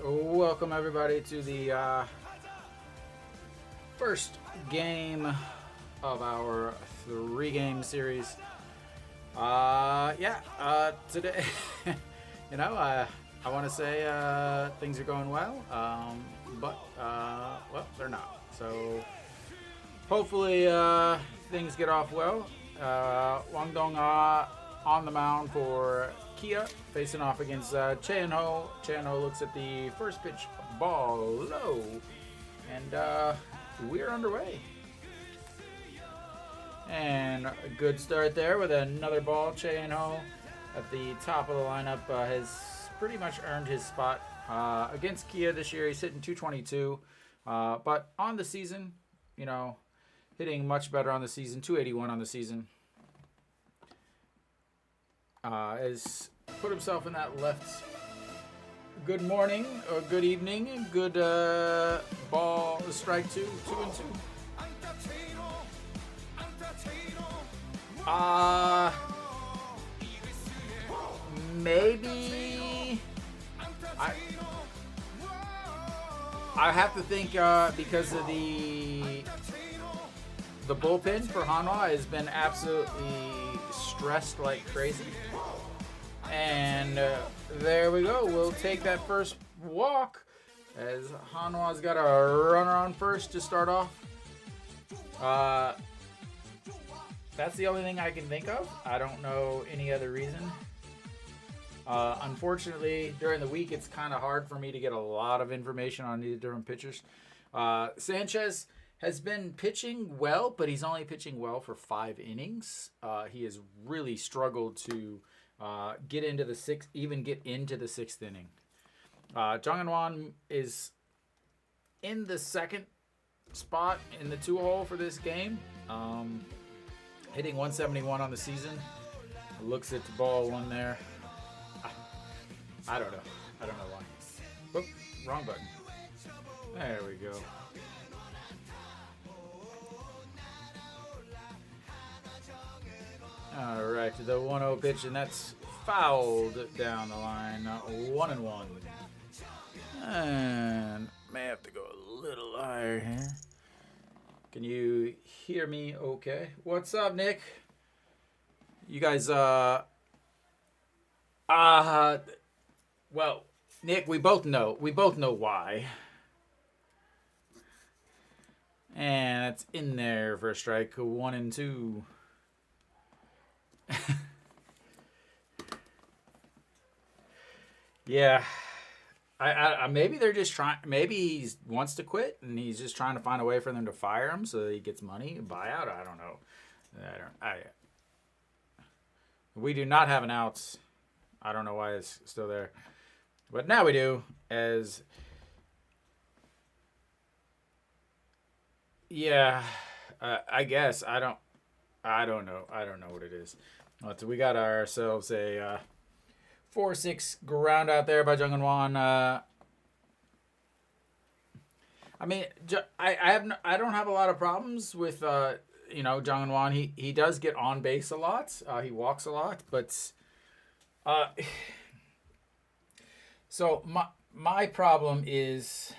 welcome everybody to the first game of our 3-game series. Today, I want to say things are going well, but they're not. So hopefully things get off well. Wang Dong on the mound for Kia, facing off against Hanwha. Hanwha looks at the first pitch, ball low, and we're underway. And a good start there with another ball. Hanwha at the top of the lineup has pretty much earned his spot against Kia this year. He's hitting 222, but on the season, hitting much better on the season, 281 on the season. Has put himself in that left good morning or good evening, good ball, strike 2 and 2. Maybe I have to think because of the bullpen for Hanwha has been absolutely stressed like crazy. And there we go. We'll take that first walk as Hanwha's got a runner on first to start off. That's the only thing I can think of. I don't know any other reason. Unfortunately, during the week, it's kind of hard for me to get a lot of information on these different pitchers. Sanchez has been pitching well, but he's only pitching well for 5 innings. He has really struggled to get into the sixth inning. Hanwha is in the second spot in the 2-hole for this game, hitting 171 on the season. Looks at the ball one there. I don't know why. Whoop, wrong button. There we go. All right, the 1-0 pitch, and that's fouled down the line. 1-1. And may have to go a little higher here. Can you hear me okay? What's up, Nick? You guys, well, Nick, we both know why. And it's in there for a strike, 1 and 2. Yeah, I maybe they're just trying. Maybe he wants to quit and he's just trying to find a way for them to fire him so that he gets money, buyout. I don't know. We do not have an outs. I don't know why it's still there, but now we do. I guess I don't know. I don't know what it is. So we got ourselves a 4-6 ground out there by Jung Hanwha. I mean, I don't have a lot of problems with Jung Hanwha. He does get on base a lot. He walks a lot, but so my problem is,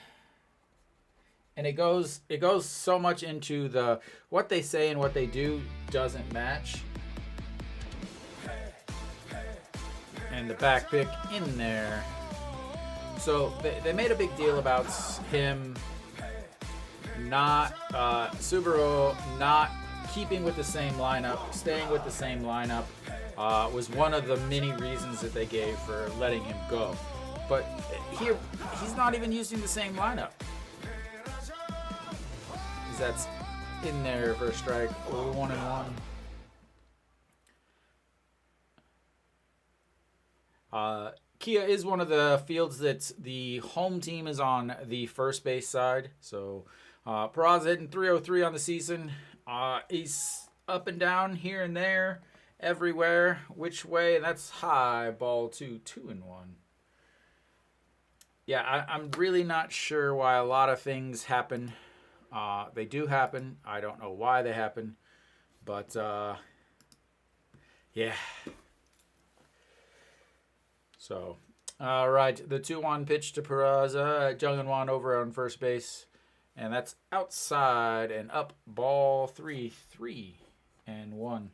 and it goes so much into the what they say and what they do doesn't match. And the back pick in there. So they made a big deal about him not Subaru not keeping with the same lineup, staying with the same lineup was one of the many reasons that they gave for letting him go. But here he's not even using the same lineup. That's in there for a strike. 1 and 1. Kia is one of the fields that the home team is on the first base side. So Peraza hitting 303 on the season. He's up and down here and there, everywhere, which way, and that's high, ball 2 and 1. Yeah, I'm really not sure why a lot of things happen. They do happen. I don't know why they happen, but yeah. So All right, the 2-1 pitch to Peraza. Jung-in-Wan over on first base. And that's outside and up. Ball 3, 3-1.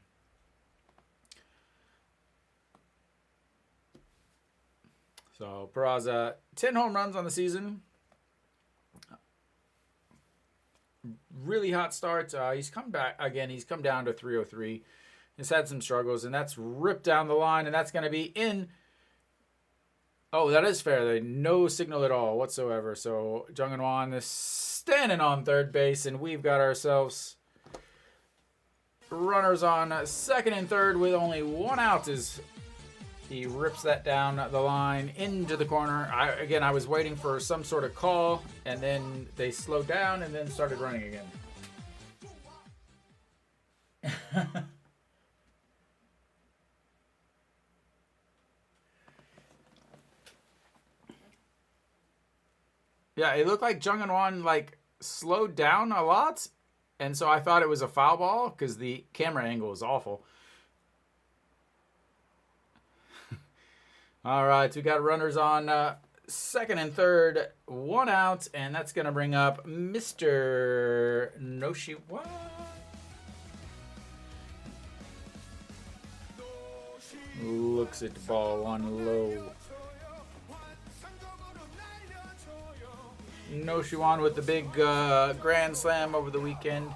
So Peraza, 10 home runs on the season. Really hot start. He's come back again. He's come down to 303. He's had some struggles, and that's ripped down the line, and that's going to be in. Oh, that is fair. No signal at all whatsoever. So Jung-in-Wan is standing on third base, and we've got ourselves runners on second and third with only one out as he rips that down the line into the corner. I was waiting for some sort of call, and then they slowed down and then started running again. Yeah, it looked like Jung-in-Wan slowed down a lot, and so I thought it was a foul ball because the camera angle is awful. All right, we got runners on second and third, one out, and that's going to bring up Mr. Noshiwa. Looks at the ball on low. Noshiwan with the big grand slam over the weekend.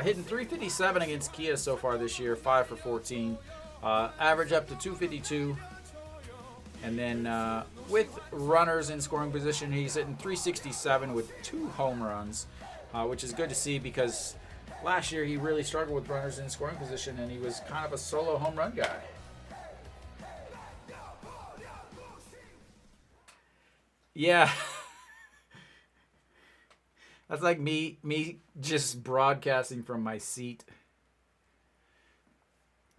Hitting 357 against Kia so far this year, 5 for 14. Average up to 252. And then with runners in scoring position, he's hitting 367 with 2 home runs, which is good to see because last year he really struggled with runners in scoring position, and he was kind of a solo home run guy. Yeah. That's like me just broadcasting from my seat.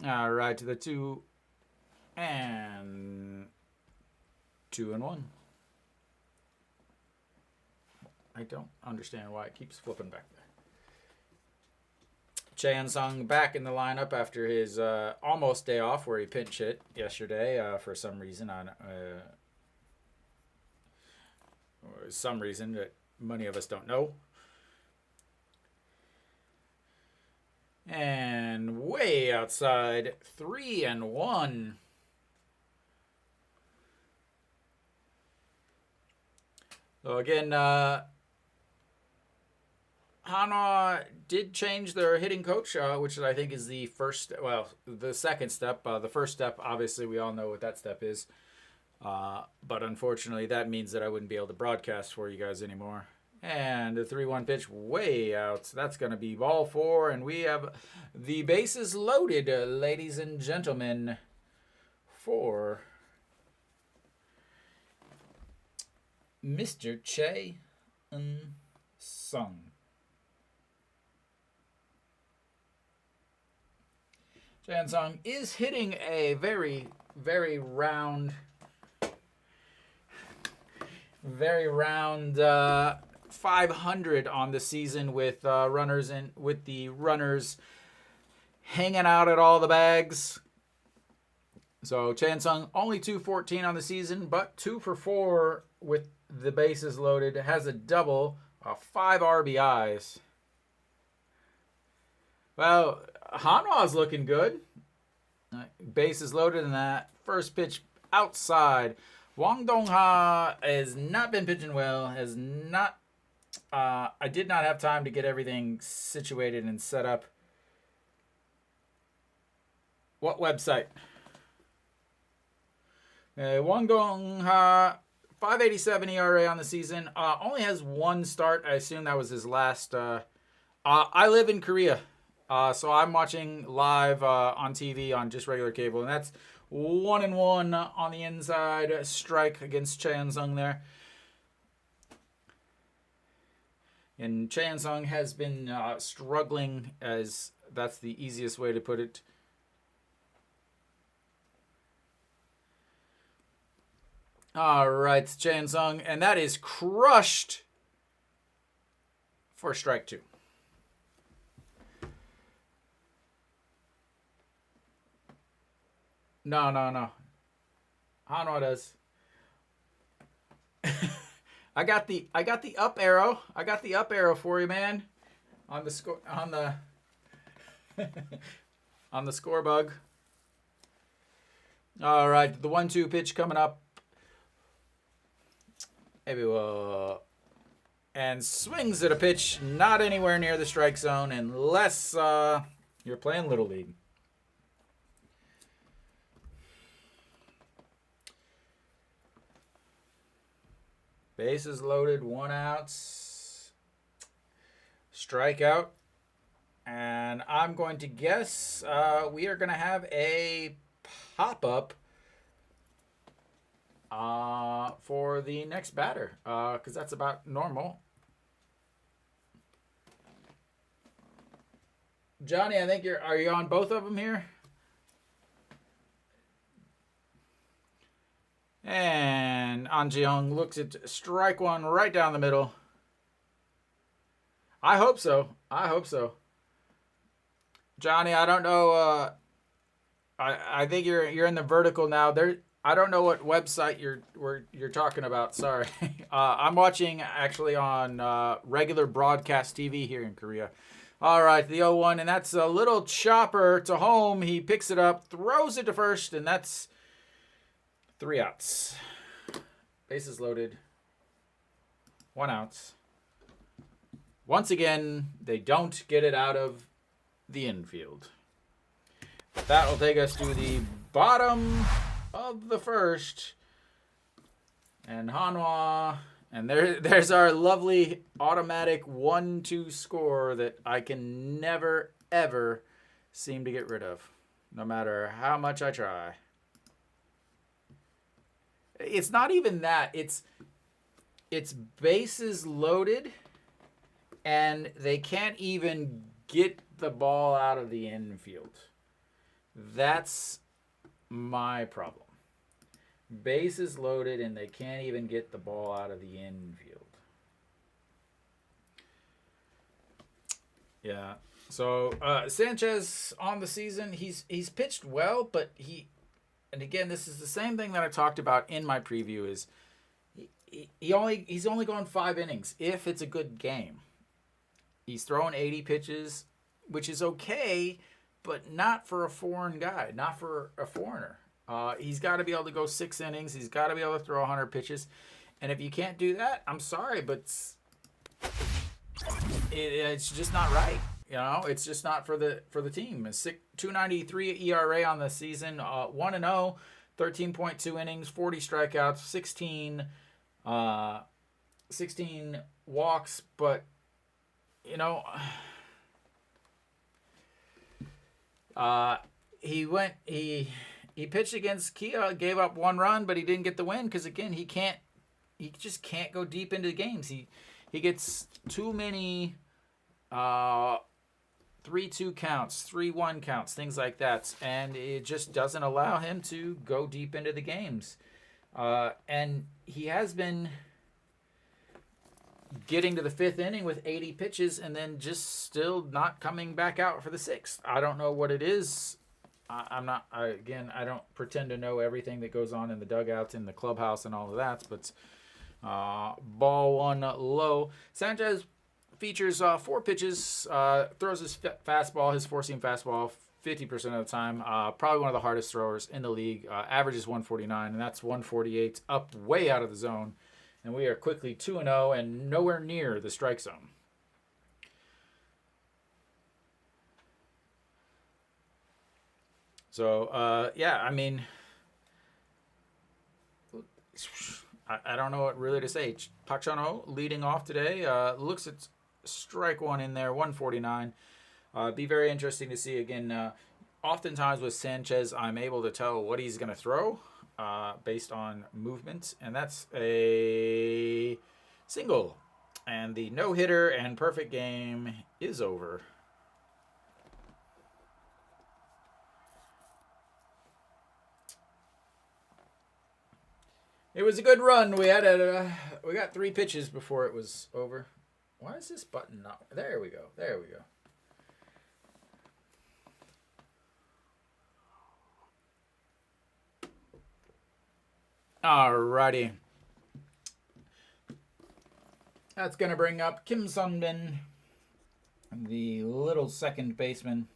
All right, to the 2 and 2-1. I don't understand why it keeps flipping back there. Chan Sung back in the lineup after his almost day off where he pinch hit yesterday for some reason that many of us don't know. And way outside, 3-1. So again, Hanwha did change their hitting coach, which I think is the second step. The first step, obviously, we all know what that step is. But unfortunately, that means that I wouldn't be able to broadcast for you guys anymore. And the 3-1 pitch way out. That's going to be ball 4. And we have the bases loaded, ladies and gentlemen, for Mr. Chae-in-sung. Chae-in-sung is hitting a very, very round 500 on the season with the runners hanging out at all the bags. So Chae-in-sung only 214 on the season, but 2 for 4 with the bases loaded. Has a double, 5 RBIs. Well, Hanwha's looking good. Bases loaded in that first pitch outside. Wang Dong-ha has not been pitching well. I did not have time to get everything situated and set up. What website? Wang Dong-ha, 5.87 ERA on the season. Only has 1 start. I assume that was his last. I live in Korea, so I'm watching live on TV on just regular cable, and that's 1-1 on the inside strike against Chae-in-sung there. And Chae-in-sung has been struggling, as that's the easiest way to put it. All right, Chae-in-sung, and that is crushed for strike 2. No. Hanwha does. I got the up arrow. I got the up arrow for you, man. On the score on the on the score bug. All right, the 1-2 pitch coming up. Maybe we'll and swings at a pitch not anywhere near the strike zone unless you're playing Little League. Bases loaded, 1 out. Strikeout. And I'm going to guess we are going to have a pop-up for the next batter because that's about normal. Johnny, I think are you on both of them here? And An Ji-hung looks at strike one right down the middle. I hope so. Johnny, I don't know. I think you're in the vertical now. There, I don't know what website you're talking about. Sorry, I'm watching actually on regular broadcast TV here in Korea. All right, the 0-1, and that's a little chopper to home. He picks it up, throws it to first, and that's 3 outs. Bases loaded. 1 out. Once again, they don't get it out of the infield. That will take us to the bottom of the first. And Hanwha. And there's our lovely automatic 1-2 score that I can never, ever seem to get rid of. No matter how much I try. It's not even that. It's bases loaded. And they can't even get the ball out of the infield. That's my problem. Bases loaded and they can't even get the ball out of the infield. Yeah. So Sanchez on the season, he's pitched well, but and again, this is the same thing that I talked about in my preview is he's only gone 5 innings if it's a good game. He's throwing 80 pitches, which is okay, but not for a foreign guy, not for a foreigner. He's got to be able to go 6 innings. He's got to be able to throw 100 pitches. And if you can't do that, I'm sorry, but it's just not right. You know, it's just not for the team. 2.93 ERA on the season, 1-0, 13.2 innings, 40 strikeouts, 16 walks, but you know, he pitched against Kia, gave up 1 run, but he didn't get the win because again he just can't go deep into the games. He gets too many 3-2 counts, 3-1 counts, things like that, and it just doesn't allow him to go deep into the games. And he has been getting to the 5th inning with 80 pitches and then just still not coming back out for the 6th. I don't know what it is. I don't pretend to know everything that goes on in the dugouts, in the clubhouse, and all of that, but ball 1 low. Sanchez features 4 pitches, throws his fastball, his 4-seam fastball, 50% of the time. Probably one of the hardest throwers in the league. Average is 149, and that's 148 up way out of the zone. And we are quickly 2-0 and nowhere near the strike zone. So, yeah, I mean, I don't know what really to say. Park Chan-ho leading off today. Looks at strike 1 in there, 149. Be very interesting to see again. Oftentimes with Sanchez, I'm able to tell what he's going to throw based on movement, and that's a single. And the no-hitter and perfect game is over. It was a good run. We got 3 pitches before it was over. Why is this button not? There we go. There we go. Alrighty. That's going to bring up Kim Sunbin, the little second baseman.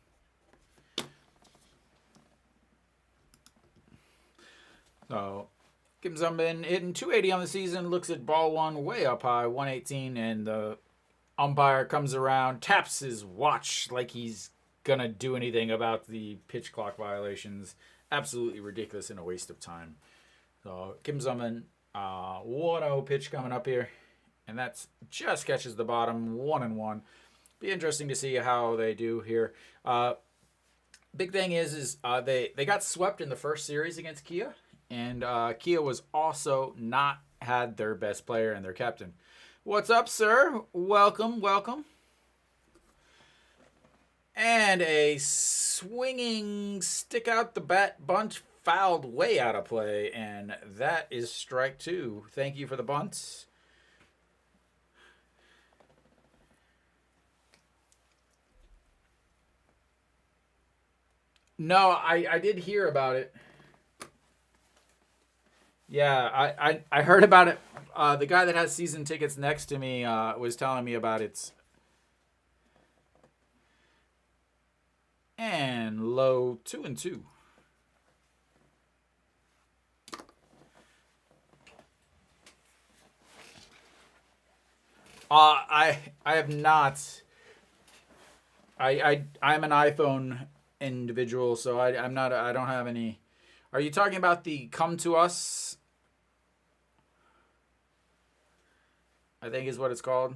So, Kim Sunbin hitting 280 on the season, looks at ball one way up high, 118, and the umpire comes around, taps his watch like he's going to do anything about the pitch clock violations. Absolutely ridiculous and a waste of time. So, Kim Sunbin, 1-0 pitch coming up here. And that's just catches the bottom, 1-1. Be interesting to see how they do here. Big thing is they got swept in the first series against Kia, and Kia was also not had their best player and their captain. What's up, sir? Welcome, welcome. And a swinging stick out the bat bunt fouled way out of play, and that is strike two. Thank you for the bunt. No, I did hear about it. Yeah, I heard about it. The guy that has season tickets next to me was telling me about it. And low 2-2. I have not. I'm an iPhone individual, so I'm not. I don't have any. Are you talking about the Come to Us? I think is what it's called.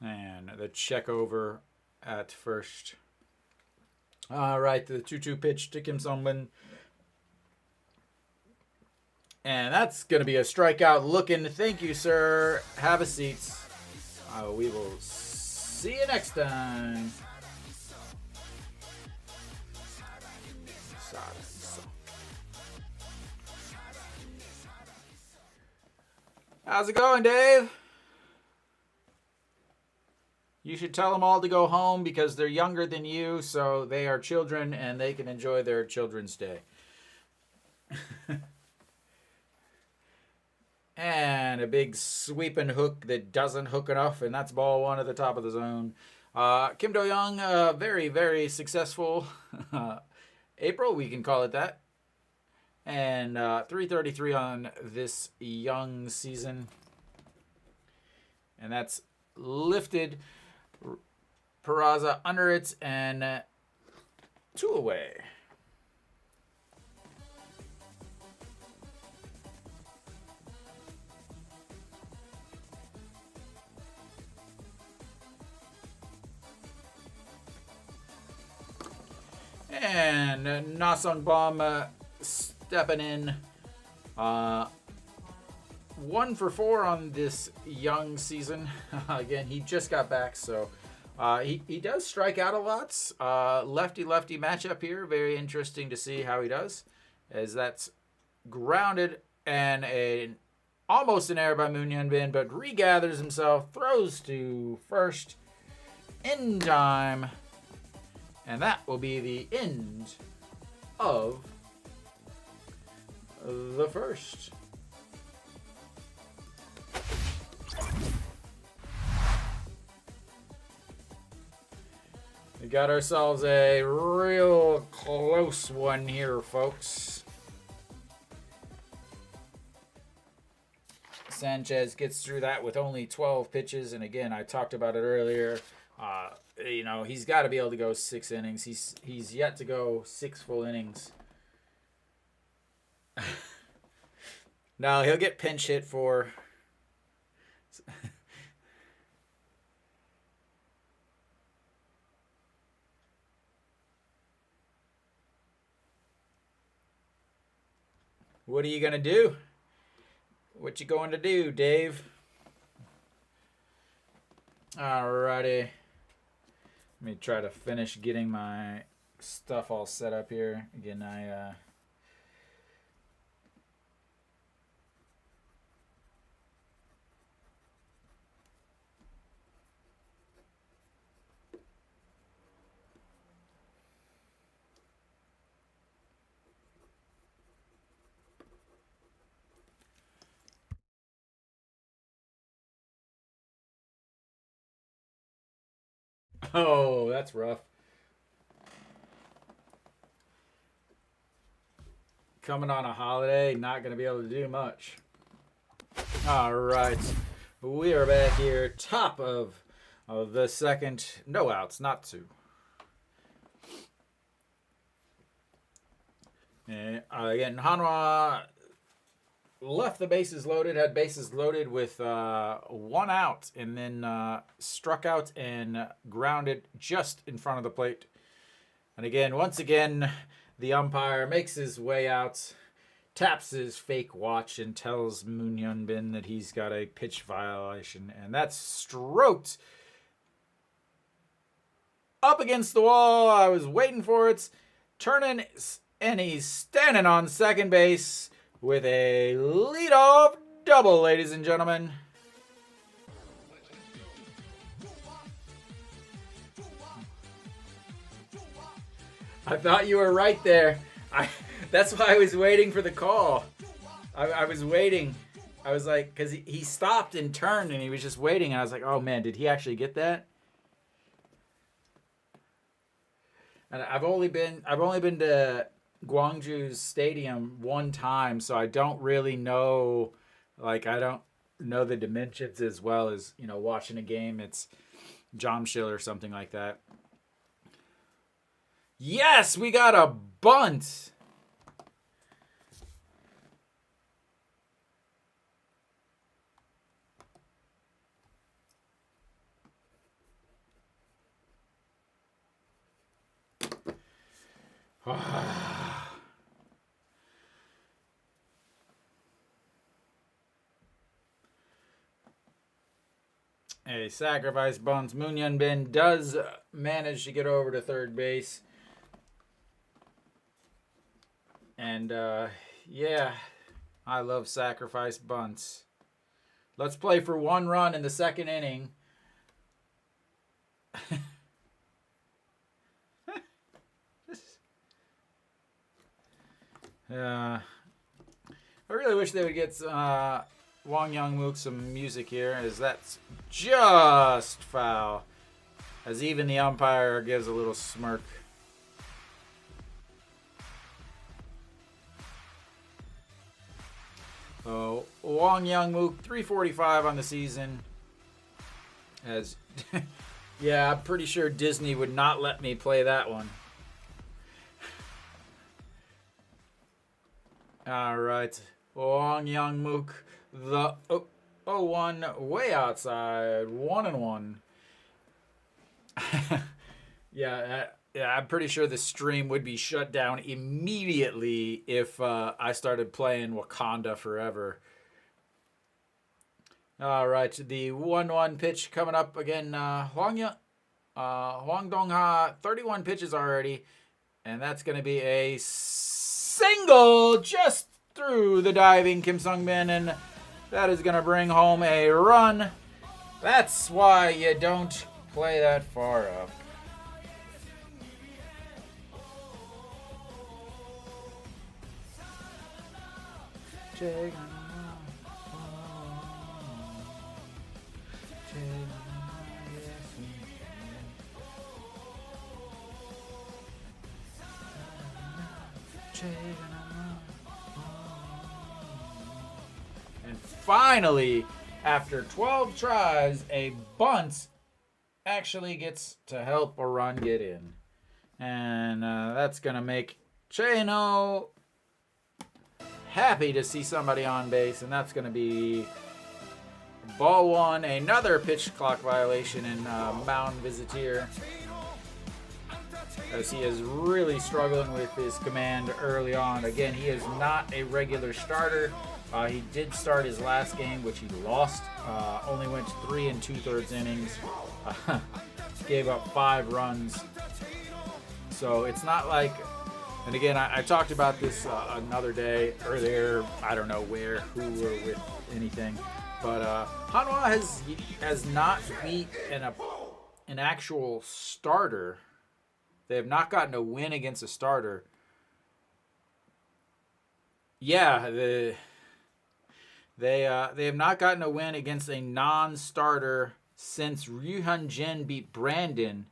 And the check over at first. All right, the 2-2 pitch to Kim Sung-min. And that's going to be a strikeout looking. Thank you, sir. Have a seat. We will see you next time. How's it going, Dave? You should tell them all to go home because they're younger than you, so they are children and they can enjoy their Children's Day. And a big sweeping hook that doesn't hook enough, and that's ball one at the top of the zone. Kim Do-young, very, very successful April, we can call it that. And 333 on this young season. And that's lifted Peraza under it and 2 away. And Nasung Bomb stepping in. 1 for 4 on this young season. Again, he just got back, so he does strike out a lot. Lefty-lefty matchup here. Very interesting to see how he does, as that's grounded and almost an error by Moon Hyun-bin, but regathers himself, throws to first in time. And that will be the end of the first. We got ourselves a real close one here, folks. Sanchez gets through that with only 12 pitches. And again, I talked about it earlier. He's got to be able to go 6 innings. He's yet to go 6 full innings. No, he'll get pinch hit for. What are you gonna do? What you going to do, Dave? Alrighty. Let me try to finish getting my stuff all set up here. Again, Oh, that's rough. Coming on a holiday, not going to be able to do much. All right. We are back here, top of the second. No outs, not two. And again, Hanwha left the bases loaded, had bases loaded with one out, and then struck out and grounded just in front of the plate. And again, once again, the umpire makes his way out, taps his fake watch, and tells Moon Hyun Bin that he's got a pitch violation. And that's stroked up against the wall. I was waiting for it. Turning, and he's standing on second base with a leadoff double, ladies and gentlemen. I thought you were right there. That's why I was waiting for the call. I was waiting. I was like, because he stopped and turned and he was just waiting. And I was like, oh man, did he actually get that? And I've only been to Gwangju's stadium one time, so I don't really know. Like, I don't know the dimensions as well as, you know, watching a game. It's Jamshil or something like that. Yes, we got a bunt. A sacrifice bunt. Moon Hyun Bin does manage to get over to third base. And, yeah, I love sacrifice bunts. Let's play for one run in the second inning. I really wish they would get Wang Young-mook some music here, as that's just foul. As even the umpire gives a little smirk. Oh, Wang Young-mook, 345 on the season. As, yeah, I'm pretty sure Disney would not let me play that one. All right, Wang Young-mook, the 0-1 way outside, 1-1. Yeah, I'm pretty sure the stream would be shut down immediately if I started playing Wakanda Forever. All right, the 1-1 pitch coming up again. Hwang Dong-ha, 31 pitches already, and that's going to be a single just through the diving Kim Sung-bin, and that is going to bring home a run. That's why you don't play that far up. And finally, after 12 tries, a bunt actually gets to help a run get in. And that's going to make Cheno happy to see somebody on base. And that's going to be ball one, another pitch clock violation in mound visit here, as he is really struggling with his command early on. Again, he is not a regular starter. He did start his last game, which he lost. Only went 3 2/3 innings. Gave up 5 runs. So it's not like, and again, I talked about this another day earlier. I don't know where, who, or with anything. But Hanwha has not beat an actual starter. They have not gotten a win against a starter. Yeah, they have not gotten a win against a non-starter since Ryu Hyun Jin beat Brandon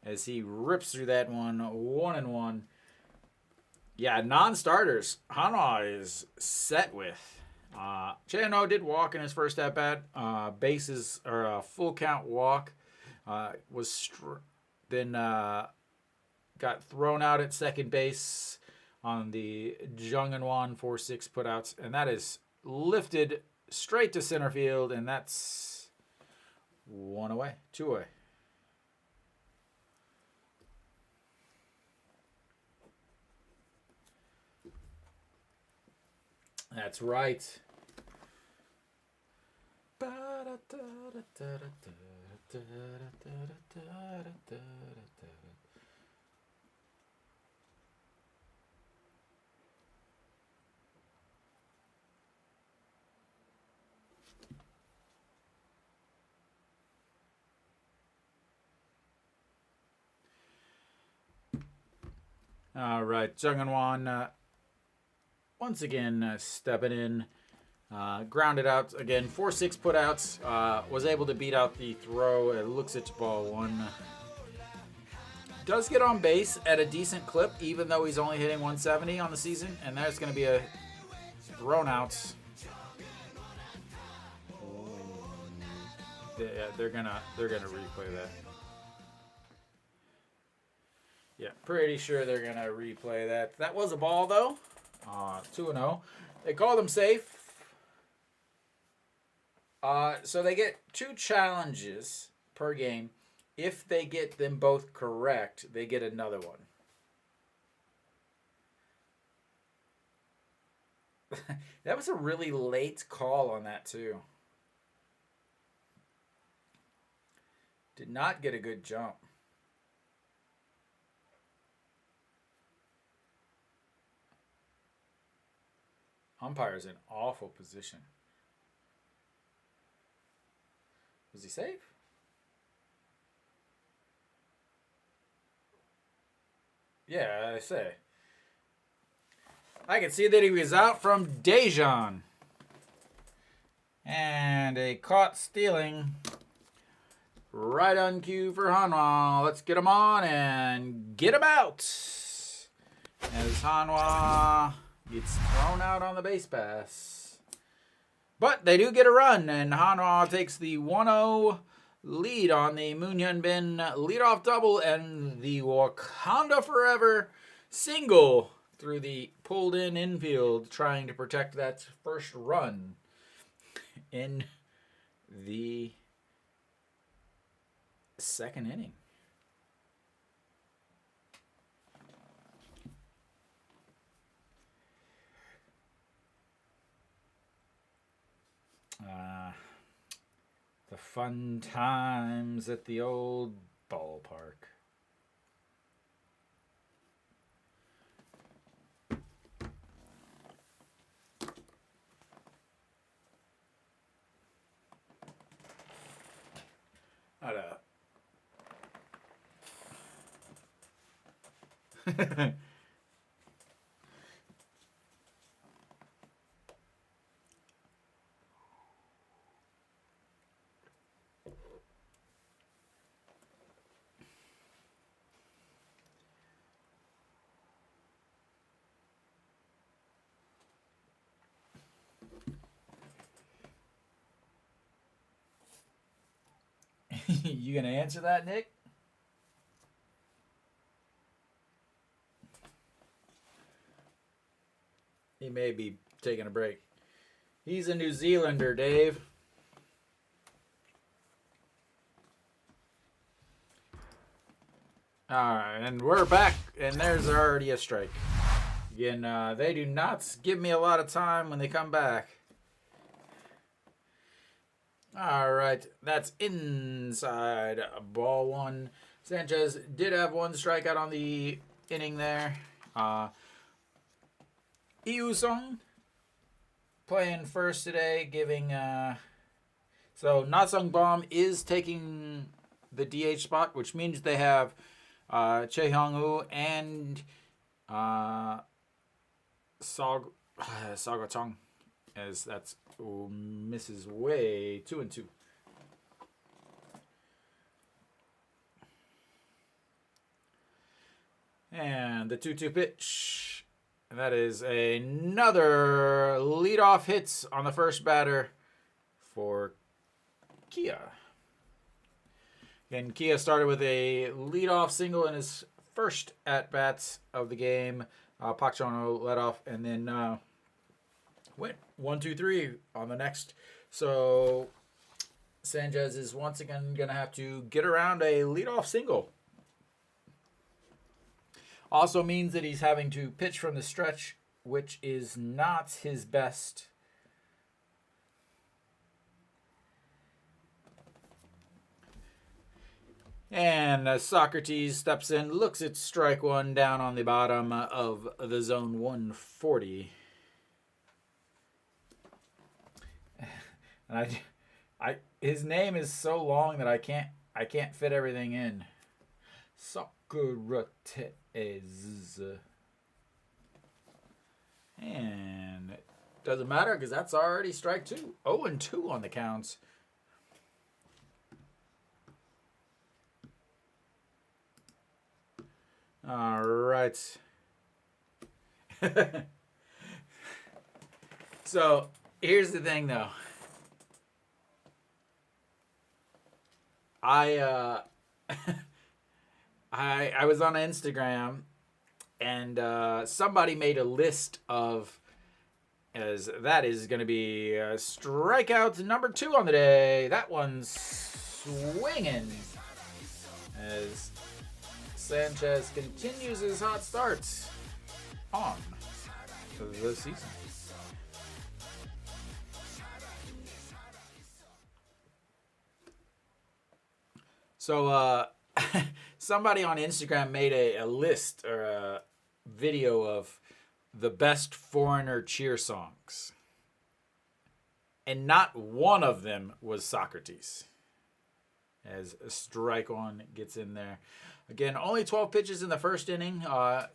as he rips through that one, 1-1. Yeah, non-starters. Hanwha is set with. Chano did walk in his first at bat. Bases or a full count walk. Then got thrown out at second base on the Jung and Wan 4-6 putouts, and that is lifted straight to center field, and that's 1 away, 2 away. That's right. All right, Jung and Wan once again stepping in. Grounded out again, 4-6 putouts. Was able to beat out the throw. It looks at ball one. Does get on base at a decent clip, even though he's only hitting 170 on the season. And there's going to be a thrown out. Yeah, they're gonna replay that. Yeah, pretty sure they're gonna replay that. That was a ball though. 2-0. They called him safe. So they get 2 challenges per game. If they get them both correct, they get another one. That was a really late call on that too. Did not get a good jump. Umpire's in awful position. Was he safe? Yeah, I say. I can see that he was out from Dejan. And a caught stealing. Right on cue for Hanwha. Let's get him on and get him out. As Hanwha gets thrown out on the base pass. But they do get a run, and Hanwha takes the 1-0 lead on the Moon Hyun Bin leadoff double and the Wakanda Forever single through the pulled-in infield, trying to protect that first run in the second inning. The fun times at the old ballpark. You gonna answer that, Nick? He may be taking a break. He's a New Zealander, Dave. All right, and we're back, and there's already a strike. Again, they do not give me a lot of time when they come back. All right, that's inside ball one. Sanchez did have one strikeout on the inning there. Iusong playing first today, giving... So Nasung Bomb is taking the DH spot, which means they have Che Hyung-woo and Sagatong, as that's Mrs. Way 2-2. And the 2-2 pitch. And that is another leadoff hit on the first batter for Kia. And Kia started with a leadoff single in his first at-bats of the game. Pak Chon-ho led off and then went 1-2-3 on the next. So Sanchez is once again going to have to get around a leadoff single. Also means that he's having to pitch from the stretch, which is not his best. And Socrates steps in, looks at strike one down on the bottom of the zone 140. And his name is so long that I can't fit everything in. Socrates. And it doesn't matter because that's already strike two. 0-2 on the counts. All right. So here's the thing, though. I was on Instagram, and somebody made a list of, as that is going to be strikeouts number 2 on the day. That one's swinging as Sanchez continues his hot start on the season. So somebody on Instagram made a list or a video of the best foreigner cheer songs. And not one of them was Socrates. As strike one gets in there. Again, only 12 pitches in the first inning,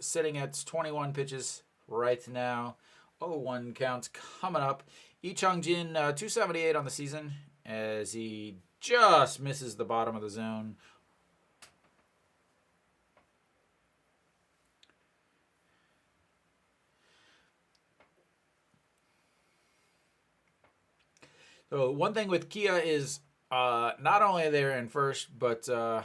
sitting at 21 pitches right now. 0-1 counts coming up. Lee Chung-jin, 278 on the season as he just misses the bottom of the zone. So one thing with Kia is not only are they in first, but and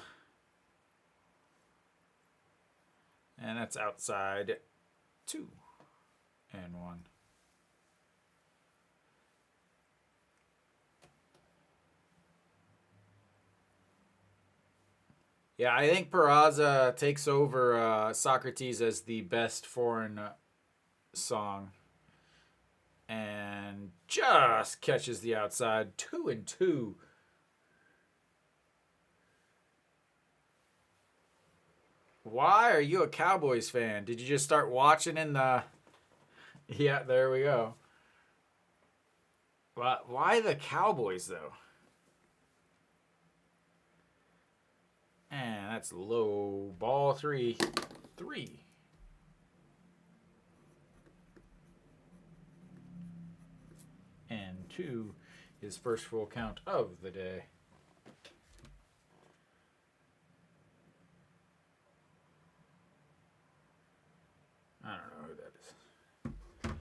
that's outside 2-1. Yeah, I think Peraza takes over Socrates as the best foreign song. And just catches the outside. 2-2. Why are you a Cowboys fan? Did you just start watching in the... Yeah, there we go. Why the Cowboys, though? And that's low. Ball 3. 3. And 2, his first full count of the day. I don't know who that is.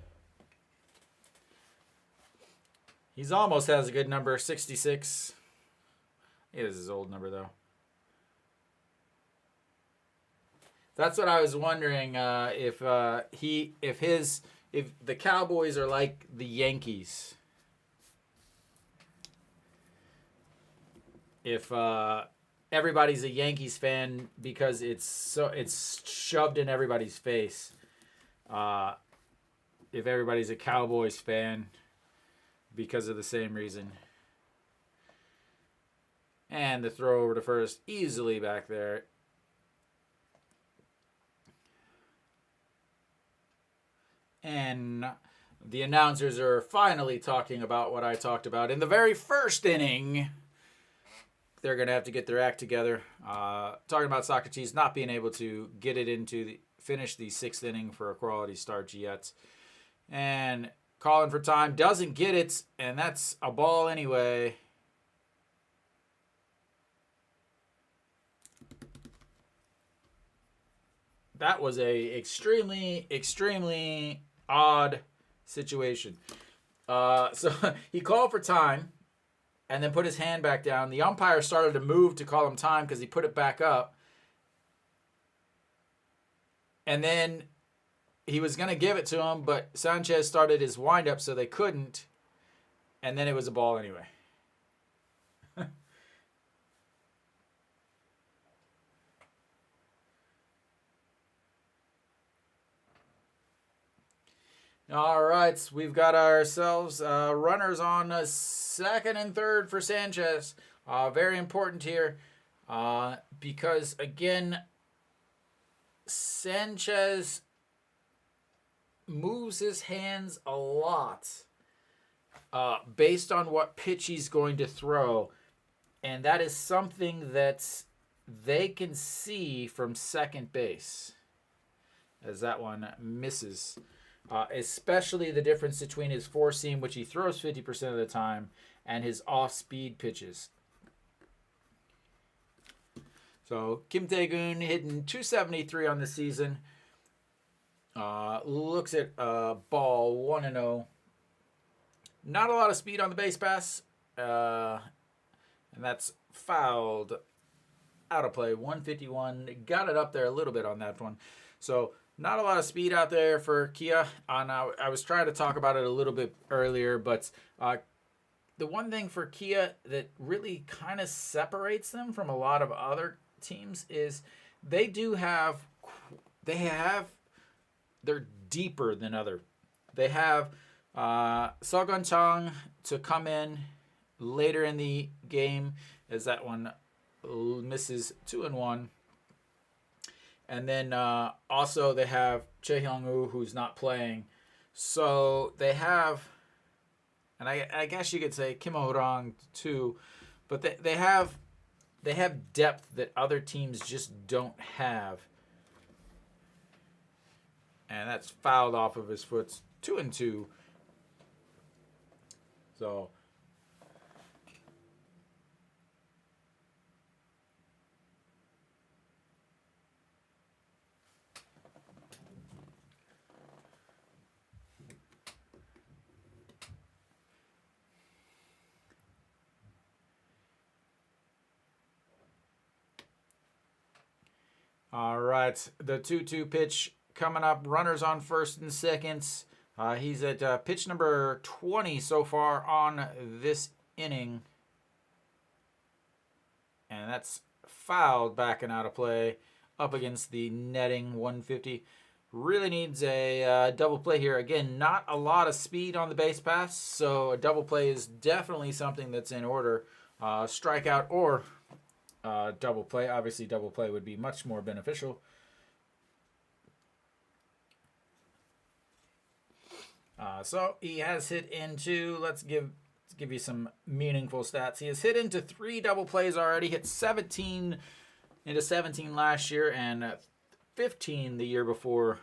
He's almost has a good number, 66. It is his old number, though. That's what I was wondering, if the Cowboys are like the Yankees. If everybody's a Yankees fan because it's shoved in everybody's face. If everybody's a Cowboys fan because of the same reason. And the throw over to first, easily back there. And the announcers are finally talking about what I talked about in the very first inning. They're going to have to get their act together. Talking about Socrates not being able to get it finish the 6th inning for a quality start yet. And calling for time, doesn't get it, and that's a ball anyway. that was a extremely odd situation. So he called for time and then put his hand back down. The umpire started to move to call him time because he put it back up. And then he was going to give it to him, but Sanchez started his windup, so they couldn't. And then it was a ball anyway. All right, we've got ourselves runners on second and third for Sanchez. Very important here because, again, Sanchez moves his hands a lot based on what pitch he's going to throw. And that is something that they can see from second base as that one misses. Especially the difference between his four seam, which he throws 50% of the time, and his off-speed pitches. So Kim Tae-gun hitting .273 on the season. Looks at ball 1-0. Not a lot of speed on the base pass. And that's fouled out of play. 151. Got it up there a little bit on that one. So not a lot of speed out there for Kia. I was trying to talk about it a little bit earlier, but the one thing for Kia that really kind of separates them from a lot of other teams is they're deeper than other. They have Seogun Chang to come in later in the game as that one misses 2-1. And then also they have Choi Hyung-woo, who's not playing. So they have, and I guess you could say Kim Ho-rang too, but they have depth that other teams just don't have. And that's fouled off of his foot. 2-2. So all right, the 2-2 pitch coming up. Runners on first and seconds. He's at pitch number 20 so far on this inning. And that's fouled back and out of play up against the netting. 150. Really needs a double play here. Again, not a lot of speed on the base pass, so a double play is definitely something that's in order. Strikeout or double play. Obviously, double play would be much more beneficial. So he has hit into, let's give you some meaningful stats. He has hit into 3 double plays already. Hit 17 into 17 last year and 15 the year before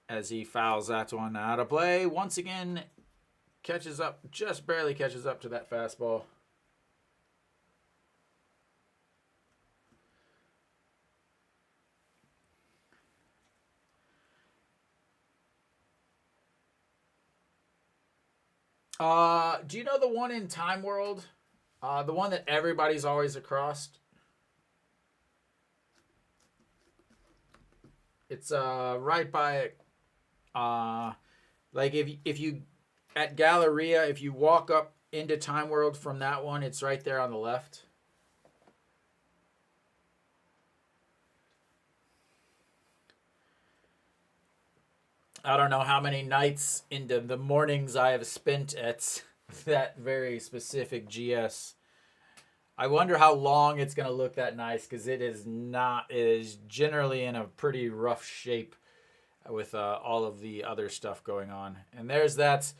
as he fouls that one out of play. Once again, catches up, just barely catches up to that fastball. Do you know the one in Time World? The one that everybody's always across? It's right by like if you at Galleria, if you walk up into Time World from that one, it's right there on the left. I don't know how many nights into the mornings I have spent at that very specific GS. I wonder how long it's going to look that nice, because it is not. It is generally in a pretty rough shape with all of the other stuff going on. And there's that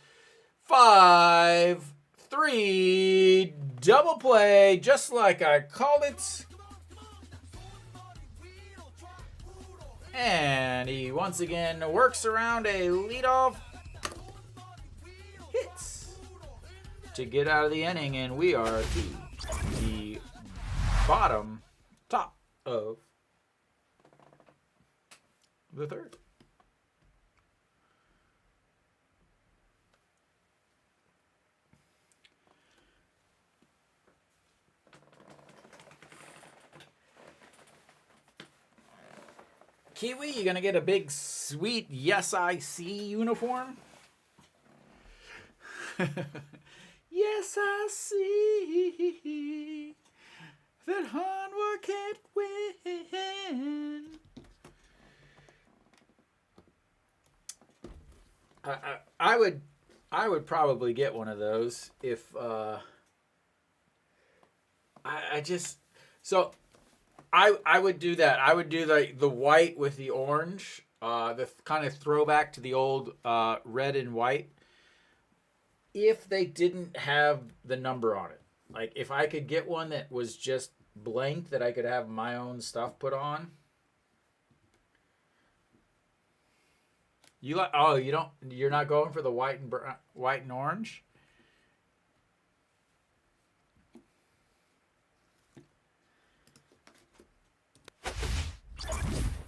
5-3 double play, just like I called it. And he once again works around a leadoff hit to get out of the inning, and we are to the top of the third. Kiwi, you gonna get a big, sweet Yes I See uniform? Yes, I see that Hanwha can't win. I would probably get one of those if I just so I would do that. I would do the white with the orange, the kind of throwback to the old red and white. If they didn't have the number on it, like if I could get one that was just blank that I could have my own stuff put on. You like? Oh, you're not going for the white and orange.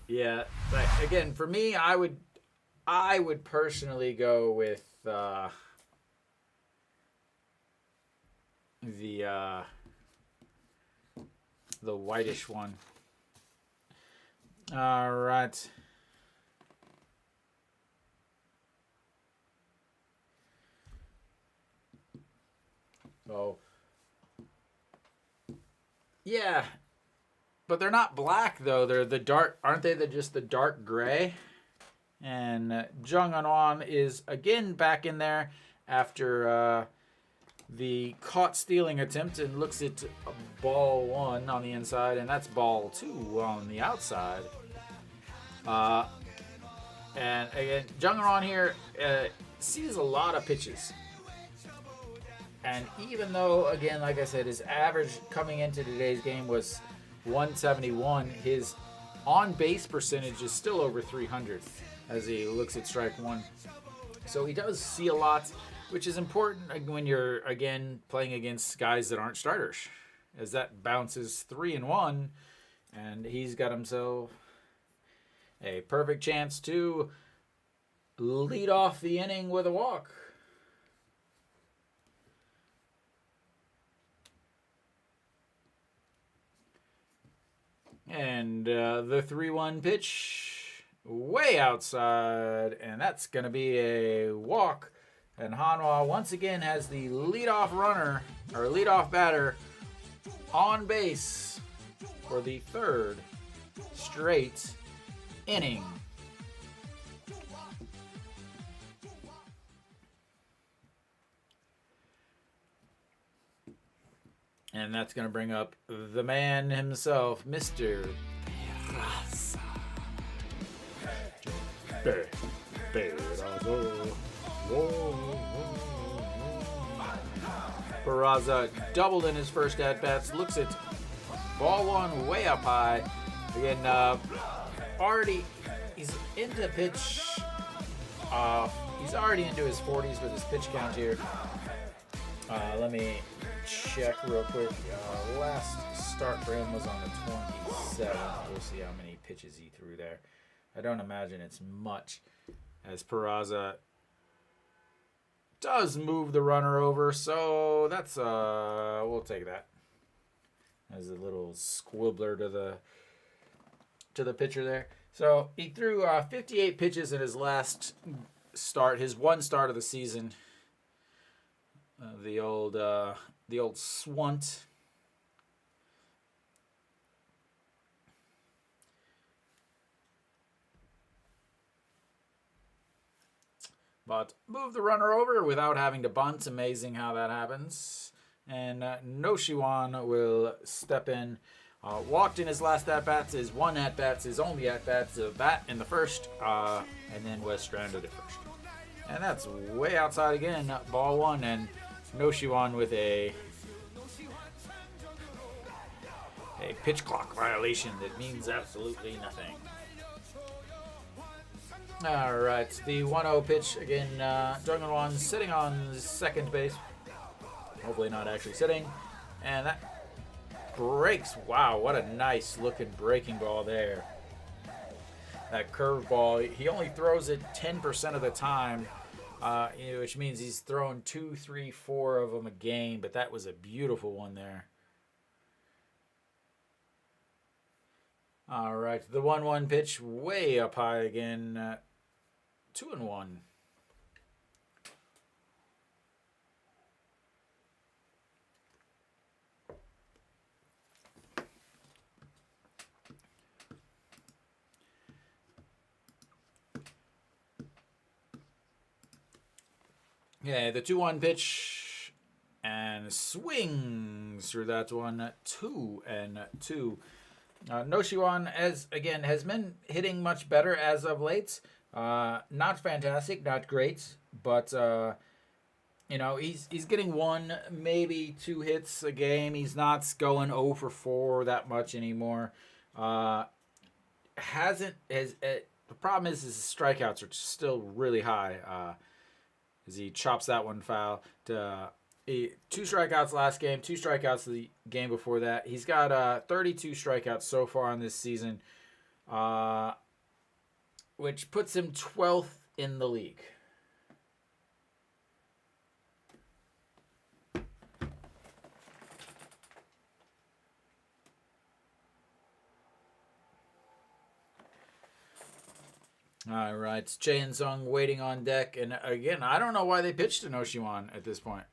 Yeah, but again, for me, I would personally go with the whitish one. All right. Oh. Yeah. But they're not black though. They're the dark, aren't they? They're just the dark gray. And Jung Hanwha is again back in there after the caught stealing attempt, and looks at ball 1 on the inside, and that's ball 2 on the outside. And again, Jung Hanwha here sees a lot of pitches. And even though, again, like I said, his average coming into today's game was 171, his on-base percentage is still over 300 as he looks at strike 1. So he does see a lot, which is important when you're, again, playing against guys that aren't starters, as that bounces 3-1, and he's got himself a perfect chance to lead off the inning with a walk. And the 3-1 pitch way outside, and that's going to be a walk. And Hanwha once again has the leadoff runner, or leadoff batter, on base for the third straight inning. And that's going to bring up the man himself, Mr. Peraza. Peraza doubled in his first at-bats. Looks at ball 1 way up high. Again, already he's into pitch. He's already into his 40s with his pitch count here. Let me check real quick. Last start for him was on the 27th. We'll see how many pitches he threw there. I don't imagine it's much, as Peraza does move the runner over, so that's we'll take that as a little squibbler to the pitcher there. So he threw 58 pitches in his last start, his one start of the season. The old Swunt. But move the runner over without having to bunt. Amazing how that happens. And Noshiwan will step in. Walked in his last at-bats, his one at-bats, his only at-bats, a bat in the first, and then was stranded at first. And that's way outside again, ball 1, and Noshiwan with a pitch clock violation that means absolutely nothing. All right, the 1-0 pitch again. Jung Hanwha sitting on second base. Hopefully not actually sitting. And that breaks. Wow, what a nice looking breaking ball there. that curveball. He only throws it 10% of the time, which means he's throwing 2, 3, 4 of them a game. But that was a beautiful one there. All right, the 1-1 pitch way up high again. 2-1. Yeah, the 2-1 pitch and swings through that one. 2-2. Noshiwan has been hitting much better as of late. Not fantastic, not great, but he's getting 1, maybe 2 hits a game. He's not going 0 for 4 that much anymore. The problem is his strikeouts are still really high. As he chops that one foul. 2 strikeouts last game, 2 strikeouts the game before that. He's got 32 strikeouts so far in this season, which puts him 12th in the league. All right, Chae Sung waiting on deck, and again, I don't know why they pitched to Noshiwan at this point,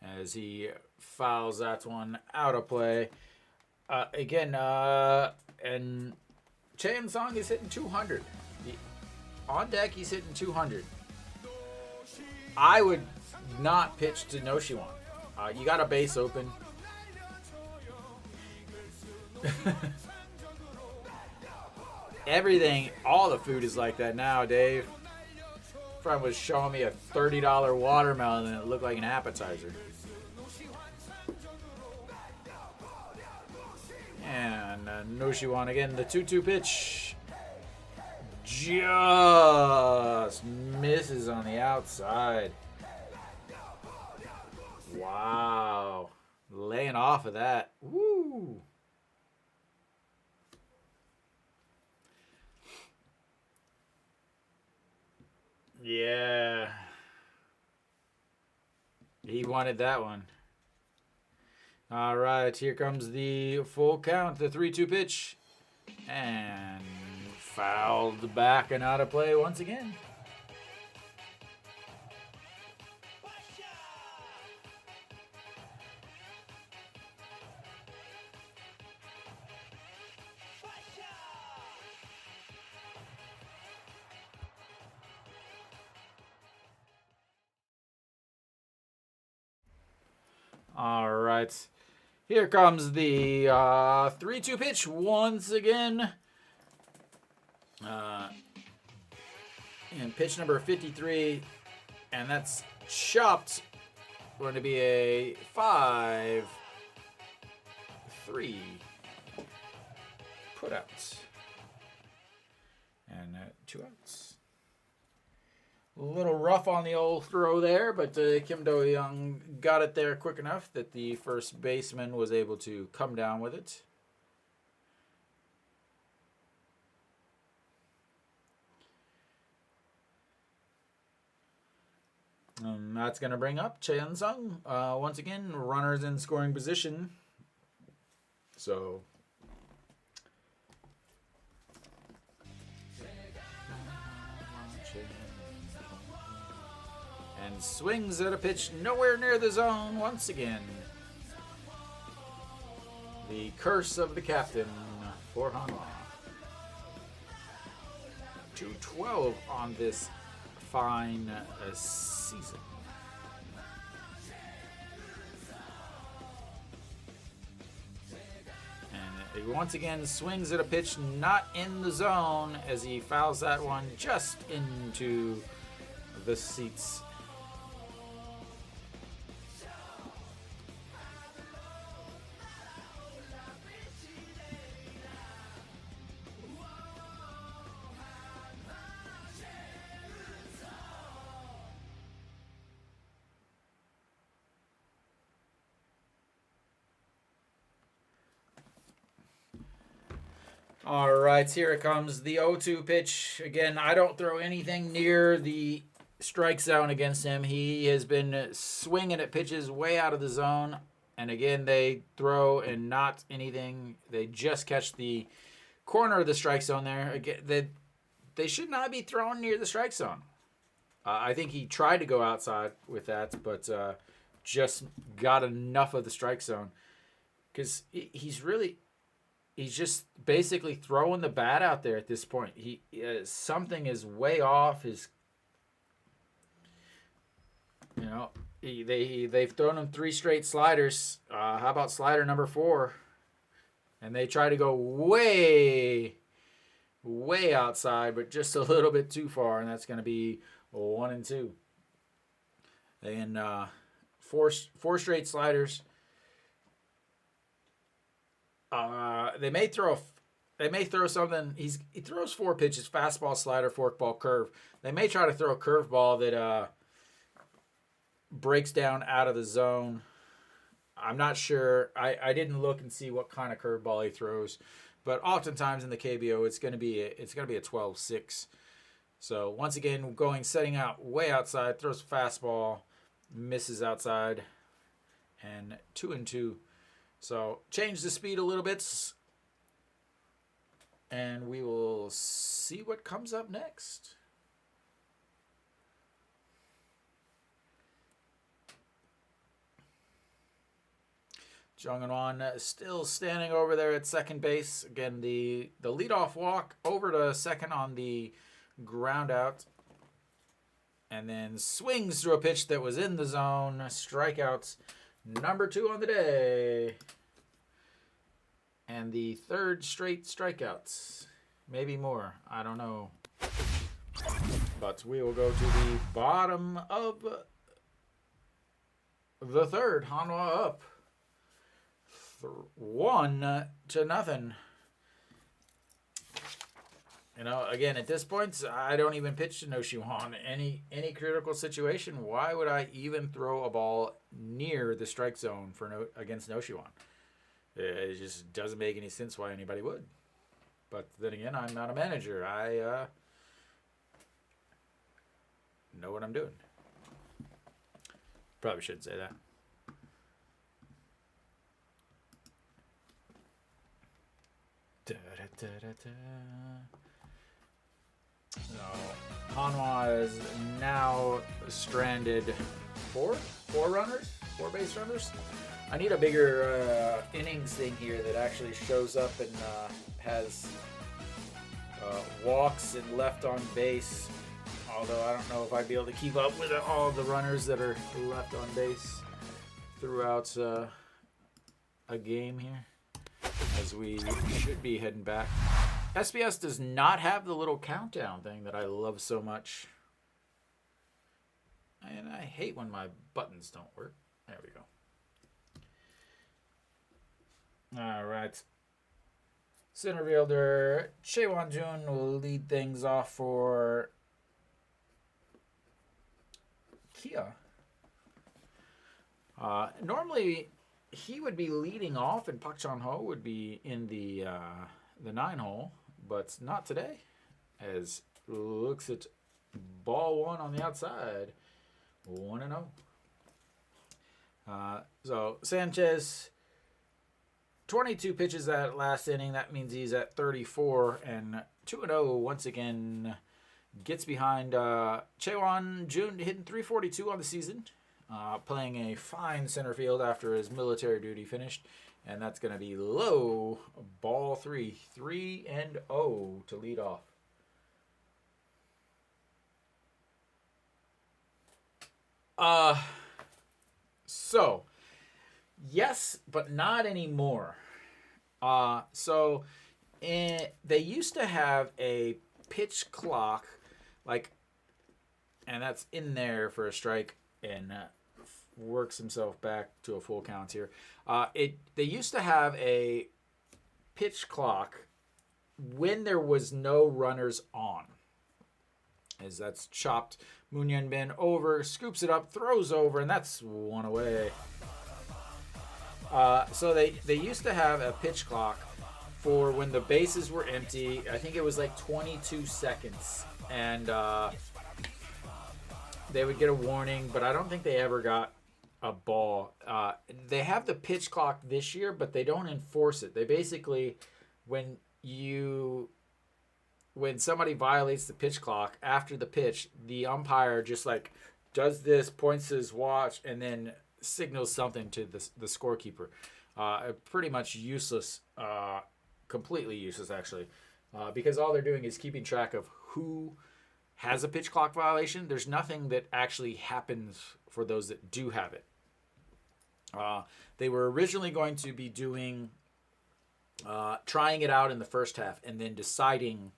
as he fouls that one out of play. And Chae Sung is hitting 200. On deck, he's hitting 200. I would not pitch to Noshiwan. You got a base open. Everything, all the food is like that now, Dave. Friend was showing me a $30 watermelon and it looked like an appetizer. And Noshiwan again, the 2-2 pitch. Just misses on the outside. Wow. Laying off of that. Woo. Yeah. He wanted that one. All right, here comes the full count, the 3-2 pitch. And fouled back and out of play once again. All right. Here comes the 3-2 pitch once again. And pitch number 53. And that's chopped. Going to be a 5-3 put out. And 2 outs. A little rough on the old throw there, but Kim Do-young got it there quick enough that the first baseman was able to come down with it. And that's going to bring up Chae Sung. Once again, runners in scoring position. So and swings at a pitch nowhere near the zone once again. The curse of the captain for Hanwha. 212 on this fine season. And he once again swings at a pitch not in the zone as he fouls that one just into the seats. All right, here it comes. The 0-2 pitch. Again, I don't throw anything near the strike zone against him. He has been swinging at pitches way out of the zone. And again, they throw and not anything. They just catch the corner of the strike zone there. Again, they should not be thrown near the strike zone. I think he tried to go outside with that, but just got enough of the strike zone. Because he's just basically throwing the bat out there at this point. Something is way off. They've thrown him 3 straight sliders. How about slider number 4? And they try to go way outside, but just a little bit too far, and that's going to be 1-2. And 4 straight sliders. They may throw something. He throws 4 pitches: fastball, slider, forkball, curve. They may try to throw a curveball that breaks down out of the zone. I'm not sure. I didn't look and see what kind of curveball he throws, but oftentimes in the KBO it's going to be a 12-6. So once again, setting out way outside, throws a fastball, misses outside, and 2-2. So change the speed a little bit, and we will see what comes up next. Jung Eun-won still standing over there at second base. Again, the leadoff walk over to second on the ground out. And then swings through a pitch that was in the zone. Strikeouts number 2 on the day. And the 3rd straight strikeouts. Maybe more. I don't know. But we will go to the bottom of the 3rd. Hanwha up 1-0. Again, at this point, I don't even pitch to No Shi-hwan. Any critical situation, why would I even throw a ball near the strike zone against No Shi-hwan? It just doesn't make any sense why anybody would. But then again, I'm not a manager. I know what I'm doing. Probably shouldn't say that. So, Hanwha is now stranded 4 base runners. I need a bigger innings thing here that actually shows up and has walks and left on base. Although I don't know if I'd be able to keep up with all of the runners that are left on base throughout a game here, as we should be heading back. SBS does not have the little countdown thing that I love so much. And I hate when my buttons don't work. There we go. All right. Center fielder Chaewon Jun will lead things off for Kia. Normally, he would be leading off, and Park Chan-ho would be in the 9-hole, but not today. As looks at ball 1 on the outside, 1-0. So Sanchez, 22 pitches that last inning. That means he's at 34, and 2-0 once again. Gets behind Chaewon Jun, hitting .342 on the season. Playing a fine center field after his military duty finished. And that's going to be low. Ball 3. 3-0 to lead off. So, yes, but not anymore. They used to have a pitch clock, and that's in there for a strike, and works himself back to a full count here. They used to have a pitch clock when there was no runners on, as that's chopped. Moon Hyun-bin over, scoops it up, throws over, and that's 1 away. So they used to have a pitch clock for when the bases were empty. I think it was like 22 seconds, and they would get a warning, but I don't think they ever got a ball. They have the pitch clock this year, but they don't enforce it. They basically, when somebody violates the pitch clock after the pitch, the umpire just like does this, points to his watch, and then signals something to the scorekeeper. Pretty much useless, completely useless actually, because all they're doing is keeping track of who has a pitch clock violation. There's nothing that actually happens for those that do have it. They were originally going to be doing, trying it out in the first half and then deciding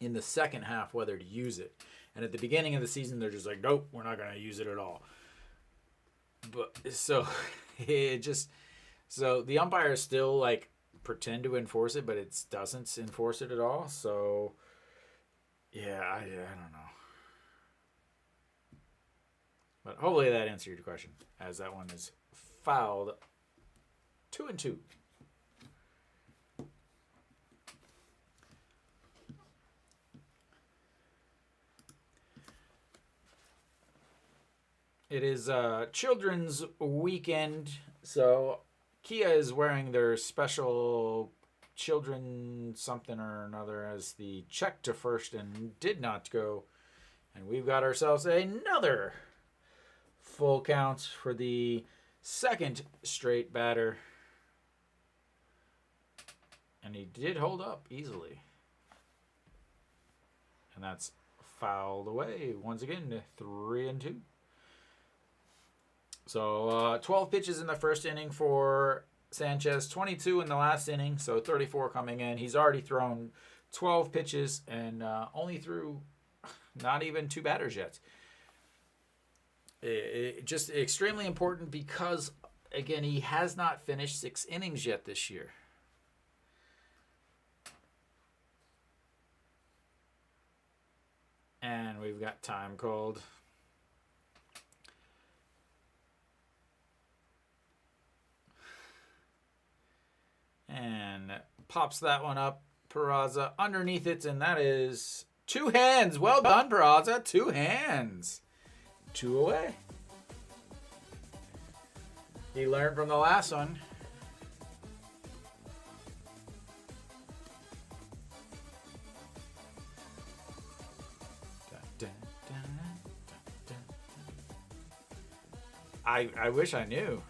in the second half whether to use it. And at the beginning of the season, they're just like, nope, we're not going to use it at all. But so the umpires still like pretend to enforce it, but it doesn't enforce it at all. So yeah, I don't know. But hopefully that answered your question, as that one is fouled 2-2. It is Children's Weekend, so Kia is wearing their special children something or another as the check to first and did not go. And we've got ourselves another full count for the second straight batter. And he did hold up easily. And that's fouled away once again, 3-2. So 12 pitches in the first inning for Sanchez, 22 in the last inning, so 34 coming in. He's already thrown 12 pitches and only threw not even 2 batters yet. Just extremely important because, again, he has not finished 6 innings yet this year. And we've got time called. And pops that one up, Peraza, underneath it, and that is 2 hands. Well done, Peraza. 2 hands. 2 away. He learned from the last one. I wish I knew.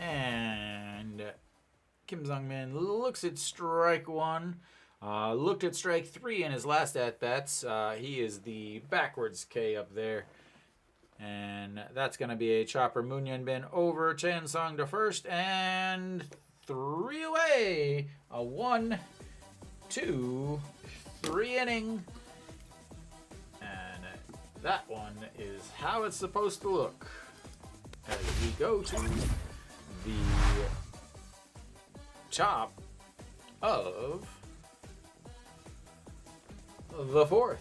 And Kim Jong-min looks at strike 1. Looked at strike 3 in his last at-bats. He is the backwards K up there. And that's going to be a chopper. Moonyon Bin over. Chan Sung to first. And 3 away. A 1, 2, 3 inning. And that one is how it's supposed to look. As we go to the top of the 4th.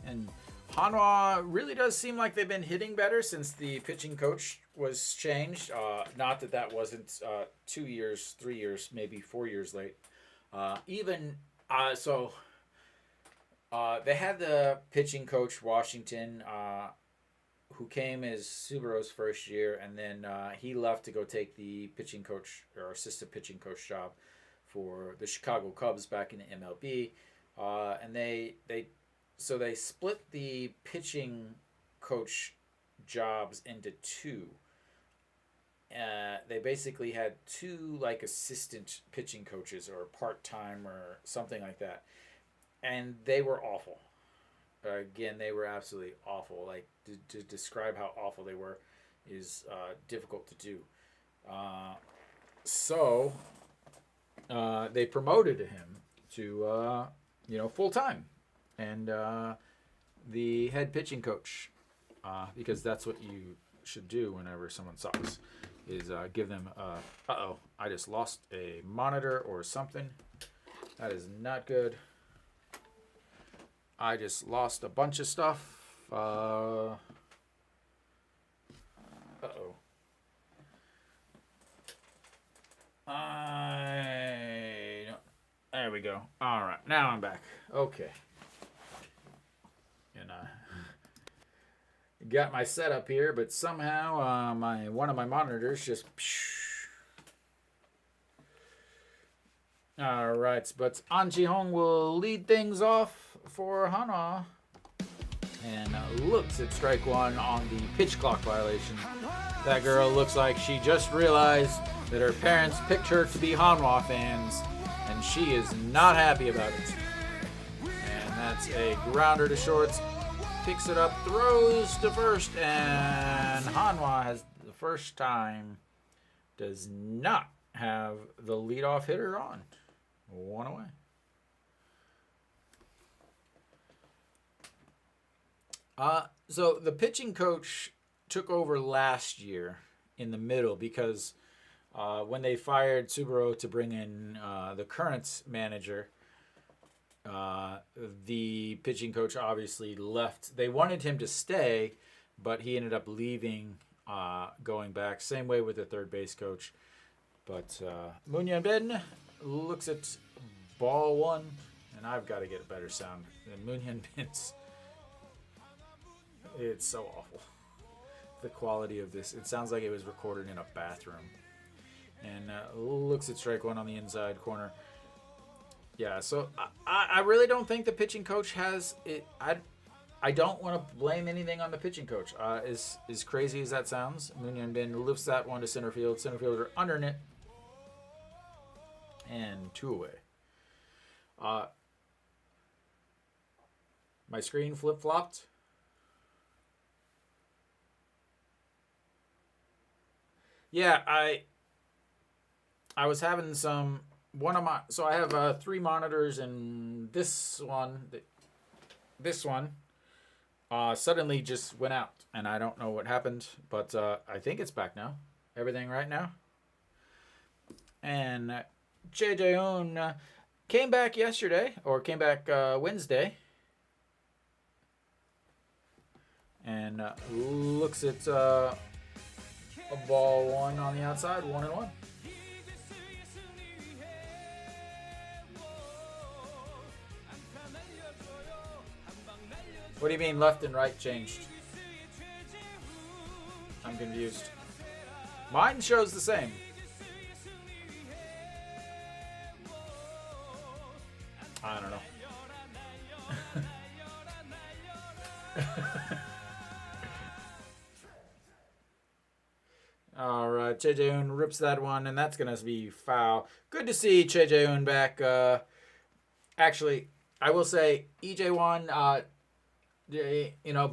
And Hanwha really does seem like they've been hitting better since the pitching coach was changed. Not that that wasn't 2 years, 3 years, maybe 4 years late. They had the pitching coach, Washington, who came as Subaru's first year, and then he left to go take the pitching coach or assistant pitching coach job for the Chicago Cubs back in the MLB. And they split the pitching coach jobs into 2. They basically had 2 like assistant pitching coaches or part-time or something like that. And they were awful. Again, they were absolutely awful. Like, to describe how awful they were is difficult to do. So they promoted him to, full-time. And the head pitching coach, because that's what you should do whenever someone sucks, is give them, I just lost a monitor or something. That is not good. I just lost a bunch of stuff. Uh-oh. There we go. All right, now I'm back. Okay. And got my setup here, but somehow one of my monitors just. All right, but An Ji-hong will lead things off for Hanwha. And looks at strike one on the pitch clock violation. That girl looks like she just realized that her parents picked her to be Hanwha fans, and she is not happy about it. And that's a grounder to shorts. Picks it up, throws to first, and Hanwha has the first time does not have the leadoff hitter on. One away. So the pitching coach took over last year in the middle because when they fired Tsuburo to bring in the current manager, the pitching coach obviously left. They wanted him to stay, but he ended up leaving, going back. Same way with the third base coach. But Moon Hyun-bin looks at ball one, and I've got to get a better sound than Moon Hyun-bin's. It's so awful. The quality of this. It sounds like it was recorded in a bathroom. And looks at strike one on the inside corner. Yeah, so I really don't think the pitching coach has it. I don't want to blame anything on the pitching coach. As crazy as that sounds, Moon Hyun-bin lifts that one to center field. Center fielder under net. And 2 away. My screen flip-flopped. Yeah, I was having one of my, so I have 3 monitors, and this one suddenly just went out, and I don't know what happened, but I think it's back now. Everything right now. And Choi Jae-hoon came back Wednesday, and looks at a ball one on the outside, 1-1. What do you mean left and right changed? I'm confused. Mine shows the same. I don't know. All right, Choi Jae-hoon rips that one, and that's going to be foul. Good to see Choi Jae-hoon back. Actually, I will say, EJ1,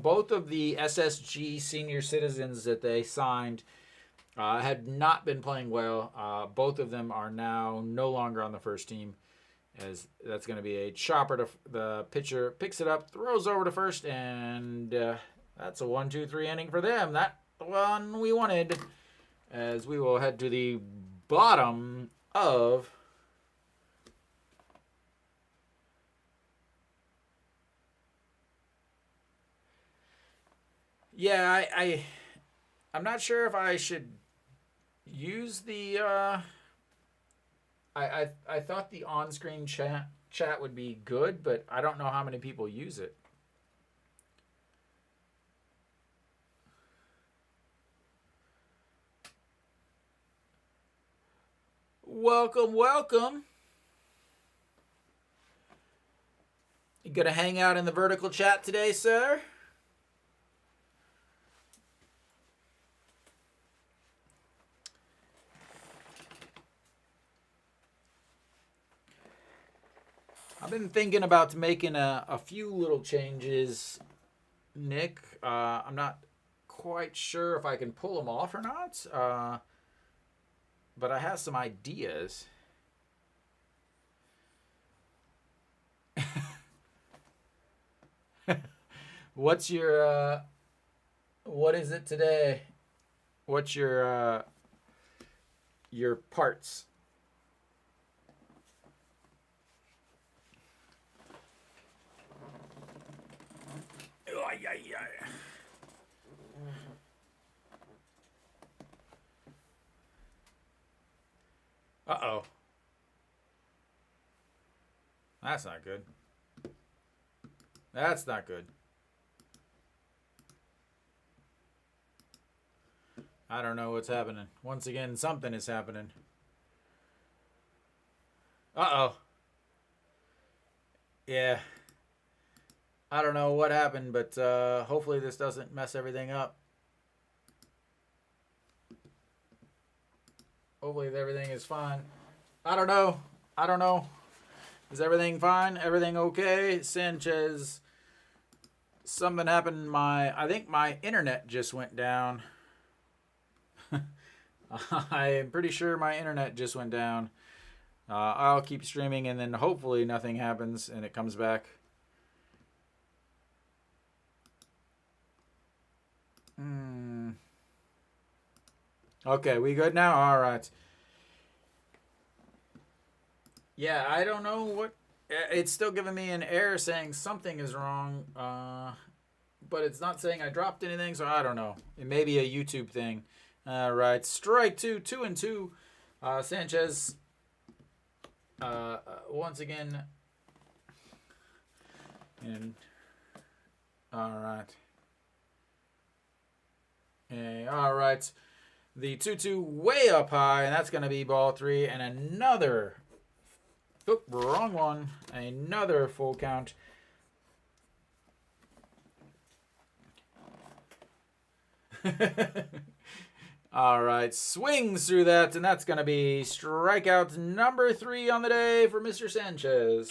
both of the SSG senior citizens that they signed had not been playing well. Both of them are now no longer on the first team, as that's going to be a chopper to the pitcher. Picks it up, throws over to first, and that's a 1-2-3 inning for them. That one we wanted. As we will head to the bottom of I'm not sure if I should use the I thought the on-screen chat would be good, but I don't know how many people use it. Welcome. You gonna hang out in the vertical chat today, sir? I've been thinking about making a few little changes, Nick. I'm not quite sure if I can pull them off or not. But I have some ideas. What's your what is it today? What's your parts? That's not good. That's not good. I don't know what's happening. Once again, something is happening. Uh-oh. Yeah. I don't know what happened, but hopefully this doesn't mess everything up. Hopefully everything is fine. I don't know. I don't know. Is everything fine? Everything okay? Sanchez, something happened. I think my internet just went down. I'm pretty sure my internet just went down. I'll keep streaming and then hopefully nothing happens and it comes back. Okay, we good now? All right. Yeah, I don't know what. It's still giving me an error saying something is wrong, but it's not saying I dropped anything, so I don't know. It may be a YouTube thing. All right, strike two, 2-2. Sanchez, once again. And all right. All right. The 2-2 way up high, and that's going to be ball three, and another. Oop, wrong one. Another full count. All right, swings through that, and that's going to be strikeout number 3 on the day for Mr. Sanchez.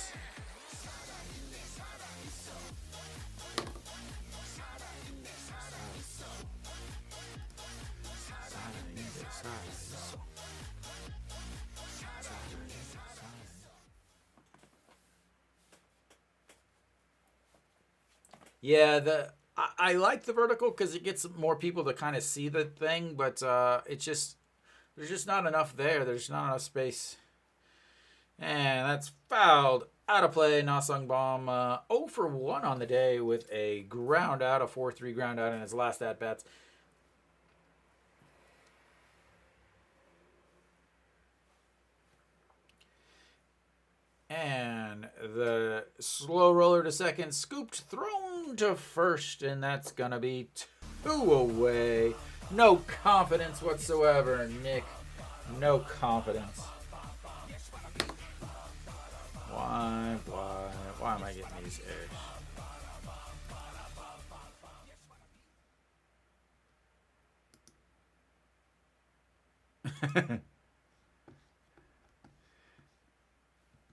Yeah, I like the vertical because it gets more people to kind of see the thing, but it's just there's just not enough there. There's not enough space, and that's fouled out of play. Nasung Bomb 0 for 1 on the day with a ground out, a 4-3 ground out in his last at bats. And the slow roller to second, scooped, thrown to first, and that's going to be 2 away. No confidence whatsoever, Nick. No confidence. Why am I getting these errors?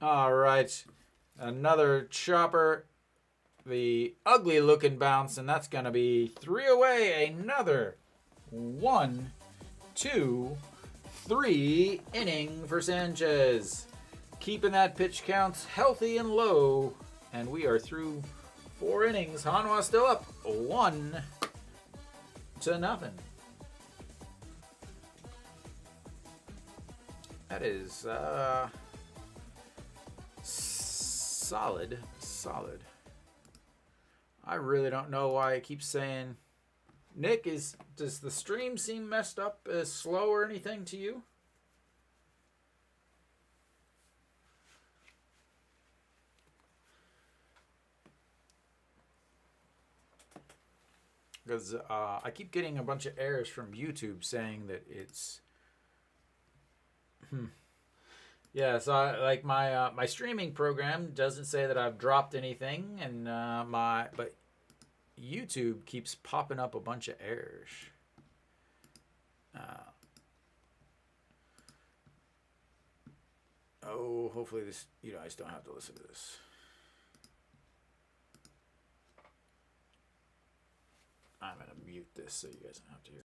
All right. Another chopper. The ugly looking bounce, and that's going to be 3 away. Another 1, 2, 3 inning for Sanchez. Keeping that pitch counts healthy and low. And we are through 4 innings. Hanwha still up 1-0. That is solid. I really don't know why it keeps saying. Nick, does the stream seem messed up, slow or anything to you? Because I keep getting a bunch of errors from YouTube saying that it's. Yeah, so like my streaming program doesn't say that I've dropped anything, and but YouTube keeps popping up a bunch of errors. Hopefully this, I just don't have to listen to this. I'm gonna mute this so you guys don't have to hear.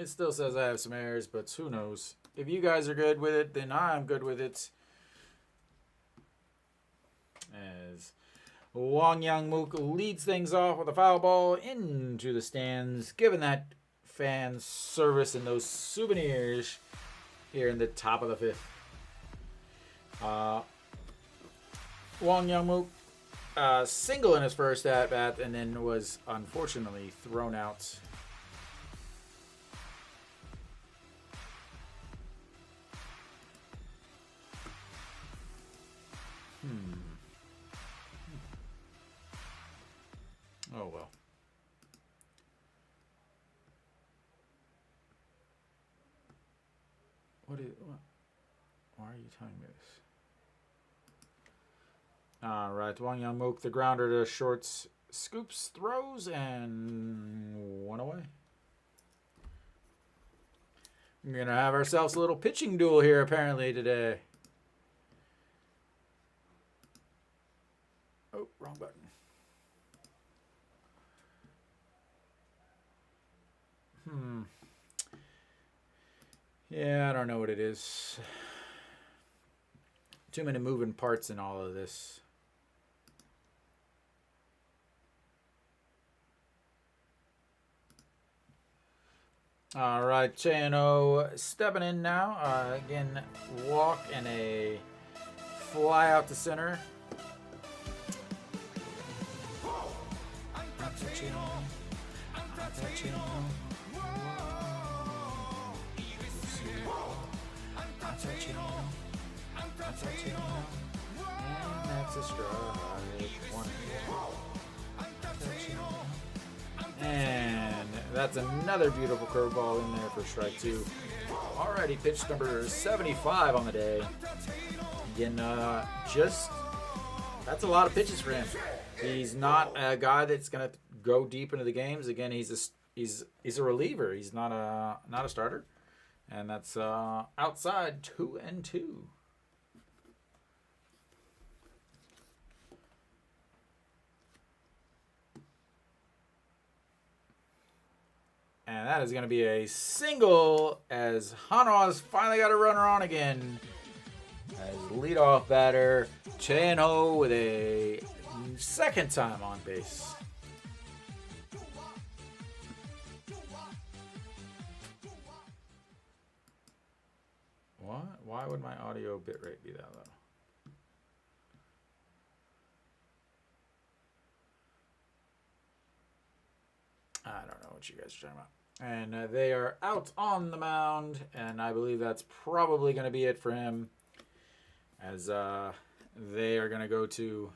It still says I have some errors, but who knows? If you guys are good with it, then I'm good with it. As Wang Yangmook leads things off with a foul ball into the stands, giving that fan service and those souvenirs here in the top of the fifth. Wang Yangmook single in his first at bat and then was unfortunately thrown out. Oh well. What? Why are you telling me this? All right, Wang Yangmook, the grounder to shorts, scoops, throws, and one away. We're gonna have ourselves a little pitching duel here apparently today. Oh, wrong button. Yeah, I don't know what it is. Too many moving parts in all of this. All right, Chano stepping in now. Again, walk and a fly out to center. And that's a strike. And that's another beautiful curveball in there for strike two. Already pitch number 75 on the day. Again, that's a lot of pitches for him. He's not a guy that's gonna go deep into the games. Again, he's a reliever. He's not a starter. And that's outside 2-2. And that is going to be a single as Hanwha's finally got a runner on again. As leadoff batter, Hanwha with a second time on base. What? Why would my audio bitrate be that low? I don't know what you guys are talking about. And they are out on the mound, and I believe that's probably going to be it for him, as they are going to go to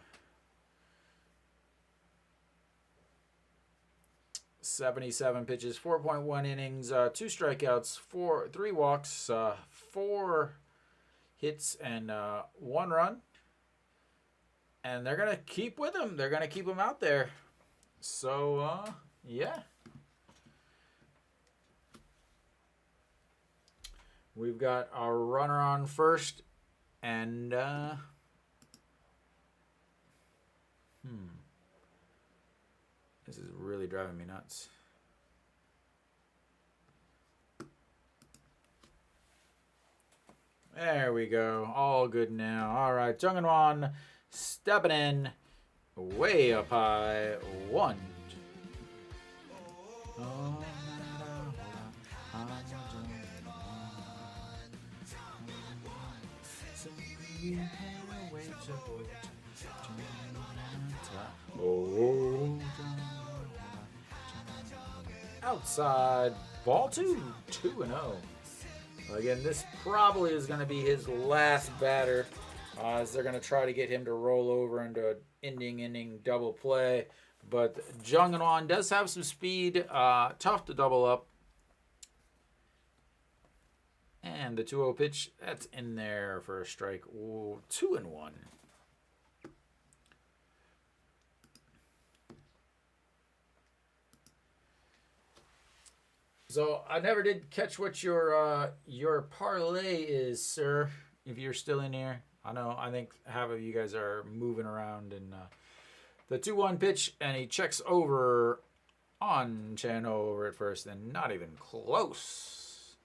77 pitches, 4.1 innings, 2 strikeouts, 3 walks, 4 hits, and 1 run. And they're going to keep with him. They're going to keep him out there. So, yeah. We've got our runner on first, and this is really driving me nuts. There we go. All good now. All right, Jung In-won stepping in way up high. 1. Outside ball 2, 2-0. Again, this probably is going to be his last batter, as they're going to try to get him to roll over into an inning double play. But Jung In-won does have some speed, tough to double up. And the 2-0 pitch, that's in there for a strike. Ooh, 2-1. So I never did catch what your parlay is, sir. If you're still in here, I think half of you guys are moving around. And the 2-1 pitch, and he checks over on Chano over at first, and not even close.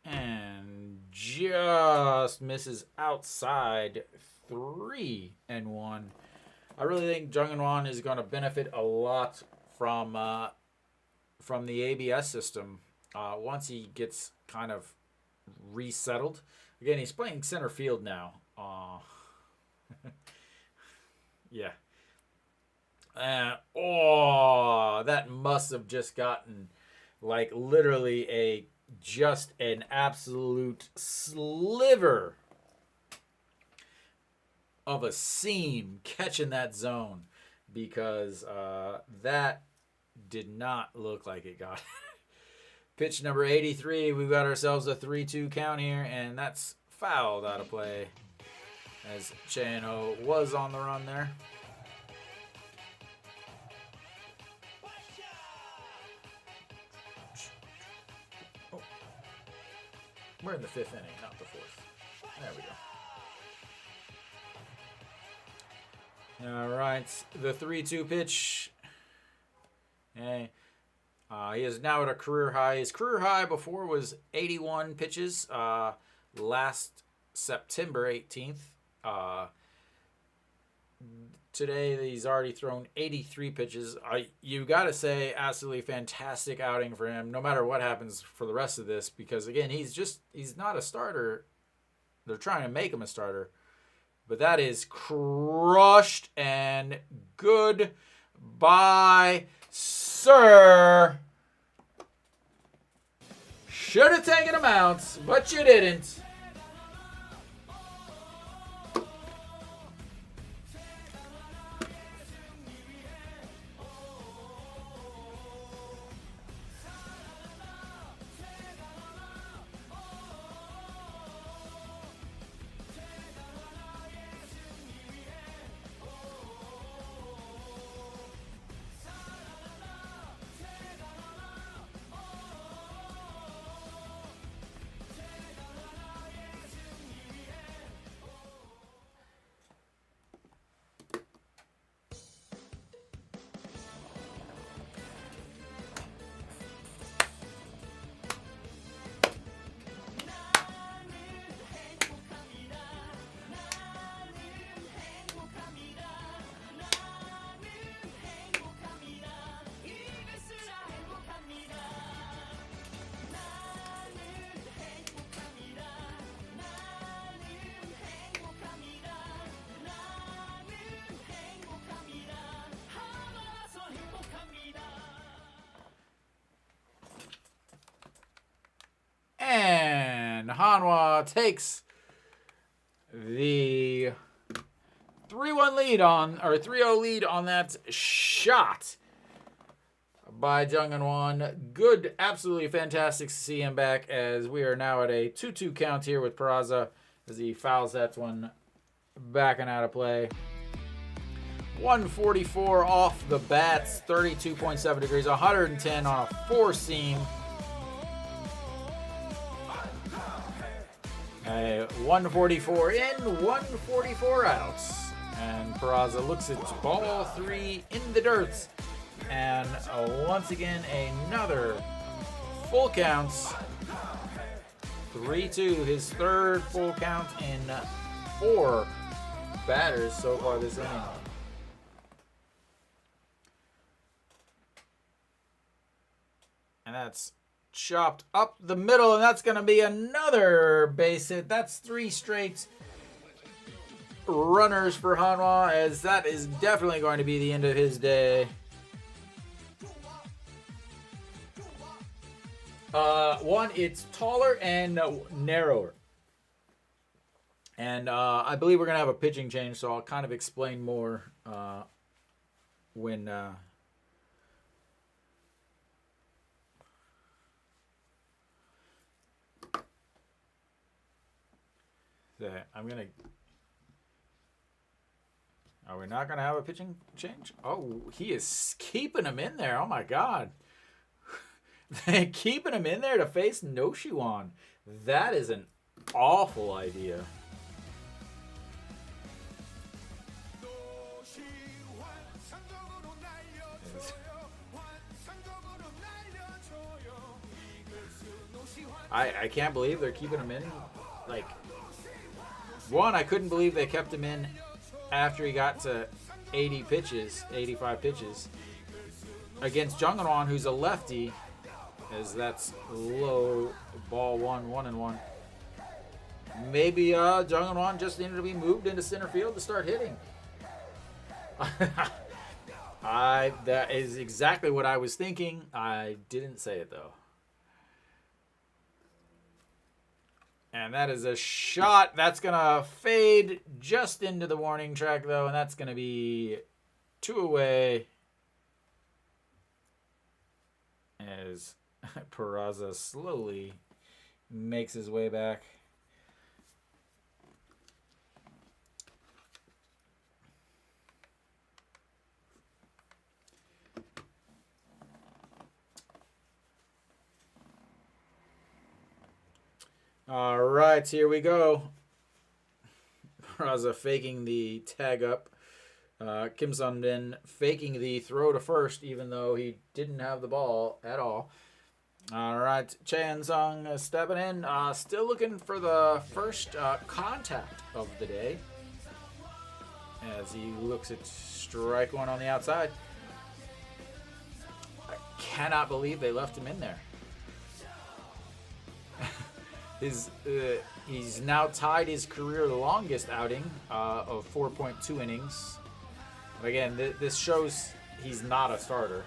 And just misses outside 3-1. I really think Jung Won is going to benefit a lot from the ABS system once he gets kind of resettled. Again, he's playing center field now. Yeah. That must have just gotten like literally just an absolute sliver of a seam catching that zone, because that did not look like it got. Pitch number 83, we've got ourselves a 3-2 count here, and that's fouled out of play as Chano was on the run there. Oh. We're in the 5th inning, not the 4th. There we go. All right, the 3-2 pitch. Hey, he is now at a career high. His career high before was 81 pitches last September 18th. Today, he's already thrown 83 pitches. You got to say, absolutely fantastic outing for him, no matter what happens for the rest of this, because, again, he's not a starter. They're trying to make him a starter. But that is crushed and goodbye, sir. Should have taken him out, but you didn't. And Hanwha takes the 3-1 lead on, or 3-0 lead on that shot by Jung Won. Good, absolutely fantastic to see him back, as we are now at a 2-2 count here with Peraza as he fouls that one back and out of play. 144 off the bats, 32.7 degrees, 110 on a 4-seam. 144 in, 144 out. And Peraza looks at ball 3 in the dirt. And once again, another full count. 3-2, his third full count in 4 batters so far this inning. And that's chopped up the middle, and that's going to be another base hit. That's 3 straight runners for Hanwha, as that is definitely going to be the end of his day. One, it's taller and narrower. And I believe we're going to have a pitching change, so I'll kind of explain more when... Are we not going to have a pitching change? Oh, he is keeping him in there. Oh, my God. Keeping him in there to face Noshiwan. That is an awful idea. I can't believe they're keeping him in. Like, one, I couldn't believe they kept him in after he got to 80 pitches, 85 pitches against Jungwon, who's a lefty, as that's low ball 1-1. Maybe Jungwon just needed to be moved into center field to start hitting. That is exactly what I was thinking. I didn't say it though. And that is a shot that's going to fade just into the warning track, though. And that's going to be 2 away. As Peraza slowly makes his way back. All right, here we go. Peraza faking the tag up. Kim Sun-bin faking the throw to first, even though he didn't have the ball at all. All right, Chan Sung stepping in. Still looking for the first contact of the day. As he looks at strike one on the outside. I cannot believe they left him in there. He's now tied his career longest outing of 4.2 innings. But again, this shows he's not a starter.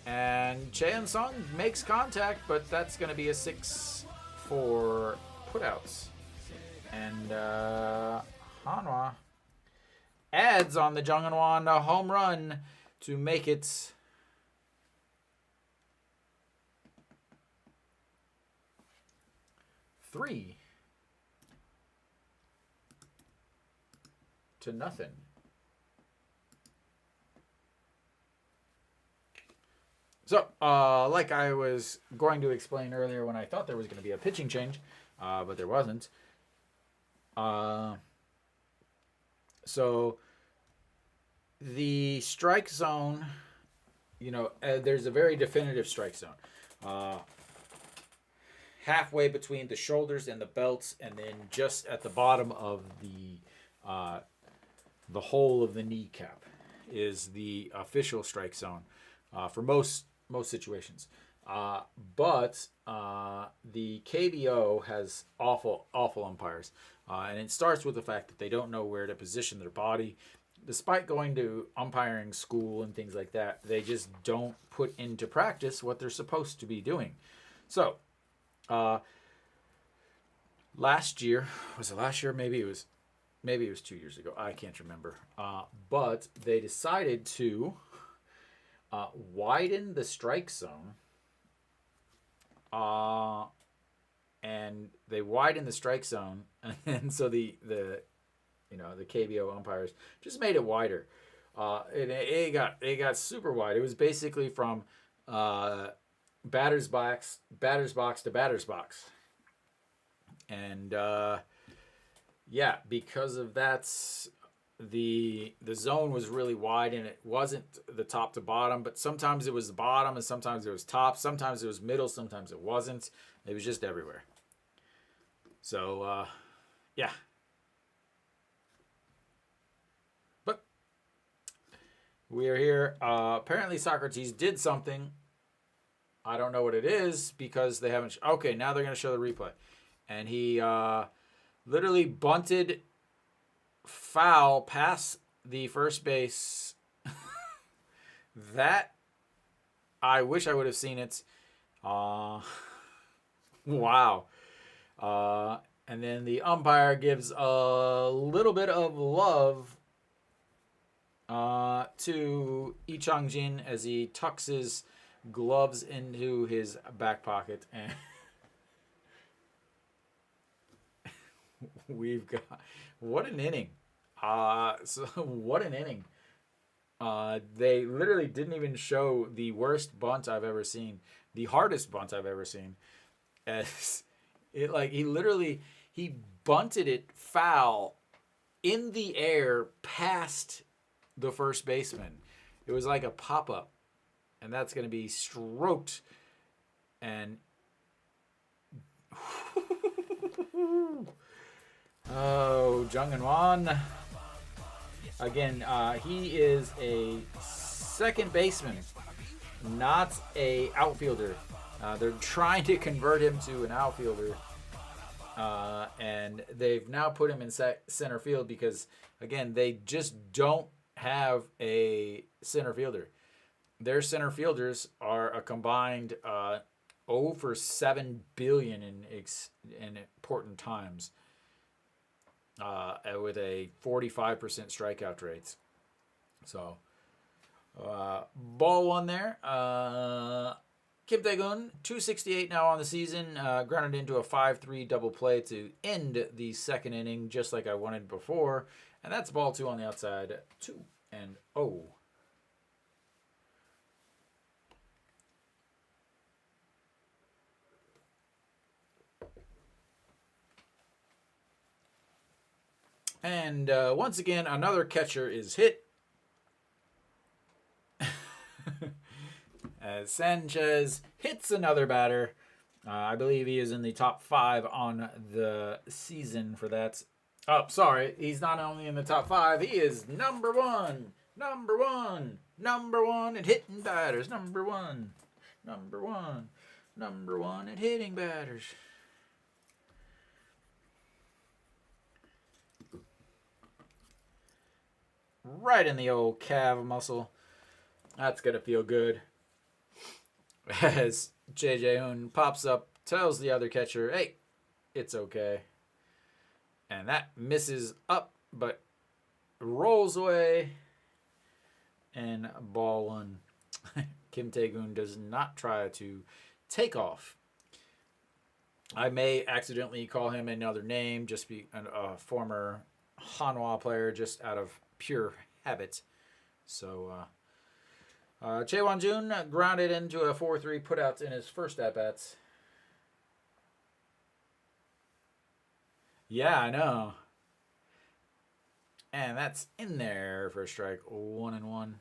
And Chaeun Sung makes contact, but that's going to be a 6 for putouts. And Hanwha adds on the Jungwon a home run to make it 3-0. So, like I was going to explain earlier when I thought there was going to be a pitching change, but there wasn't. So, the strike zone, there's a very definitive strike zone. Halfway between the shoulders and the belts, and then just at the bottom of the whole of the kneecap is the official strike zone for most situations. But the KBO has awful umpires, and it starts with the fact that they don't know where to position their body. Despite going to umpiring school and things like that, they just don't put into practice what they're supposed to be doing. So, last year, was it last year? Maybe it was 2 years ago. I can't remember. But they decided to widen the strike zone. And they widened the strike zone, and so the KBO umpires just made it wider. It got super wide. It was basically from batter's box to batter's box. And because of that, the zone was really wide, and it wasn't the top to bottom, but sometimes it was the bottom and sometimes it was top, sometimes it was middle, sometimes it wasn't. It was just everywhere. So but we are here. Apparently Socrates did something. I don't know what it is because they haven't. Okay, now they're going to show the replay. And he literally bunted foul past the first base. That, I wish I would have seen it. Wow. And then the umpire gives a little bit of love to Lee Chang-jin as he tucks his gloves into his back pocket, and we've got what an inning. What an inning. They literally didn't even show the worst bunt I've ever seen, the hardest bunt I've ever seen. As it like he bunted it foul in the air past the first baseman. It was like a pop up, and that's going to be stroked and. Oh, Jung Hanwha. Again, he is a second baseman, not a outfielder. They're trying to convert him to an outfielder, and they've now put him in center field because, again, they just don't have a center fielder. Their center fielders are a combined 0 for 7 billion in important times, with a 45% strikeout rates. So, ball one there. Kim Tae-gun, 268 now on the season, grounded into a 5-3 double play to end the second inning, just like I wanted before. And that's ball two on the outside, 2-0. And once again, another catcher is hit. As Sanchez hits another batter. I believe he is in the top 5 on the season for that. Oh, sorry. He's not only in the top 5. He is number one at hitting batters. Number one at hitting batters. Right in the old calf muscle. That's going to feel good. As J.J. Hoon pops up, tells the other catcher, hey, it's okay. And that misses up, but rolls away. And ball one. Kim Tae-gun does not try to take off. I may accidentally call him another name, just be a former Hanwha player, just out of pure habit. So, Chae Won-jun grounded into a 4-3 putout in his first at-bats. Yeah, I know. And that's in there for a strike. 1-1.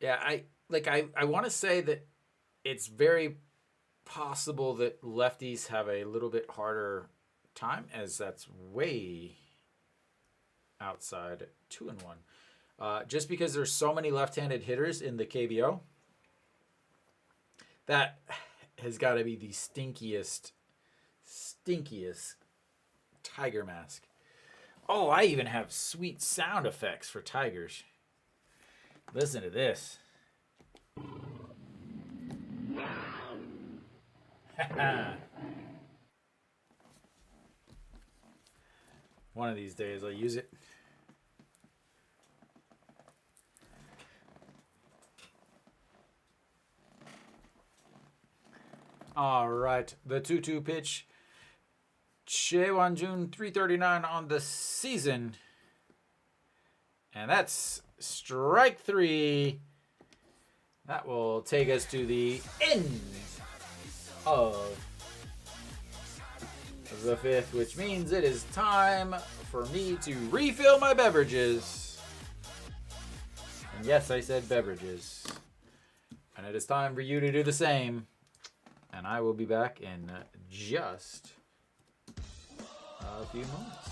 Yeah, I want to say that it's very possible that lefties have a little bit harder time, as that's way outside 2-1. Just because there's so many left-handed hitters in the KBO, that has got to be the stinkiest tiger mask. Oh, I even have sweet sound effects for tigers. Listen to this. One of these days I'll use it. All right, the 2-2 pitch. Chae Won-jun, 339 on the season. And that's strike 3. That will take us to the end of the 5th, which means it is time for me to refill my beverages. And yes, I said beverages. And it is time for you to do the same. And I will be back in just a few moments.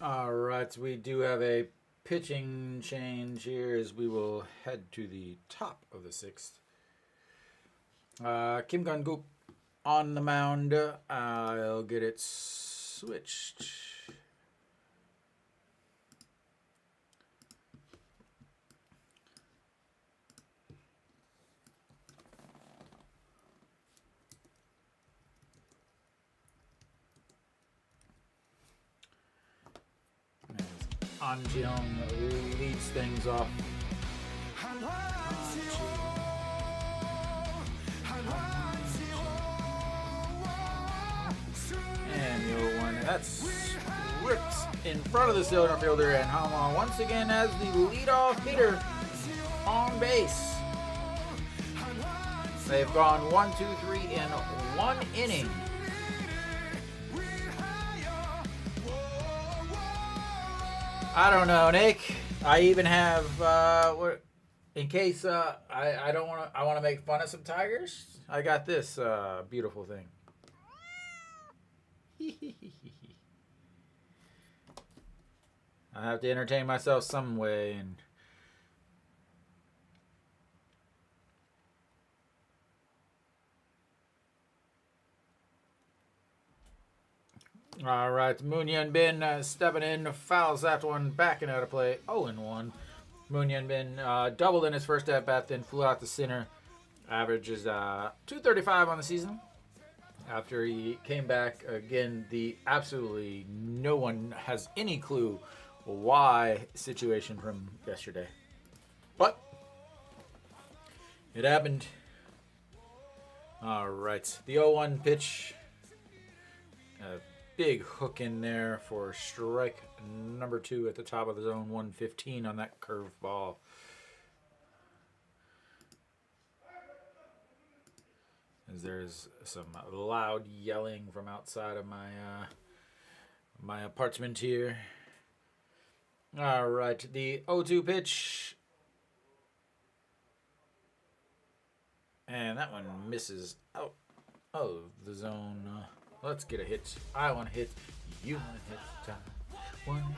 All right, we do have a pitching change here as we will head to the top of the sixth. Kim Gun-goop on the mound. I'll get it switched. An Jeong leads things off. And the 0-1. That's ripped in front of the center fielder, and Hanwha once again has the leadoff hitter on base. They've gone 1, 2, 3 in 1 inning. I don't know, Nick. I even have in case I don't want to. I want to make fun of some tigers. I got this beautiful thing. I have to entertain myself some way, and all right, Moon Hyun Bin stepping in, fouls that one, backing out of play, 0-1. Moon Hyun Bin doubled in his first at bat, then flew out to center. Averages 235 on the season. After he came back again, the absolutely no one has any clue why situation from yesterday, but it happened. All right, the 0-1 pitch. Big hook in there for strike number 2 at the top of the zone, 115 on that curveball. As there's some loud yelling from outside of my apartment here. All right, the 0-2 pitch. And that one misses out of the zone. Let's get a hit. I want to hit. You want to hit. Time. One time.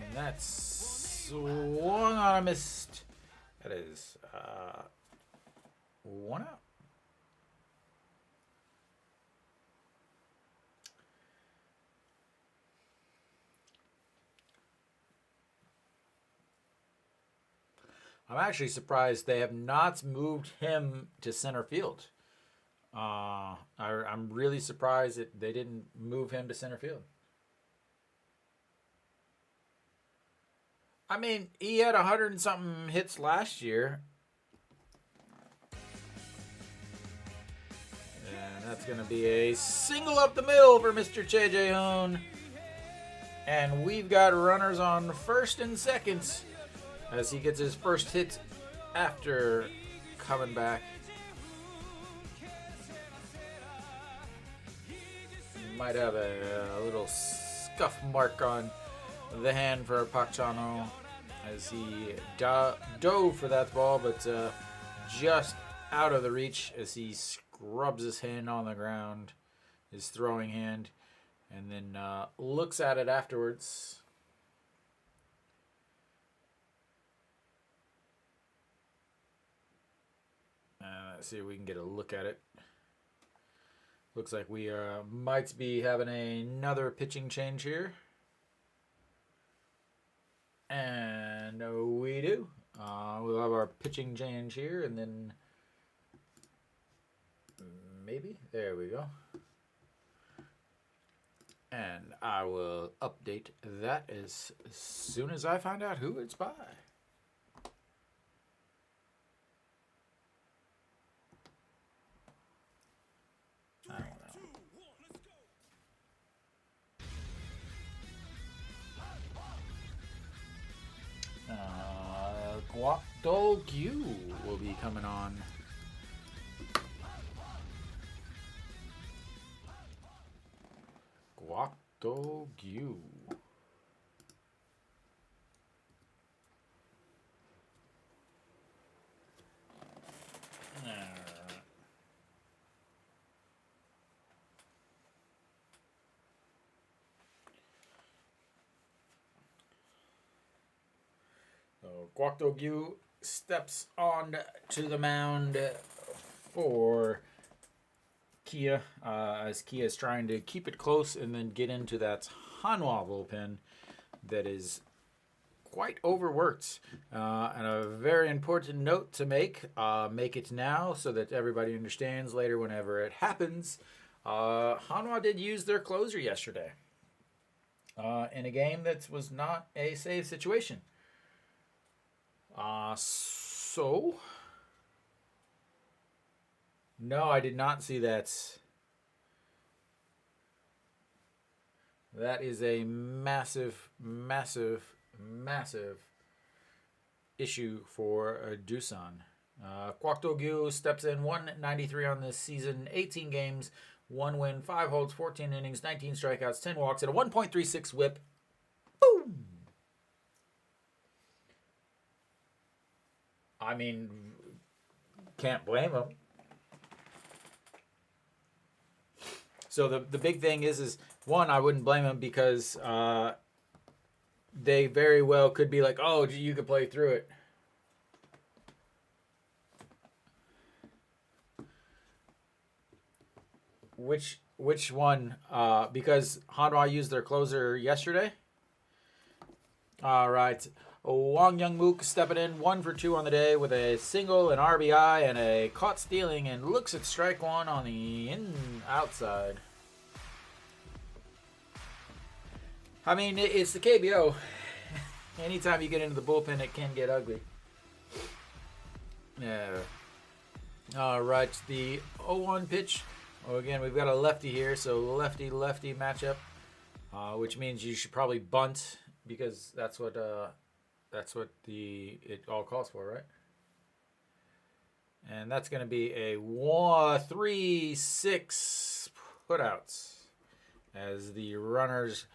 And that's swung on a missed. That is 1 out. I'm actually surprised they have not moved him to center field. I'm really surprised that they didn't move him to center field. I mean, he had 100 and something hits last year. And that's going to be a single up the middle for Mr. Che Jae-hoon. And we've got runners on first and second as he gets his first hit after coming back. Might have a little scuff mark on the hand for Park Chan-ho as he dove for that ball, but just out of the reach as he scrubs his hand on the ground, his throwing hand, and then looks at it afterwards. Let's see if we can get a look at it. Looks like we might be having another pitching change here. And we do. We'll have our pitching change here, and then maybe. There we go. And I will update that as soon as I find out who it's by. Guak Do-gyu will be coming on. Guak Gyu. So Gyu steps on to the mound for Kia, as Kia is trying to keep it close and then get into that Hanwha bullpen that is quite overworked. And a very important note to make it now so that everybody understands later whenever it happens. Hanwha did use their closer yesterday in a game that was not a save situation. So no, I did not see that. That is a massive, massive, massive issue for Doosan. Gyu steps in 193 on this season, 18 games, 1 win, 5 holds, 14 innings, 19 strikeouts, 10 walks, and a 1.36 whip. Boom! I mean, can't blame him. So the big thing is one, I wouldn't blame him because they very well could be like, oh, you could play through it. Which one? Because Hanwha used their closer yesterday. All right. Wang Young-mook stepping in 1 for 2 on the day with a single, an RBI, and a caught stealing, and looks at strike one on the outside. I mean, it's the KBO. Anytime you get into the bullpen, it can get ugly. Yeah. All right, the 0-1 pitch. Oh, again, we've got a lefty here, so lefty-lefty matchup, which means you should probably bunt because that's what it all calls for, right? And that's going to be a 3-6 putouts as the runners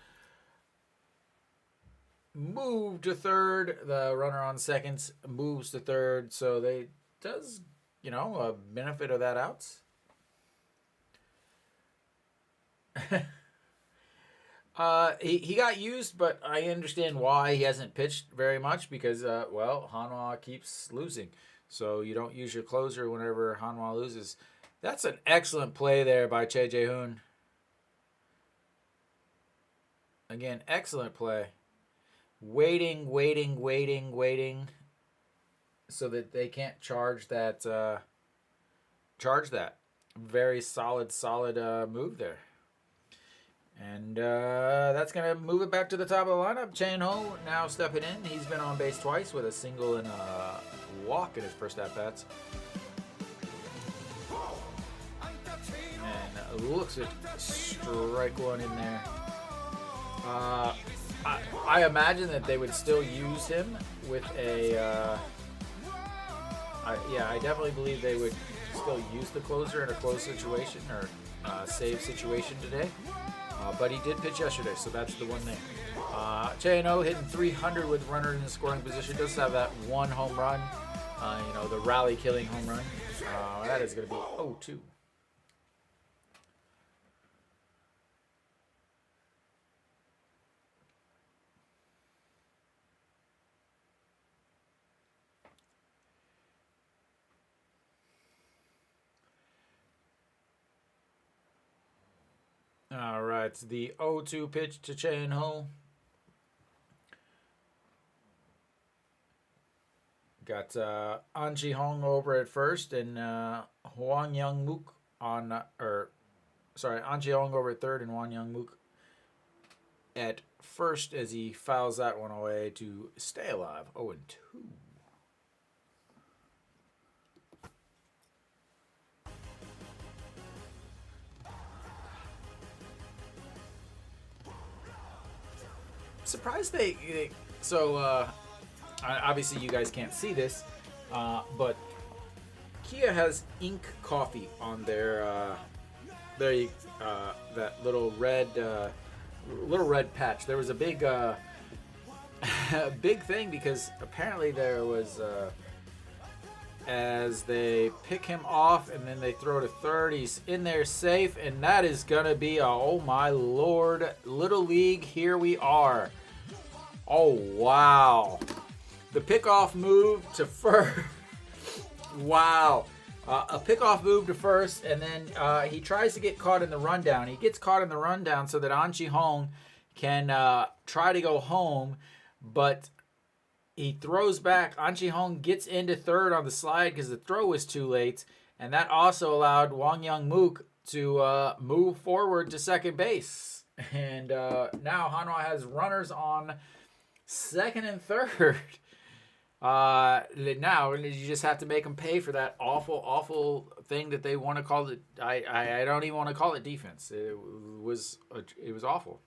move to third. The runner on second moves to third, so they does, a benefit of that outs. He got used, but I understand why he hasn't pitched very much because, Hanwha keeps losing. So you don't use your closer whenever Hanwha loses. That's an excellent play there by Che Jae-hoon. Again, excellent play. Waiting so that they can't charge that. Very solid move there. And that's going to move it back to the top of the lineup. Chain-ho now stepping in. He's been on base twice with a single and a walk in his first at-bats. And looks at strike one in there. I imagine that they would still use him with a... I definitely believe they would still use the closer in a close situation or save situation today. But he did pitch yesterday, so that's the one thing. Chain-ho hitting 300 with runner in the scoring position. Does have that one home run, the rally-killing home run. That is going to be 0-2. All right, the 0-2 pitch to Chain-ho. Got An Ji-hong over at first and Hwang Young-mook An Ji-hong over at third and Hwang Young-mook at first as he fouls that one away to stay alive. 0-2. Surprised obviously you guys can't see this, but Kia has ink coffee on their that little red little red patch. There was a big big thing because apparently there was as they pick him off and then they throw to third. He's in there safe, and that is gonna be a, oh my lord, Little League. Here we are. Oh wow, the pickoff move to first. Wow. A pickoff move to first, and then he tries to get caught in the rundown. He gets caught in the rundown so that An Chi-hong can try to go home, but he throws back. An Chi-hong gets into third on the slide because the throw was too late, and that also allowed Wang Young-mook to move forward to second base. And now Hanwha has runners on second and third. Now you just have to make them pay for that awful thing that they want to call it. I don't even want to call it defense. It was awful.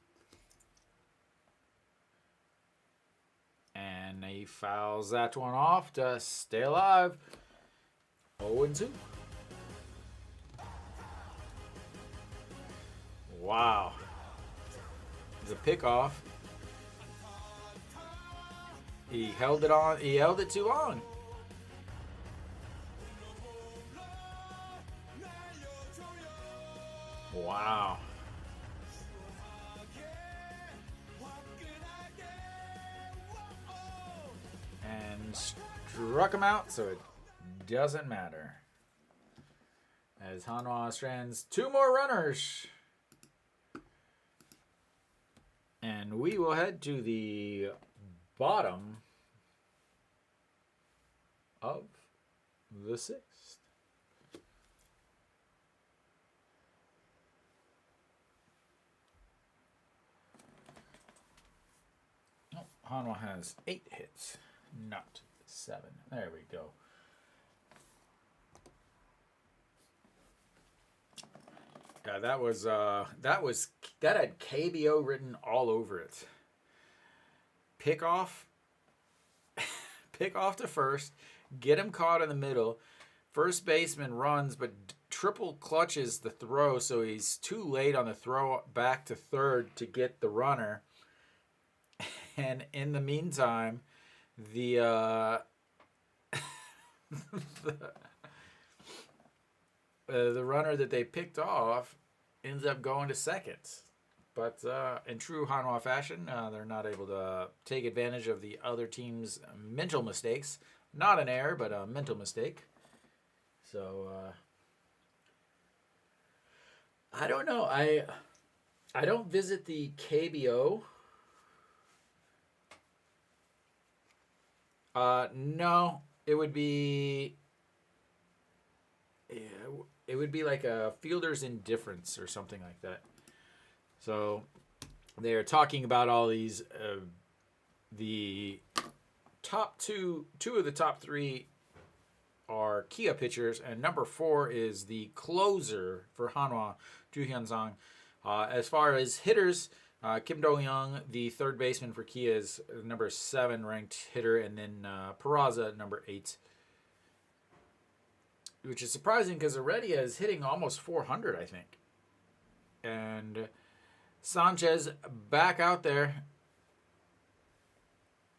And he fouls that one off to stay alive. 0-2. Wow. The pickoff. He held it on. He held it too long. Wow. And struck him out, so it doesn't matter. As Hanwha strands two more runners. And we will head to the bottom of the sixth. Oh, Hanwha has 8 hits, not 7. There we go. Yeah, that had KBO written all over it. Pick off to first, get him caught in the middle. First baseman runs, but triple clutches the throw, so he's too late on the throw back to third to get the runner. And in the meantime, the runner that they picked off ends up going to second. But in true Hanwha fashion, they're not able to take advantage of the other team's mental mistakes. Not an error, but a mental mistake. So, I don't know. I don't visit the KBO. No, it would be... Yeah, it would be like a fielder's indifference or something like that. So they're talking about all these, the top two of the top 3 are Kia pitchers, and number 4 is the closer for Hanwha, Ju Hyun-sang. As far as hitters, Kim Do-young, the third baseman for Kia, is number 7 ranked hitter, and then Peraza, number 8. Which is surprising because Heredia is hitting almost 400, I think. And Sanchez back out there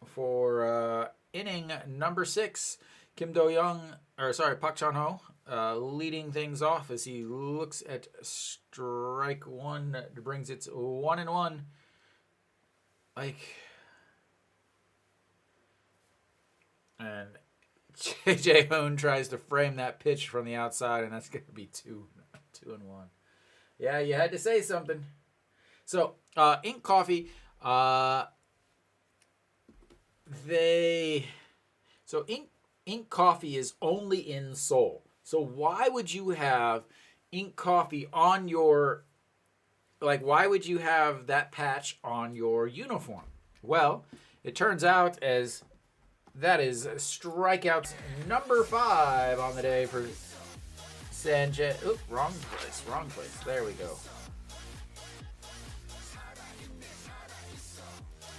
for inning number 6. Park Chan-ho leading things off as he looks at strike 1, brings it 1-1. And J.J. Hoon tries to frame that pitch from the outside, and that's going to be 2-1. Yeah, you had to say something. So, Ink Coffee, Ink Coffee is only in Seoul. So why would you have Ink Coffee on your, why would you have that patch on your uniform? Well, it turns out as that is strikeouts number 5 on the day for Sanchez. Oop, wrong place. There we go.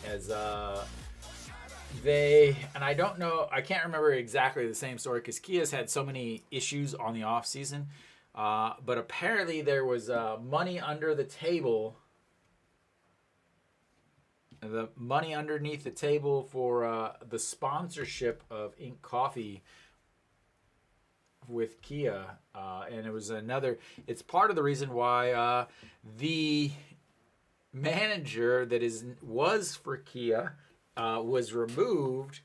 As and I don't know, I can't remember exactly the same story because Kia's had so many issues on the off season, but apparently there was money under the table the money underneath the table for the sponsorship of Ink Coffee with Kia, and it was another. It's part of the reason why the manager that was for Kia was removed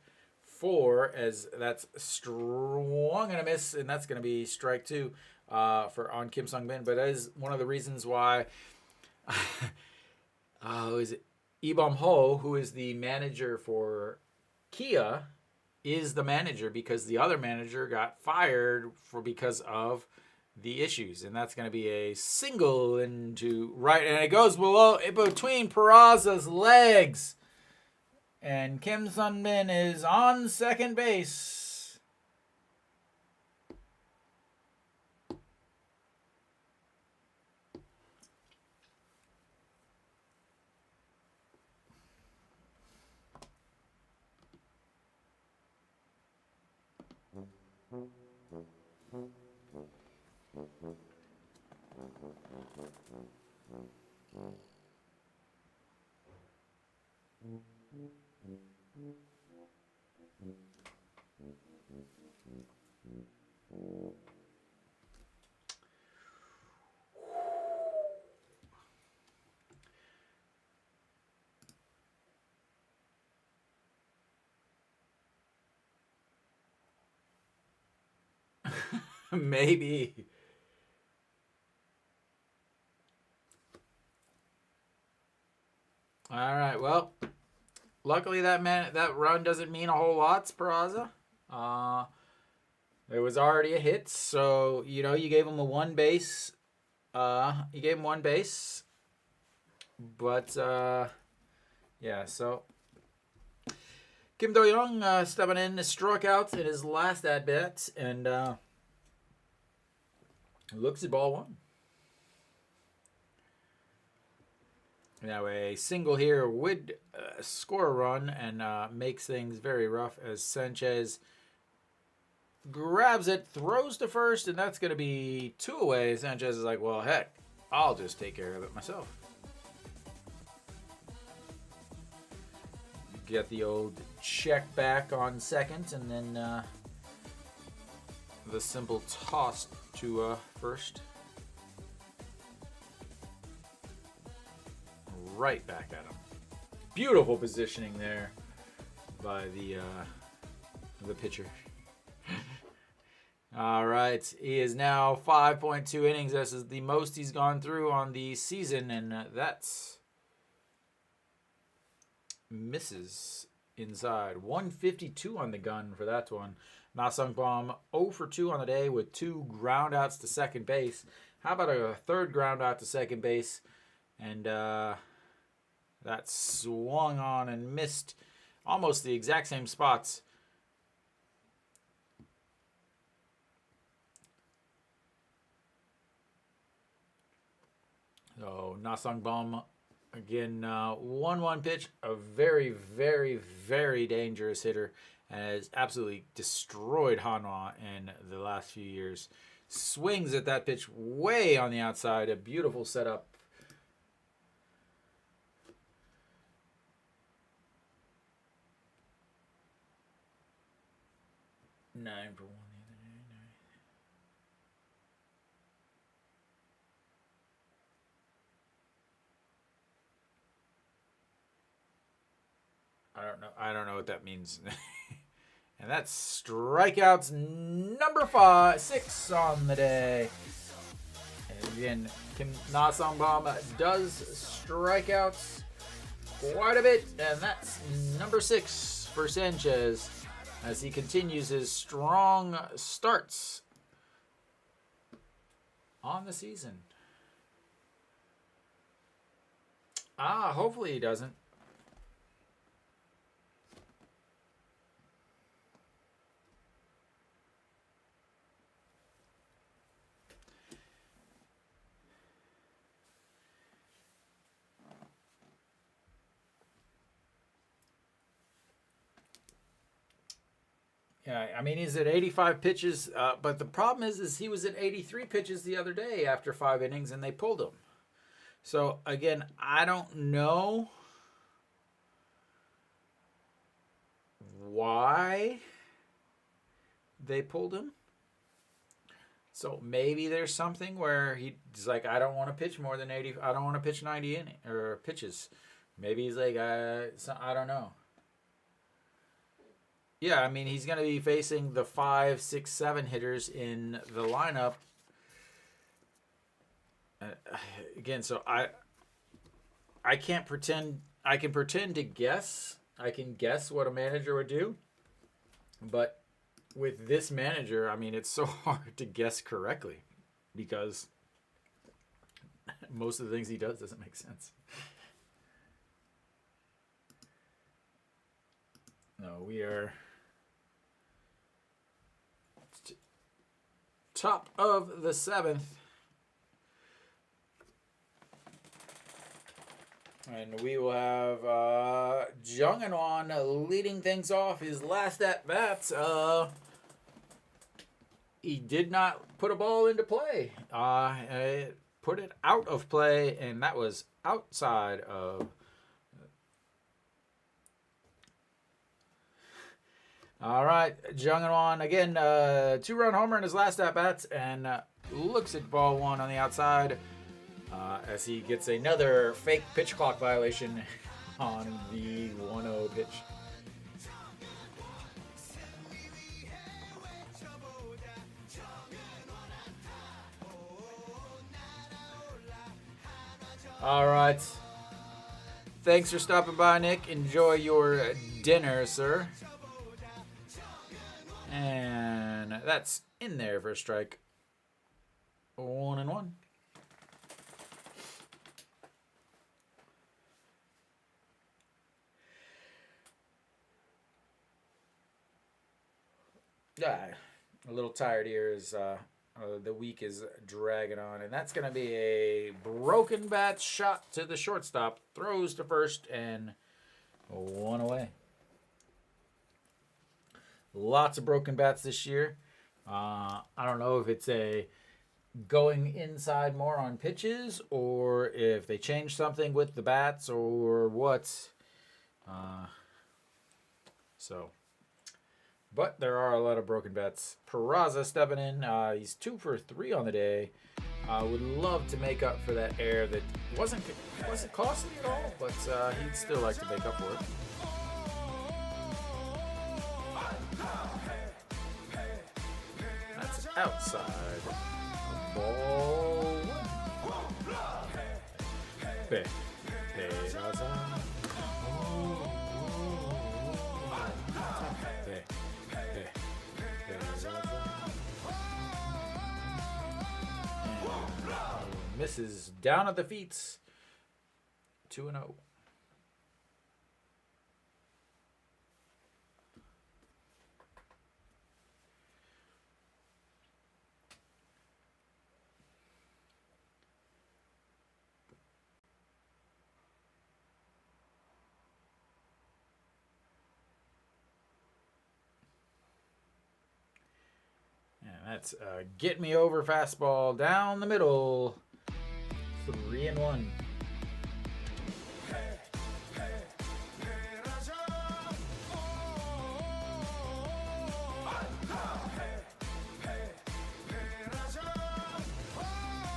as that's strong and a miss, and that's going to be strike two on Kim Sung Bin. But that is one of the reasons why. Is it Ibom Ho, who is the manager for Kia, is the manager because the other manager got fired because of the issues, and that's going to be a single into right, and it goes between Peraza's legs, and Kim Sun Min is on second base. Maybe. All right. Well, luckily that run doesn't mean a whole lot, Peraza. It was already a hit, so you gave him one base. You gave him one base, but yeah. So Kim Do-young stepping in, struck out in his last at bat, and looks at ball one. Now a single here would score a run and makes things very rough as Sanchez grabs it, throws to first, and that's going to be two away. Sanchez is like, well, heck, I'll just take care of it myself. Get the old check back on second, and then the simple toss to first. Right back at him. Beautiful positioning there by the pitcher. All right, he is now 5.2 innings. This is the most he's gone through on the season, and that's misses inside. 152 on the gun for that one. Na Sung Bom 0 for 2 on the day with 2 ground outs to second base. How about a third ground out to second base? And that swung on and missed almost the exact same spots. So Na Sung Bom again, 1-1 pitch, a very, very, very dangerous hitter, and has absolutely destroyed Hanwha in the last few years. Swings at that pitch way on the outside, a beautiful setup. Nine for 1 the other day. I don't know what that means. And that's strikeouts number 6 on the day. And again, Na Sung Bom does strikeouts quite a bit, and that's number 6 for Sanchez as he continues his strong starts on the season. Hopefully he doesn't. Yeah, I mean, he's at 85 pitches, but the problem is he was at 83 pitches the other day after 5 innings, and they pulled him. So, again, I don't know why they pulled him. So maybe there's something where he's like, I don't want to pitch more than 80. I don't want to pitch 90 or pitches. Maybe he's like, I don't know. Yeah, I mean, he's going to be facing the 5, 6, 7 hitters in the lineup. Again, so I can't pretend. I can pretend to guess. I can guess what a manager would do. But with this manager, I mean, it's so hard to guess correctly because most of the things he does doesn't make sense. No, we are top of the 7th. And we will have Jung Hanwha leading things off. His last at-bats, he did not put a ball into play. Put it out of play, and that was outside of... All right, Jung Hanwha, again, 2-run homer in his last at-bats, and looks at ball 1 on the outside. As he gets another fake pitch clock violation on the 1-0 pitch. All right. Thanks for stopping by, Nick. Enjoy your dinner, sir. And that's in there for a strike. 1-1. Yeah, a little tired here as the week is dragging on. And that's going to be a broken bat shot to the shortstop. Throws to first and 1 away. Lots of broken bats this year. I don't know if it's a going inside more on pitches or if they changed something with the bats or what. But there are a lot of broken bats. Peraza stepping in. He's 2 for 3 on the day. Would love to make up for that error that wasn't costly at all, but he'd still like to make up for it. That's outside. Ball 1. Peraza. Misses down at the feet. 2-0. And that's get me over fastball down the middle. 3-1.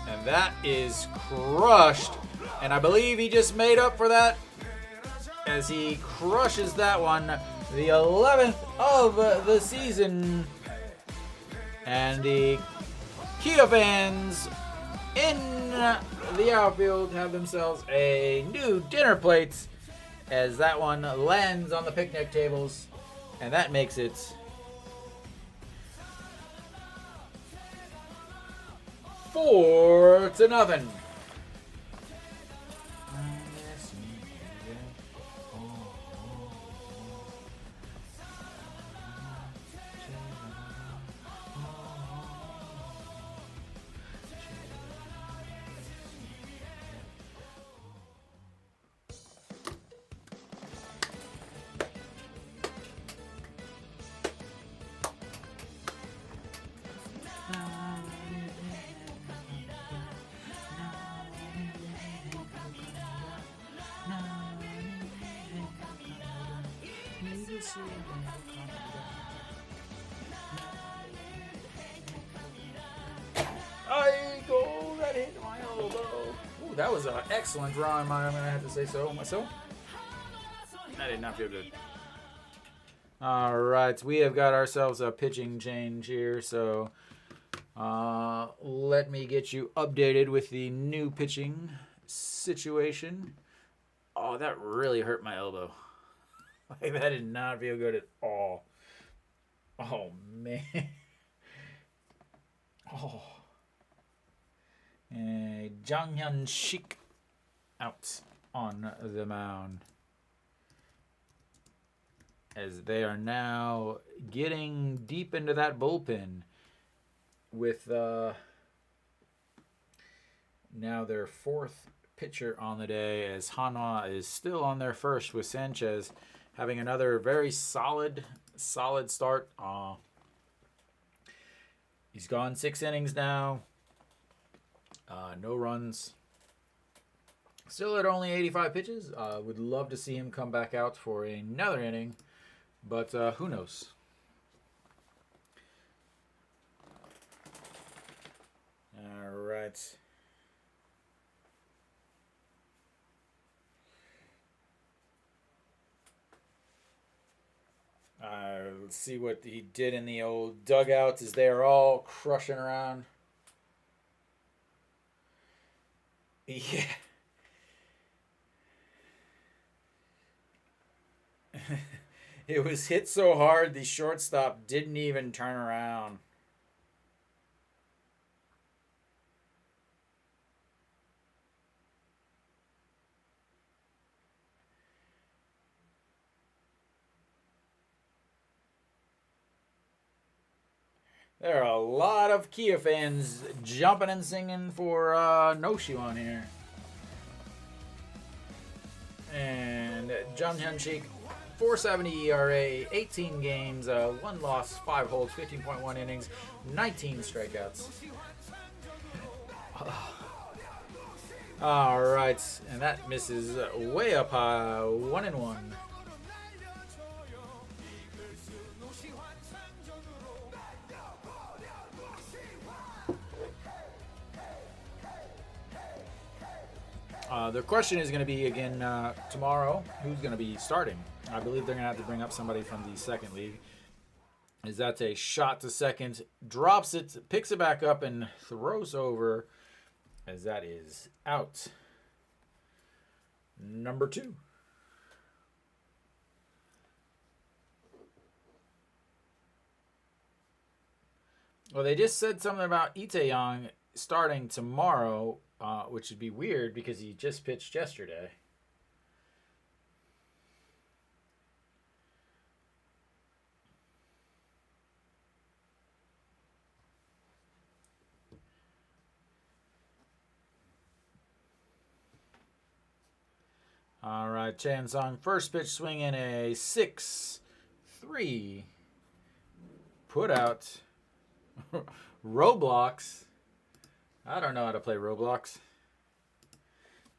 And that is crushed. And I believe he just made up for that as he crushes that one. The 11th of the season. And the Kia fans in the outfield have themselves a new dinner plate as that one lands on the picnic tables, and that makes it 4-0. I go, that hit my elbow. Ooh, that was an excellent rhyme, I'm going to have to say so myself. That did not feel good. All right, we have got ourselves a pitching change here, so let me get you updated with the new pitching situation. Oh, that really hurt my elbow. Like, that did not feel good at all. Oh, man. Oh. Jang Hyun Shik out on the mound, as they are now getting deep into that bullpen with now their fourth pitcher on the day, as Hanwha is still on their first with Sanchez having another very solid start. He's gone 6 innings now. No runs. Still at only 85 pitches. Would love to see him come back out for another inning, but who knows? All right. Let's see what he did in the old dugout as they are all crushing around. Yeah. It was hit so hard the shortstop didn't even turn around. There are a lot of Kia fans jumping and singing for No-Shoe on here. And Jang Hyun Shik, 4.70 ERA, 18 games, 1 loss, 5 holds, 15.1 innings, 19 strikeouts. All right, and that misses way up high, 1-1. The question is going to be again tomorrow, who's going to be starting? I believe they're going to have to bring up somebody from the second league. As that's a shot to second, drops it, picks it back up, and throws over, as that is out. Number 2. Well, they just said something about Itaeyong starting tomorrow, which would be weird because he just pitched yesterday. All right, Chan Sung, first pitch swing in a 6-3. Put out. Roblox. I don't know how to play Roblox.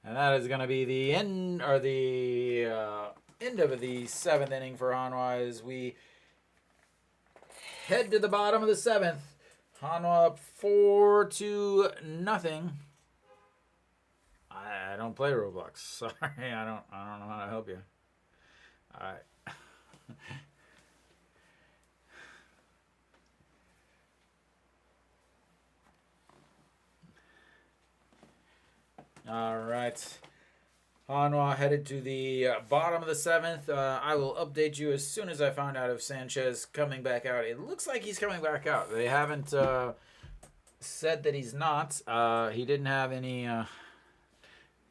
And that is going to be the end, or the end of the 7th inning for Hanwha as we head to the bottom of the 7th. Hanwha up 4-0. I don't play Roblox. Sorry, I don't know how to help you. All right. All right. Hanwha headed to the bottom of the 7th. I will update you as soon as I find out if Sanchez coming back out. It looks like he's coming back out. They haven't said that he's not. He didn't have any...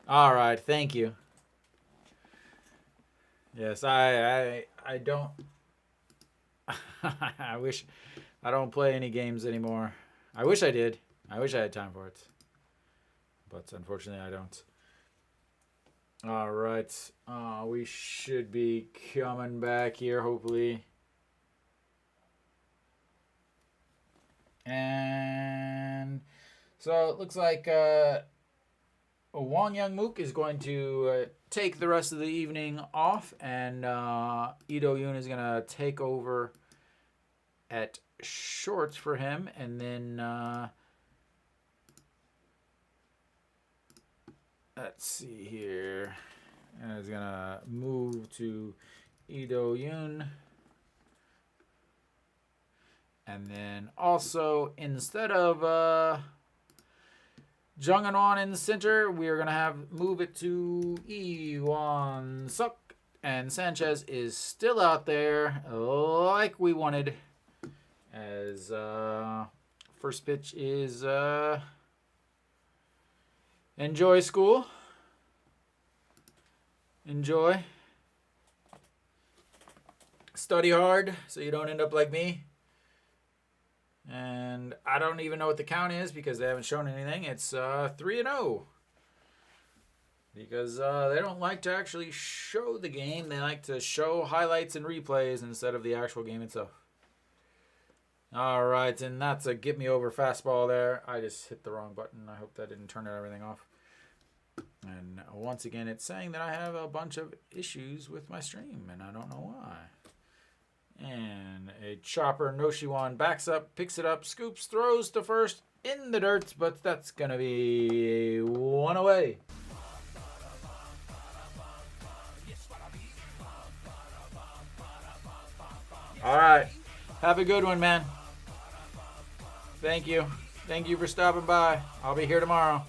All right, thank you. Yes, I don't... I wish... I don't play any games anymore. I wish I did. I wish I had time for it. But unfortunately, I don't. All right. We should be coming back here, hopefully. And so it looks like Wang Young-mook is going to take the rest of the evening off, and Ito Yoon is going to take over at shorts for him, and then let's see here. And it's going to move to Ito Yoon. And then also, instead of Jung Eun-won in the center, we are going to move it to Lee Won-suk. And Sanchez is still out there like we wanted. As first pitch is enjoy school. Enjoy. Study hard so you don't end up like me. And I don't even know what the count is because they haven't shown anything. It's 3-0. Because they don't like to actually show the game. They like to show highlights and replays instead of the actual game itself. All right, and that's a get me over fastball there. I just hit the wrong button. I hope that didn't turn everything off. And once again, it's saying that I have a bunch of issues with my stream, and I don't know why. And a chopper, Noshiwan backs up, picks it up, scoops, throws to first in the dirt, but that's going to be one away. All right. Have a good one, man. Thank you. Thank you for stopping by. I'll be here tomorrow.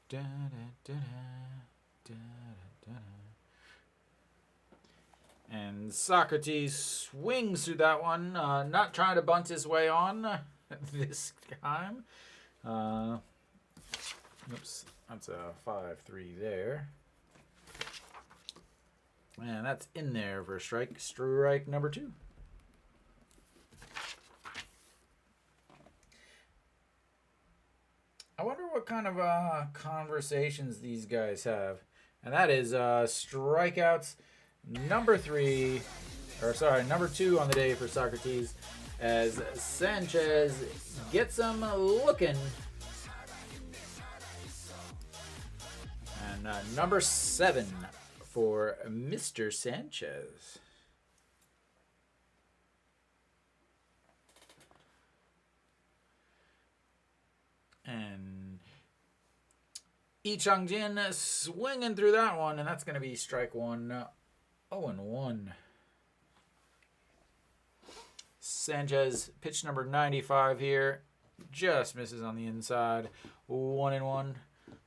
Da, da, da, da, da, da. And Socrates swings through that one, not trying to bunt his way on this time. Oops, that's a 5-3 there. And that's in there for a strike. Strike number 2. I wonder what kind of conversations these guys have. And that is strikeouts number 2 on the day for Socrates, as Sanchez gets him looking. And number 7 for Mr. Sanchez. And Lee Chang-jin swinging through that one, and that's going to be strike 1, 0-1. Sanchez, pitch number 95 here, just misses on the inside, 1-1.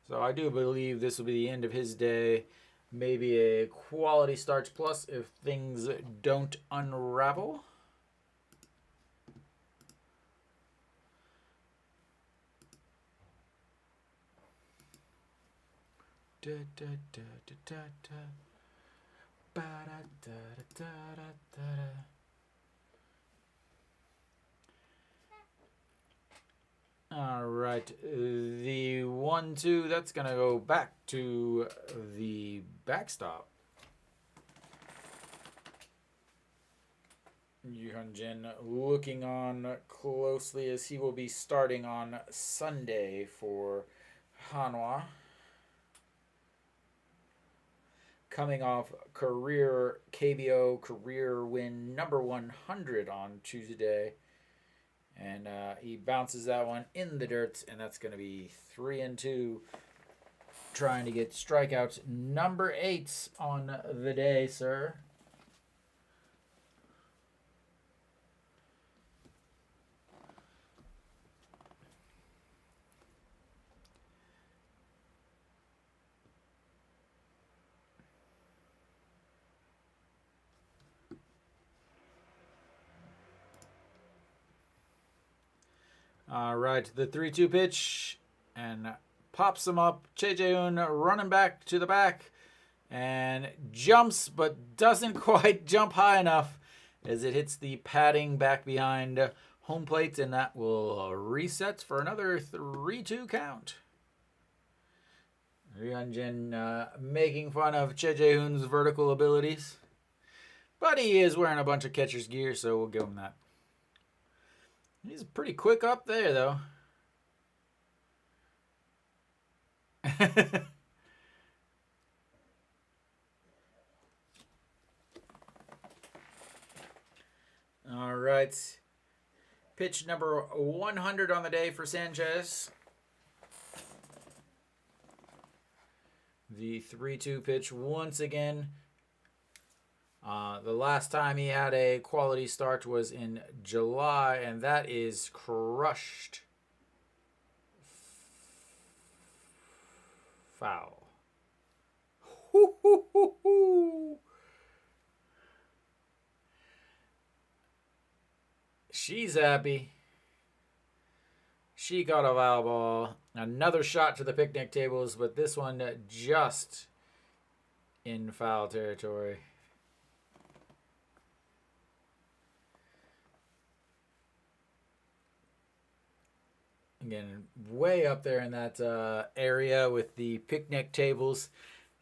So I do believe this will be the end of his day. Maybe a quality starts plus if things don't unravel. Da, da, da, da, da, da. Ba, da, da, da, da, da, da. All right, the 1-2, that's going to go back to the backstop. Yu Hyun-jin looking on closely as he will be starting on Sunday for Hanwha. Coming off KBO career win number 100 on Tuesday. And he bounces that one in the dirt, and that's going to be 3-2. Trying to get strikeouts number 8 on the day, sir. All right, the 3-2 pitch, and pops him up. Choi Jae-hoon running back to the back, and jumps, but doesn't quite jump high enough as it hits the padding back behind home plate, and that will reset for another 3-2 count. Yu Hyun-jin making fun of Choi Jae-hoon's vertical abilities, but he is wearing a bunch of catcher's gear, so we'll give him that. He's pretty quick up there, though. All right. Pitch number 100 on the day for Sanchez. The 3-2 pitch once again. The last time he had a quality start was in July, and that is crushed. Foul. She's happy. She got a foul ball. Another shot to the picnic tables, but this one just in foul territory. Again, way up there in that area with the picnic tables.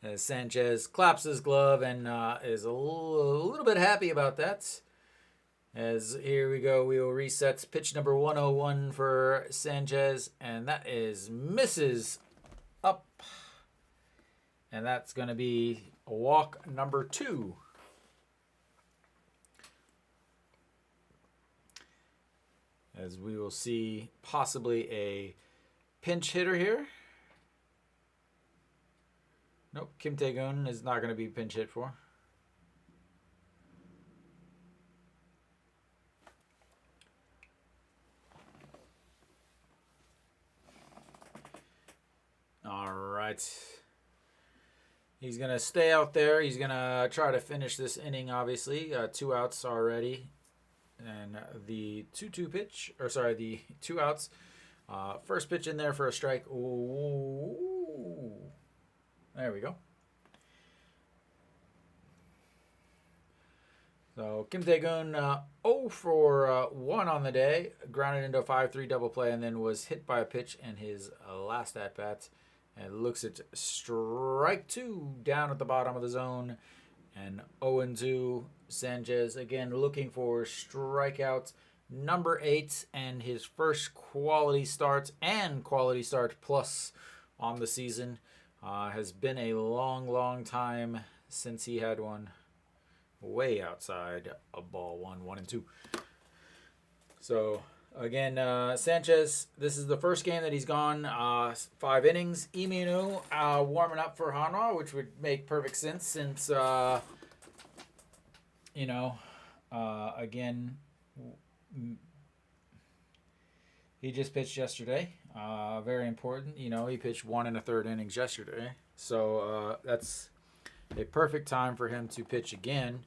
As Sanchez claps his glove and is a little bit happy about that. As here we go, we will reset pitch number 101 for Sanchez, and that is misses up. And that's going to be walk number 2. As we will see possibly a pinch hitter here. Nope, Kim Tae-gun is not going to be pinch hit for. All right. He's going to stay out there. He's going to try to finish this inning, obviously. 2 outs already. And the 2-2 pitch, or sorry, the 2 outs. First pitch in there for a strike. Ooh. There we go. So Kim Tae-gun 0 for 1 on the day. Grounded into a 5-3 double play and then was hit by a pitch in his last at-bat. And looks at strike 2 down at the bottom of the zone. And 0-2. Sanchez again looking for strikeout number 8 and his first quality start and quality start plus on the season. Has been a long time since he had one way outside of ball 1-2. So again, Sanchez, this is the first game that he's gone 5 innings. Imino warming up for Hanwha, which would make perfect sense since again, he just pitched yesterday. Very important. He pitched 1 1/3 innings yesterday. So that's a perfect time for him to pitch again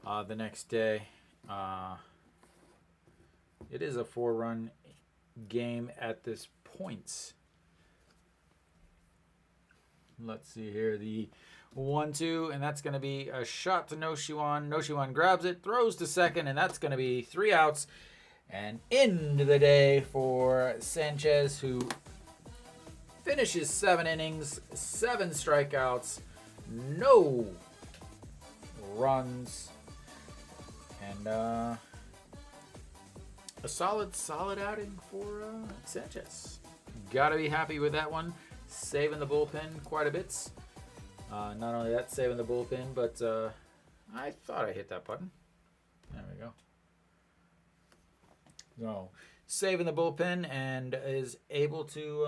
the next day. It is a 4-run game at this point. Let's see here. The 1-2, and that's going to be a shot to Noshiwan. Noshiwan grabs it, throws to second, and that's going to be 3 outs. And into the day for Sanchez, who finishes 7 innings, 7 strikeouts, no runs, and a solid outing for Sanchez. Got to be happy with that one. Saving the bullpen quite a bit. Not only that, saving the bullpen, but I thought I hit that button. There we go. So, saving the bullpen and is able to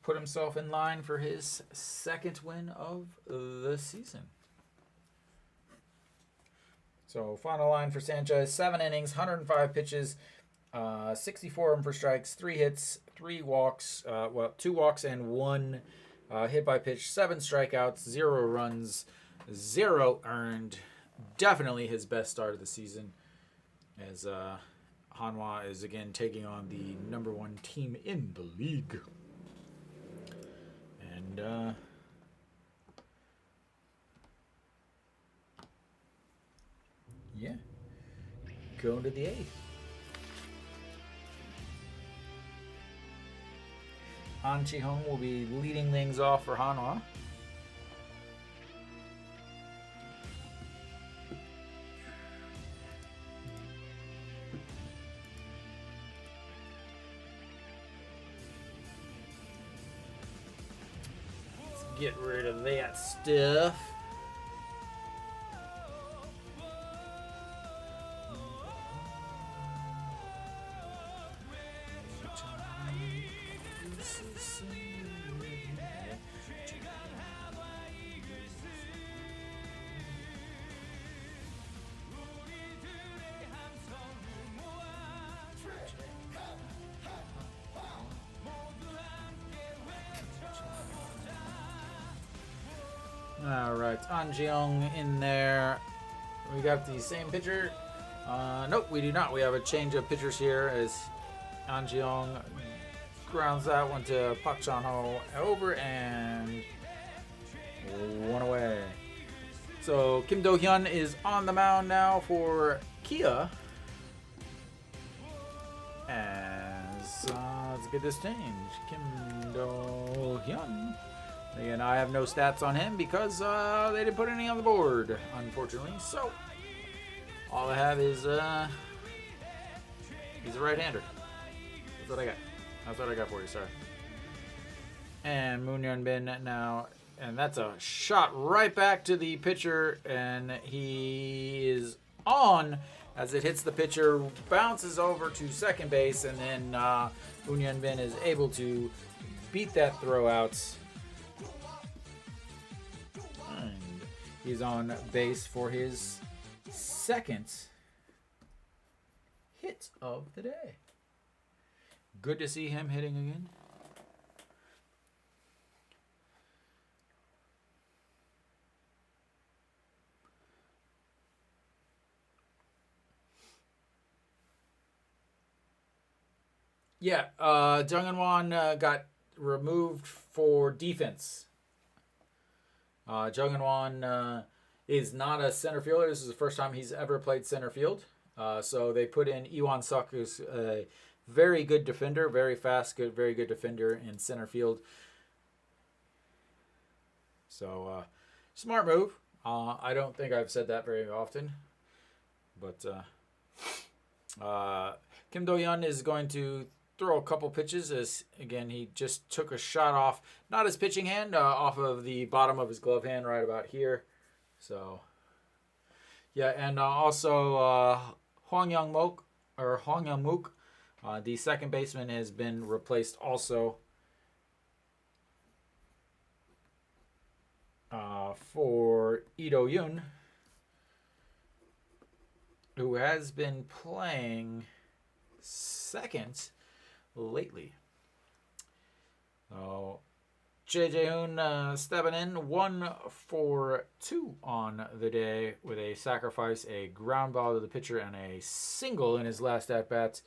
put himself in line for his 2nd win of the season. So, final line for Sanchez, 7 innings, 105 pitches, 64 of them for strikes, 3 hits, 3 walks, 2 walks and 1 hit by pitch, 7 strikeouts, 0 runs, 0 earned. Definitely his best start of the season, as Hanwha is again taking on the number 1 team in the league. And yeah, going to the 8th. Han Chi-hong will be leading things off for Hanwha. get rid of that stuff. All right, Anjeong in there. We got the same pitcher. Nope, we do not. We have a change of pitchers here as Anjeong grounds that one to Park Chan-ho over and one away. So Kim Do-hyun is on the mound now for Kia. As let's get this change. Kim Do-hyun. Again, I have no stats on him because they didn't put any on the board, unfortunately. So all I have is he's a right-hander. That's what I got. That's what I got for you. Sorry. And Moon Hyun-bin now, and that's a shot right back to the pitcher, and he is on as it hits the pitcher, bounces over to second base, and then Moon Hyun-bin is able to beat that throw out. And he's on base for his second hit of the day. Good to see him hitting again. Yeah, Jung In-won got removed for defense. Jung In-won is not a center fielder. This is the first time he's ever played center field. So they put in Iwan Suk, who's a very good defender, very fast, good, very good defender in center field. So smart move. I don't think I've said that very often, but Kim Do-hyun is going to throw a couple pitches as, again, he just took a shot off, not his pitching hand, off of the bottom of his glove hand right about here. So, yeah, and also Hwang Young-mook, the second baseman, has been replaced also for Lee Do-yoon, who has been playing second lately. So Jae Jae-hoon stepping in 1 for 2 on the day with a sacrifice, a ground ball to the pitcher, and a single in his last at bat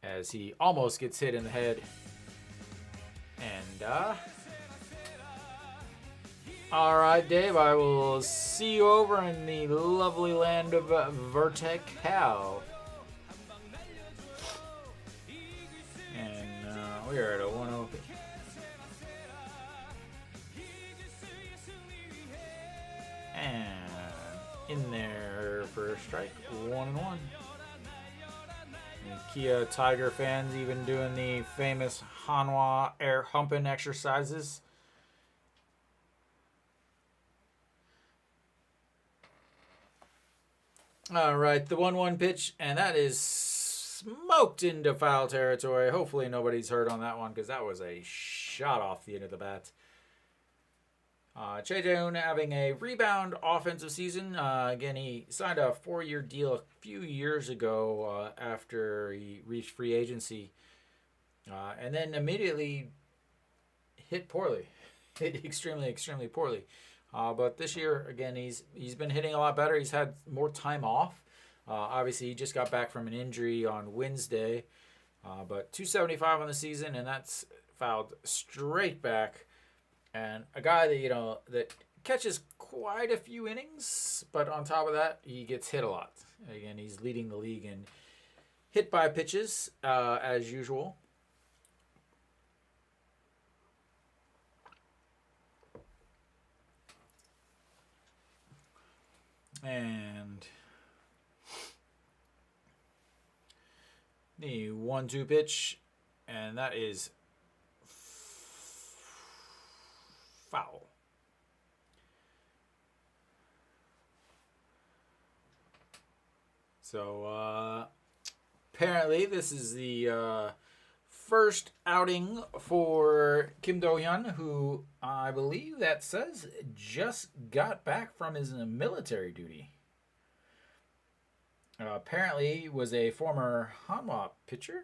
as he almost gets hit in the head. And all right, Dave, I will see you over in the lovely land of Vertical. We are at a 1-0. And in there for a strike, 1-1. Kia Tiger fans even doing the famous Hanwha air humping exercises. All right, the 1-1 pitch, and that is smoked into foul territory. Hopefully nobody's hurt on that one because that was a shot off the end of the bat. Jae Jae-hoon having a rebound offensive season. Again, he signed a 4-year deal a few years ago after he reached free agency. And then immediately hit poorly. Hit extremely, extremely poorly. But this year, again, he's been hitting a lot better. He's had more time off. Obviously, he just got back from an injury on Wednesday, but 275 on the season, and that's fouled straight back. And a guy that that catches quite a few innings, but on top of that, he gets hit a lot. Again, he's leading the league in hit by pitches as usual. And the 1-2 pitch, and that is foul. So, apparently this is the first outing for Kim Do-hyun, who I believe that says just got back from his military duty. Apparently was a former Hanwha pitcher.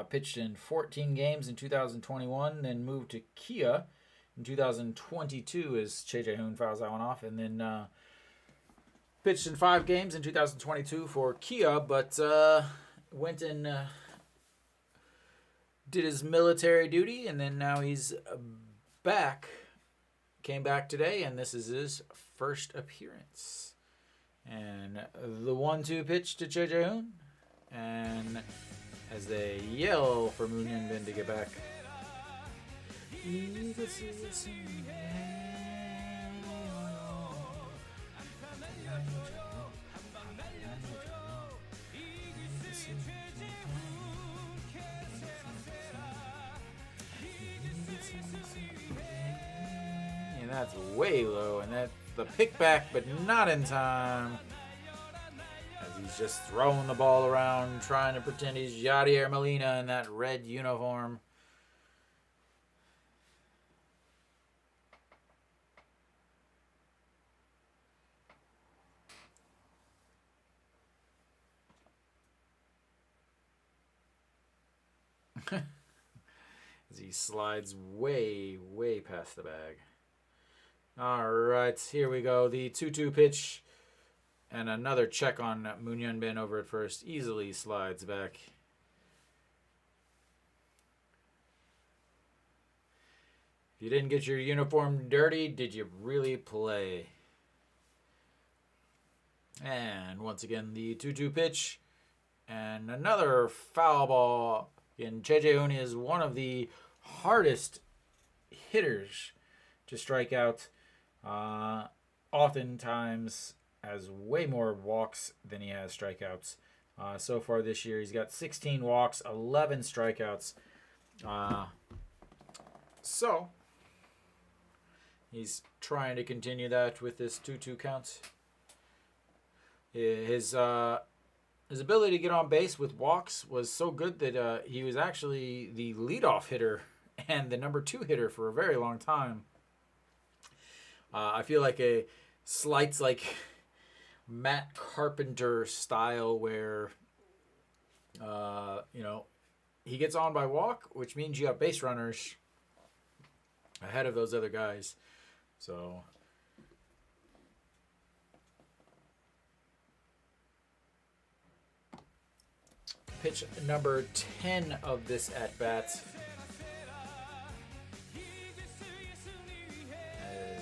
Pitched in 14 games in 2021, then moved to Kia in 2022 as Choi Jae-hoon fouls that one off, and then pitched in 5 games in 2022 for Kia, but went and did his military duty, and then now he's back. Came back today, and this is his first appearance. And the 1-2 pitch to Choi Jae-hoon, and as they yell for Moon Hyun-bin to get back. And that's way low, and that's the pick back, but not in time. As he's just throwing the ball around, trying to pretend he's Yadier Molina in that red uniform. As he slides way, way past the bag. All right, here we go. The 2-2 pitch. And another check on Moon Hyun-bin over at first. Easily slides back. If you didn't get your uniform dirty, did you really play? And once again, the 2-2 pitch. And another foul ball. And Choi Jae-hoon is one of the hardest hitters to strike out. Oftentimes has way more walks than he has strikeouts. So far this year, he's got 16 walks, 11 strikeouts. So he's trying to continue that with this 2-2 count. His ability to get on base with walks was so good that he was actually the leadoff hitter and the number 2 hitter for a very long time. I feel like a slight Matt Carpenter style where, he gets on by walk, which means you have base runners ahead of those other guys. So pitch number 10 of this at-bat.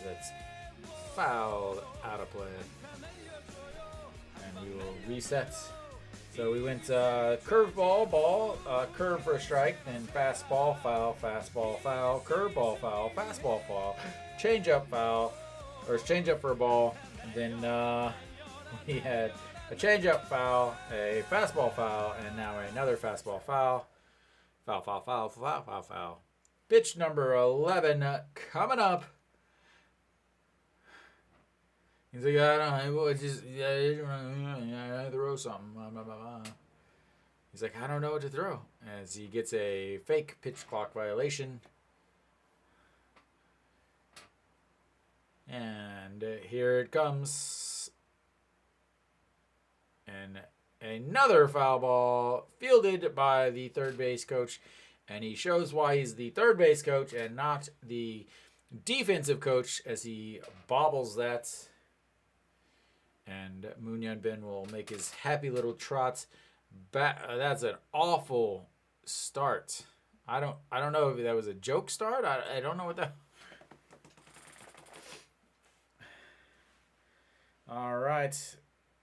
That's fouled out of play. And we will reset. So we went curveball, ball, curve for a strike, then fastball, foul, curveball, foul, fastball, foul, changeup, foul, or changeup for a ball. And then we had a changeup foul, a fastball foul, and now another fastball foul. Foul. Pitch number 11 coming up. He's like, I throw something. He's like, I don't know what to throw. As he gets a fake pitch clock violation. And here it comes. And another foul ball fielded by the third base coach. And he shows why he's the third base coach and not the defensive coach as he bobbles that. And Moon Hyun-bin will make his happy little trot back. That's an awful start. I don't know if that was a joke start. I don't know what that. All right,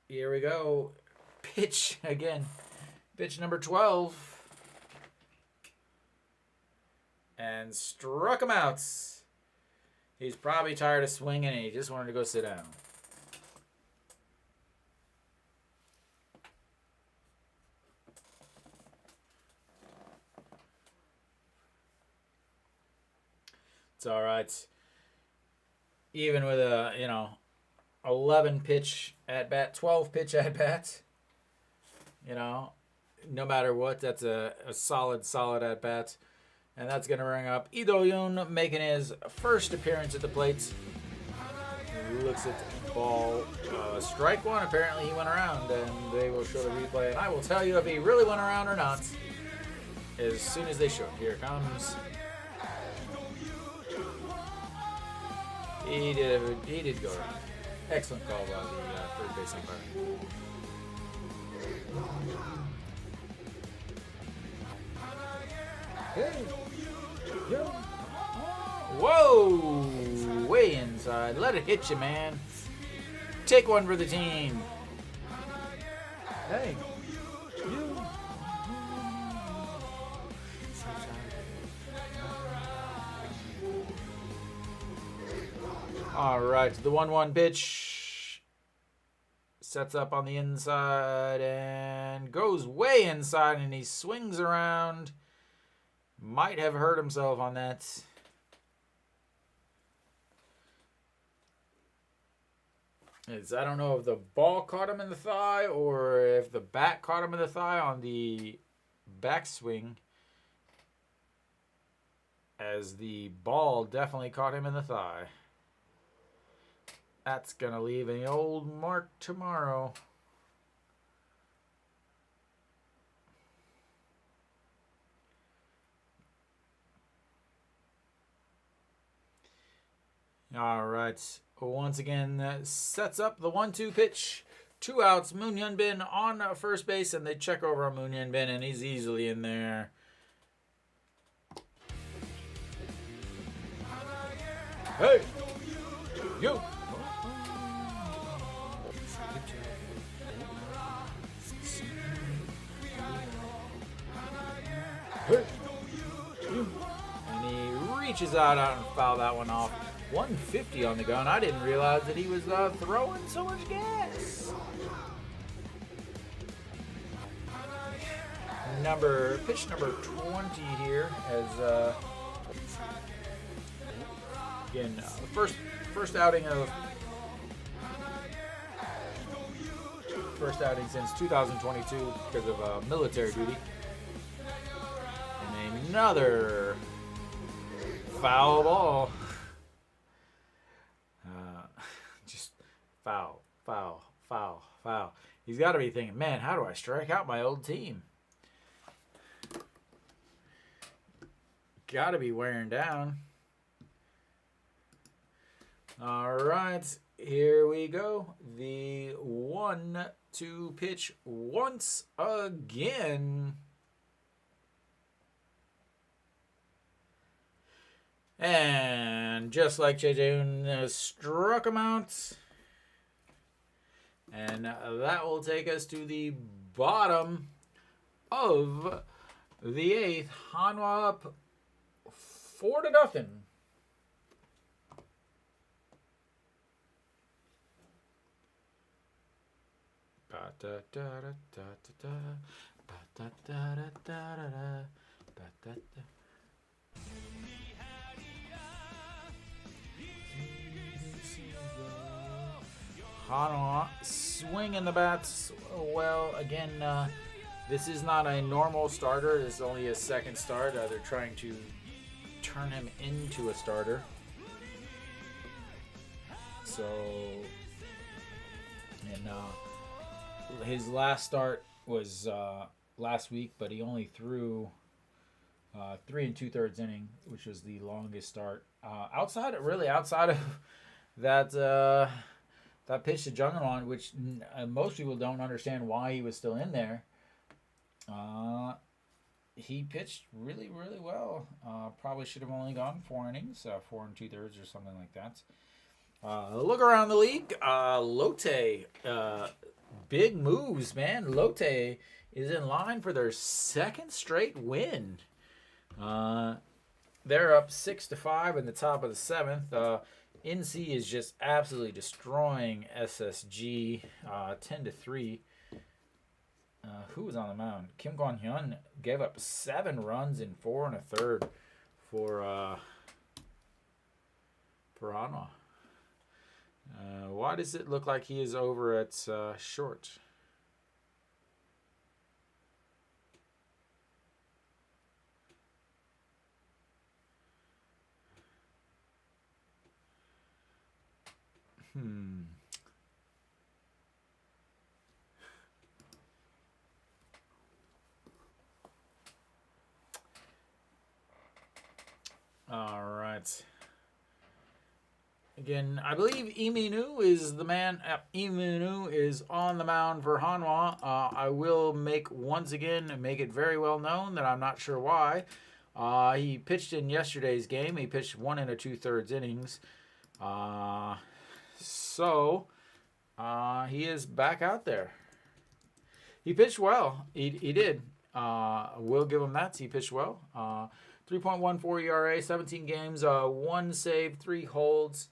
here we go. Pitch again. Pitch number 12. And struck him out. He's probably tired of swinging and he just wanted to go sit down. It's all right. Even with a 11 pitch at bat, 12 pitch at bat, no matter what, that's a solid at bat. And that's going to bring up Lee Do-yoon making his first appearance at the plate. He looks at the ball. Strike one. Apparently he went around, and they will show the replay. And I will tell you if he really went around or not as soon as they show it. Here it comes. He did go around. Excellent call by the third base umpire. Hey. Yo. Whoa! Way inside. Let it hit you, man. Take one for the team. Hey. You. All right. The 1-1 pitch. Sets up on the inside and goes way inside, and he swings around. Might have hurt himself on that. I don't know if the ball caught him in the thigh or if the bat caught him in the thigh on the backswing, as the ball definitely caught him in the thigh. That's going to leave an old mark tomorrow. All right. Once again, sets up the 1-2 pitch. 2 outs. Moon Hyun-bin on first base, and they check over on Moon Hyun-bin, and he's easily in there. Hey! You! Hey! You! And he reaches out and foul that one off. 150 on the gun. I didn't realize that he was throwing so much gas. Pitch number 20 here, as again first outing since 2022 because of military duty, and another foul ball. Just foul. He's got to be thinking, man, how do I strike out my old team? Got to be wearing down. All right, here we go. The 1-2 pitch once again. And just like Jae-joon struck him out. And that will take us to the bottom of the 8th. Hanwha up 4-0. Hanwha swinging the bats. Well, again, this is not a normal starter. This is only a second start. They're trying to turn him into a starter. So, and his last start was last week, but he only threw 3 2/3 inning, which was the longest start. Outside of that pitch to Jungwon, which most people don't understand why he was still in there. He pitched really, really well. Probably should have only gone 4 innings, 4 2/3 or something like that. Look around the league. Lotte, big moves, man. Lotte is in line for their second straight win. They're up 6-5 in the top of the 7th. NC is just absolutely destroying SSG, 10-3. Who was on the mound? Kim Kwon-hyun gave up 7 runs in 4 1/3 for for Hanwha. Why does it look like he is over at short? All right. Again, I believe Iminu is the man. Iminu is on the mound for Hanwha. I will make it very well known that I'm not sure why. He pitched in yesterday's game. He pitched 1 2/3 innings. So he is back out there. He pitched well. He did. We'll give him that. He pitched well. 3.14 ERA, 17 games, 1 save, 3 holds.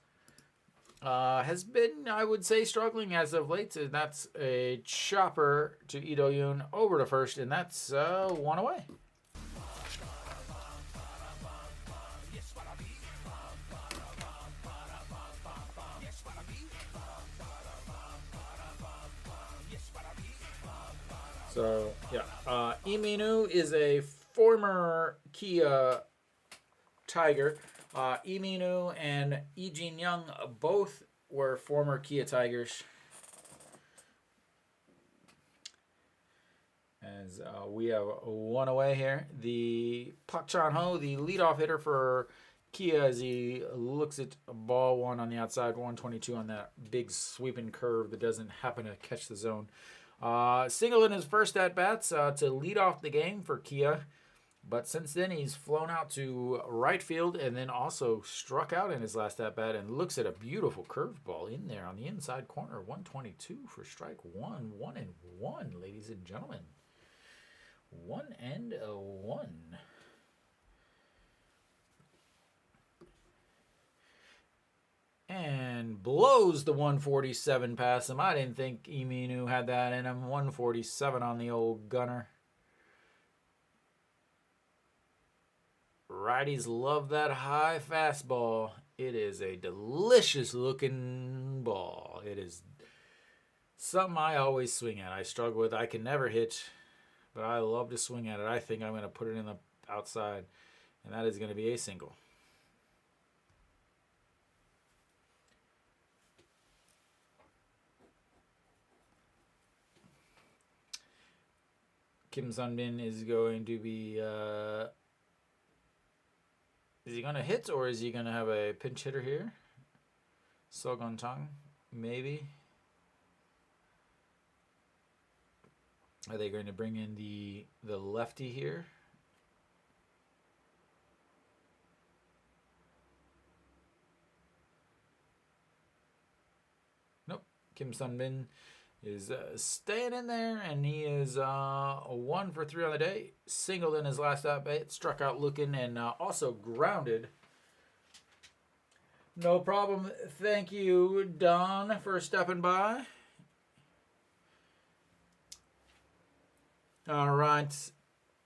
Has been, I would say, struggling as of late. And that's a chopper to Ito Yun over to first, and that's 1 away. So, yeah. Iminu is a former Kia Tiger. Iminu and Ejin Young both were former Kia Tigers. As we have 1 away here. The Pak Chan-ho, the leadoff hitter for Kia, as he looks at ball 1 on the outside, 122 on that big sweeping curve that doesn't happen to catch the zone. Single in his first at-bats to lead off the game for Kia. But since then, he's flown out to right field and then also struck out in his last at-bat and looks at a beautiful curveball in there on the inside corner. 122 for strike 1. 1-1, ladies and gentlemen. 1-1. And blows the 147 past him. I didn't think Iminu had that in him. 147 on the old gunner. Righties love that high fastball. It is a delicious looking ball. It is something I always swing at. I struggle with. I can never hit, but I love to swing at it. I think I'm going to put it in the outside, and that is going to be a single. Kim Sunbin is going to be... is he going to hit, or is he going to have a pinch hitter here? Sogon Tang, maybe. Are they going to bring in the lefty here? Nope. Kim Sunbin is staying in there, and he is 1 for 3 on the day. Singled in his last at-bat, struck out looking, and also grounded. No problem. Thank you, Don, for stepping by. All right.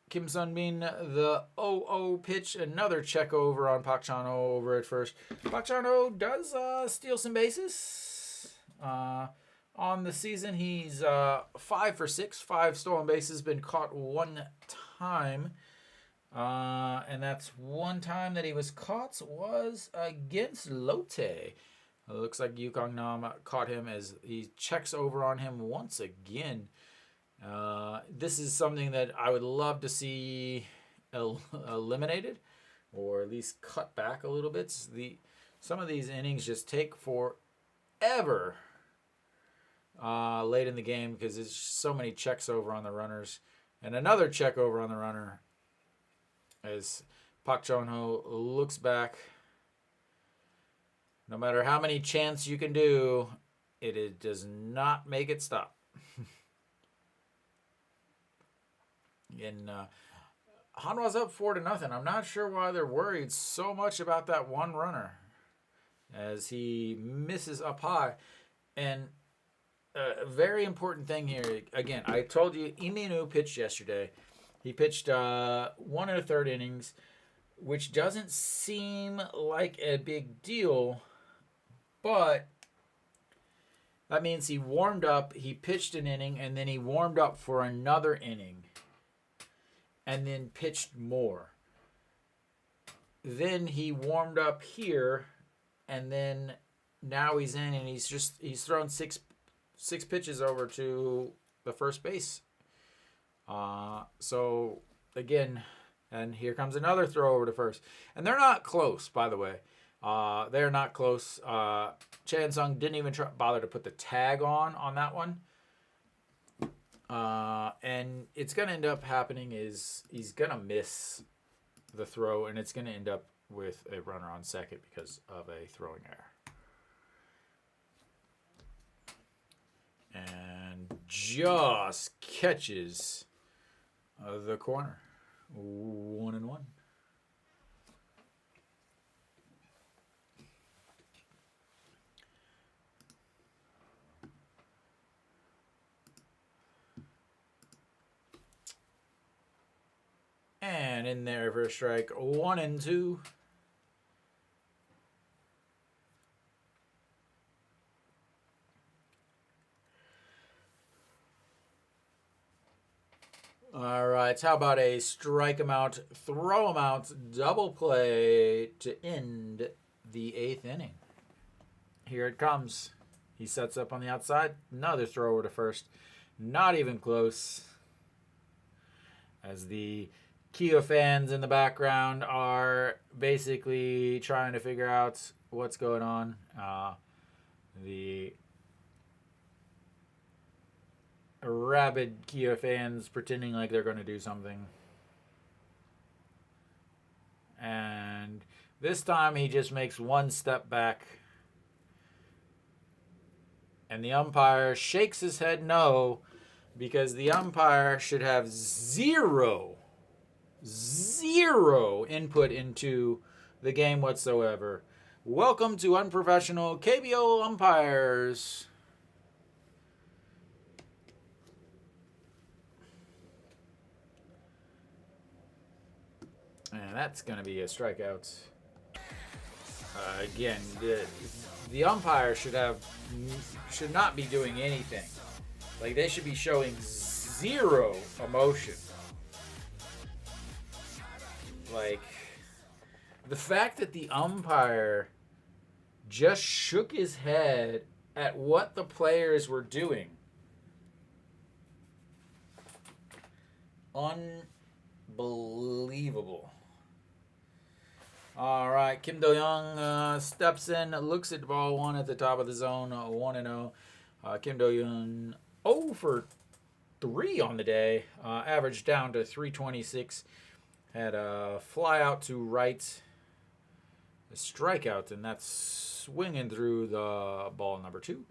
Kim Sunbin, the 0-0 pitch. Another check over on Pak Chan-ho over at first. Pak Chan-ho does steal some bases. On the season, he's 5 for 6, 5 stolen bases, been caught 1 time. And that's 1 time that he was caught was against Lotte. It looks like Yukong Nam caught him as he checks over on him once again. This is something that I would love to see eliminated, or at least cut back a little bit. Some of these innings just take forever late in the game because there's so many checks over on the runners. And another check over on the runner as Pak Chan-ho looks back. No matter how many chants you can do, it does not make it stop. And Hanwha's up 4-0. I'm not sure why they're worried so much about that one runner as he misses up high. And a very important thing here, again, I told you Iminu pitched yesterday. He pitched 1 1/3 innings, which doesn't seem like a big deal But that means he warmed up, he pitched an inning, and then he warmed up for another inning, and then pitched more. Then he warmed up here, and then now he's in, and he's thrown six pitches over to the first base. So again, and here comes another throw over to first, and they're not close, by the way. They're not close. Chan Sung didn't even bother to put the tag on that one. And it's going to end up happening is he's going to miss the throw, and it's going to end up with a runner on second because of a throwing error. And just catches the corner. 1-1. And in there for a strike, 1-2. All right, how about a strike him out, throw him out, double play to end the 8th inning. Here it comes. He sets up on the outside, another throw over to first. Not even close. As the KBO fans in the background are basically trying to figure out what's going on. The rabid KBO fans pretending like they're going to do something. And this time he just makes one step back. And the umpire shakes his head no, because the umpire should have zero input into the game whatsoever. Welcome to unprofessional KBO umpires. And that's going to be a strikeout. Again, the umpire should not be doing anything. Like, they should be showing zero emotion. Like, the fact that the umpire just shook his head at what the players were doing. Unbelievable. All right, Kim Do-young steps in, looks at ball one at the top of the zone, 1-0. Kim Do-young 0 for 3 on the day, averaged down to 326. Had a fly out to right, a strikeout, and that's swinging through the ball number 2.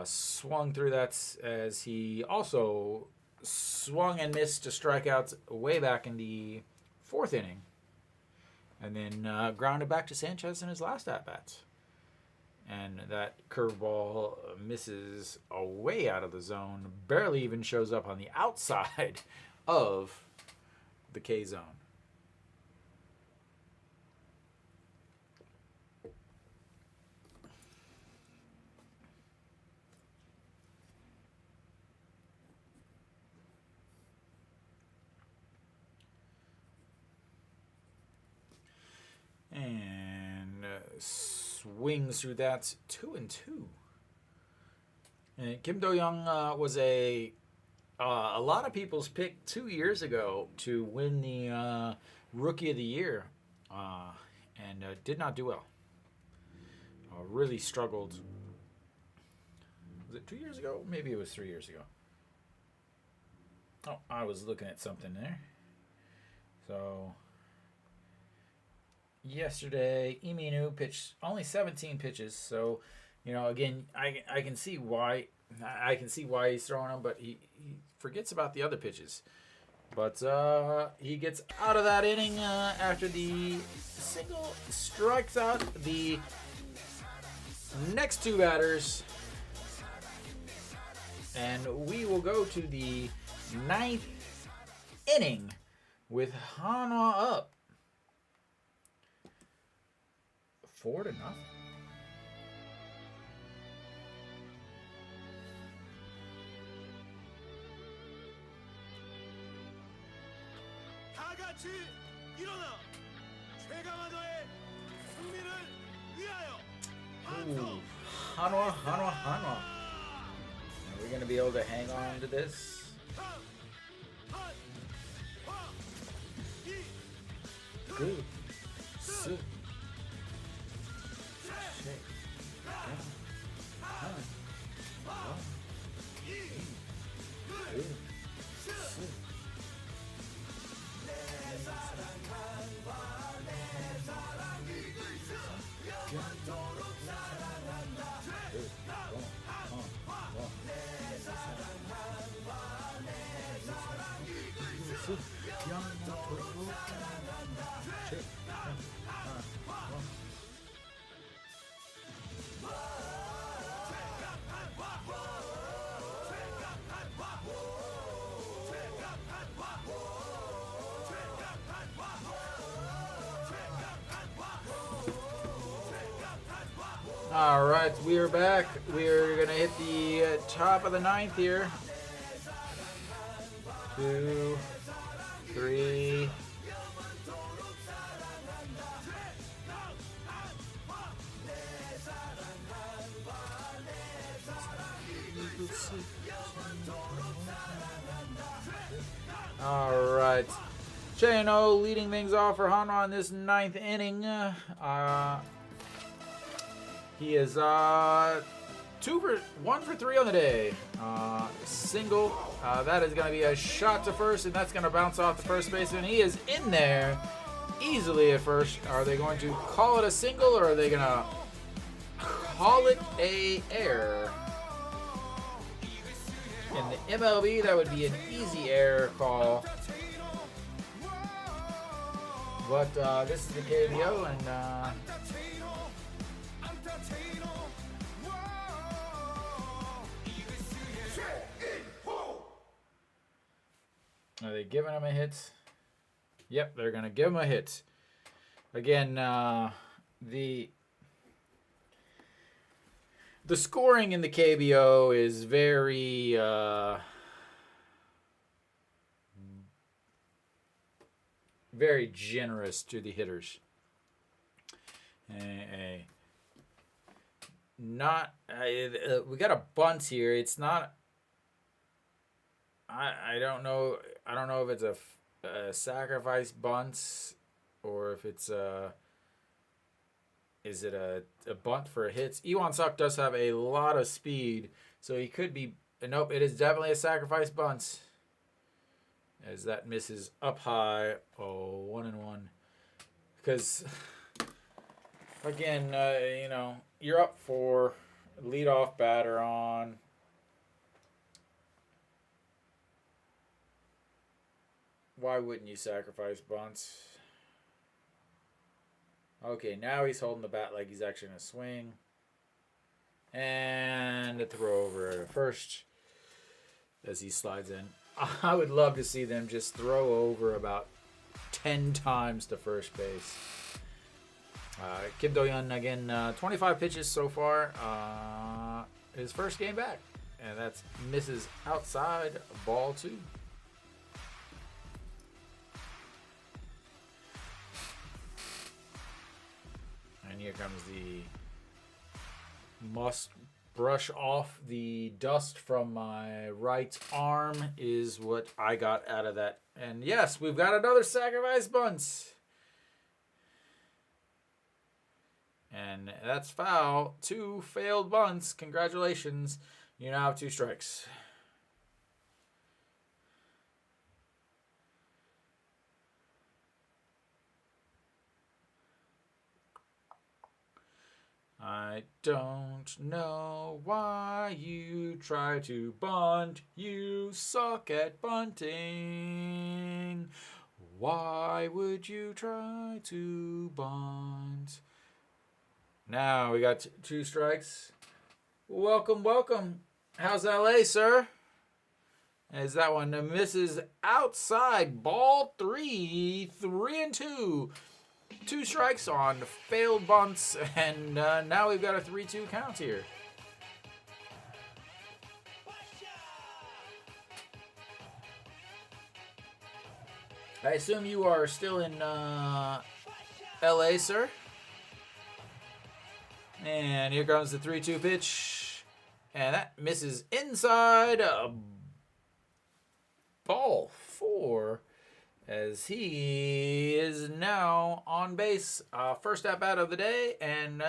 Swung through that as he also swung and missed to strikeouts way back in the 4th inning. And then grounded back to Sanchez in his last at-bat. And that curveball misses away out of the zone. Barely even shows up on the outside of the K zone. And swings through that 2-2. And Kim Do-young was a lot of people's pick 2 years ago to win the Rookie of the Year, and did not do well. Really struggled. Was it 2 years ago? Maybe it was 3 years ago. Oh, I was looking at something there. So yesterday, Iminu pitched only 17 pitches. So, again, I can see why he's throwing them, but he forgets about the other pitches. But he gets out of that inning after the single, strikes out the next 2 batters. And we will go to the 9th inning with Hanwha up 4-0. Ooh, Hanwha, Hanwha, Hanwha. Are we going to be able to hang on to this? Good. Sit. Shake. All right, we are back. We're gonna hit the top of the ninth here. 2, 3. All right, Chano leading things off for Hanwha in this ninth inning. He is 1 for 3 on the day. Single. That is going to be a shot to first, and that's going to bounce off the first baseman. He is in there easily at first. Are they going to call it a single, or are they going to call it a error? In the MLB, that would be an easy error call. But this is the KBO, and are they giving him a hit? Yep, they're going to give him a hit. Again, the scoring in the KBO is very very generous to the hitters. We got a bunt here. It's not. I don't know. I don't know if it's a sacrifice bunt or if it's is it a bunt for hits. Iwan Suk does have a lot of speed, so he could be. Nope, it is definitely a sacrifice bunt. As that misses up high. Oh, 1-1. Because again, you're up for leadoff batter on. Why wouldn't you sacrifice bunts? Okay, now he's holding the bat like he's actually going to swing. And a throw over at first as he slides in. I would love to see them just throw over about 10 times to first base. Kim Do-yeon, again, 25 pitches so far. His first game back. And that's misses outside, ball 2. And here comes the must brush off the dust from my right arm is what I got out of that. And yes, we've got another sacrifice bunt. And that's foul. 2 failed bunts. Congratulations. You now have 2 strikes. I don't know why you try to bunt. You suck at bunting. Why would you try to bunt? Now we got 2 strikes. Welcome, welcome. How's LA, sir? As that one misses outside, ball 3, 3-2. 2 strikes on failed bunts, and now we've got a 3-2 count here. I assume you are still in L.A., sir. And here comes the 3-2 pitch. And that misses inside. Ball 4. As he is now on base. First at bat of the day. And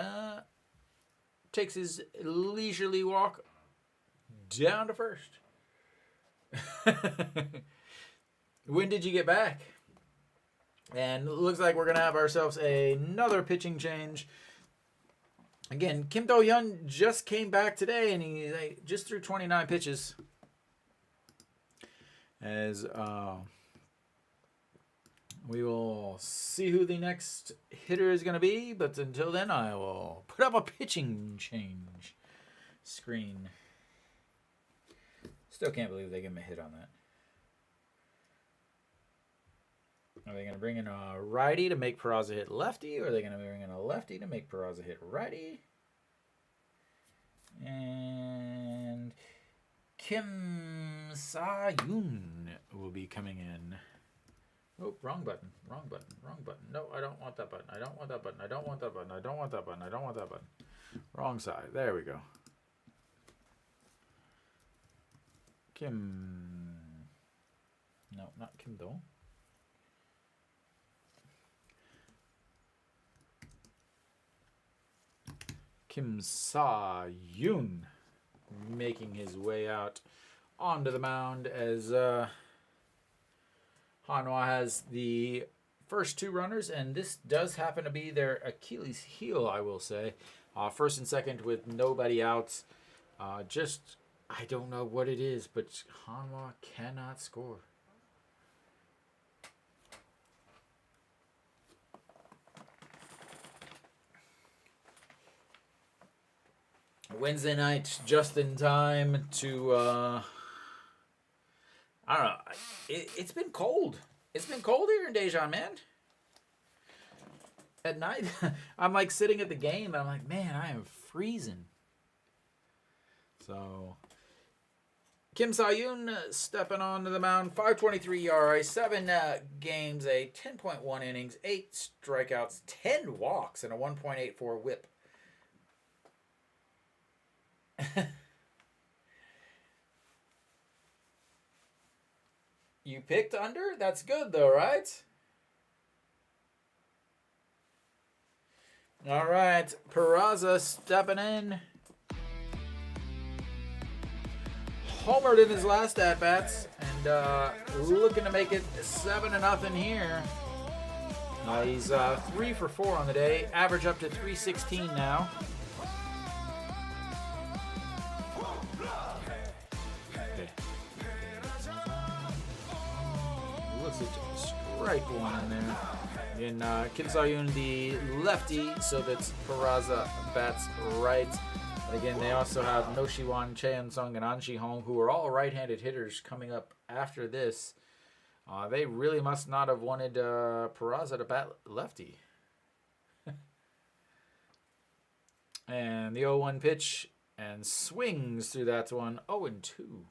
takes his leisurely walk down to first. When did you get back? And it looks like we're going to have ourselves another pitching change. Again, Kim Do-hyun just came back today, and he just threw 29 pitches. As we will see who the next hitter is going to be. But until then, I will put up a pitching change screen. Still can't believe they gave him a hit on that. Are they going to bring in a righty to make Peraza hit lefty? Or are they going to bring in a lefty to make Peraza hit righty? And Kim Sa-yoon will be coming in. Oh, wrong button. Wrong button. Wrong button. No, I don't want that button. I don't want that button. I don't want that button. I don't want that button. I don't want that button. Wrong side. There we go. Kim. No, not Kim Do. Kim Sa-yoon making his way out onto the mound as Hanwha has the first 2 runners, and this does happen to be their Achilles heel, I will say. First and second with nobody out. I don't know what it is, but Hanwha cannot score. Wednesday night, just in time to, I don't know, it's been cold. It's been cold here in Daejeon, man. At night, I'm like sitting at the game, and I'm like, man, I am freezing. So, Kim Sa-yoon stepping onto the mound, 5.23 ERA, 7 games, a 10.1 innings, 8 strikeouts, 10 walks, and a 1.84 whip. You picked under? That's good though, right? All right, Peraza stepping in. Homered in his last at-bats and looking to make it 7-0 here. He's 3 for 4 on the day, average up to 316 now. Strike one in there. And Kim Sa-yoon the lefty, so that's Peraza bats right. And again, they also have No Shiwan, Cheon-sung, and An Shi-hong, who are all right-handed hitters coming up after this. They really must not have wanted Peraza to bat lefty. And the 0-1 pitch, and swings through that one, 0-2.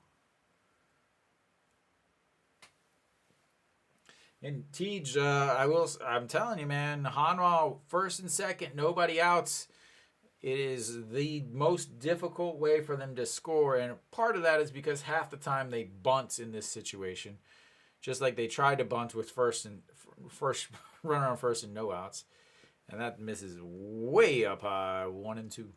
And Tej, I'm telling you, man, Hanwha first and second, nobody outs. It is the most difficult way for them to score, and part of that is because half the time they bunt in this situation, just like they tried to bunt with first runner on first and no outs, and that misses way up high, 1-2.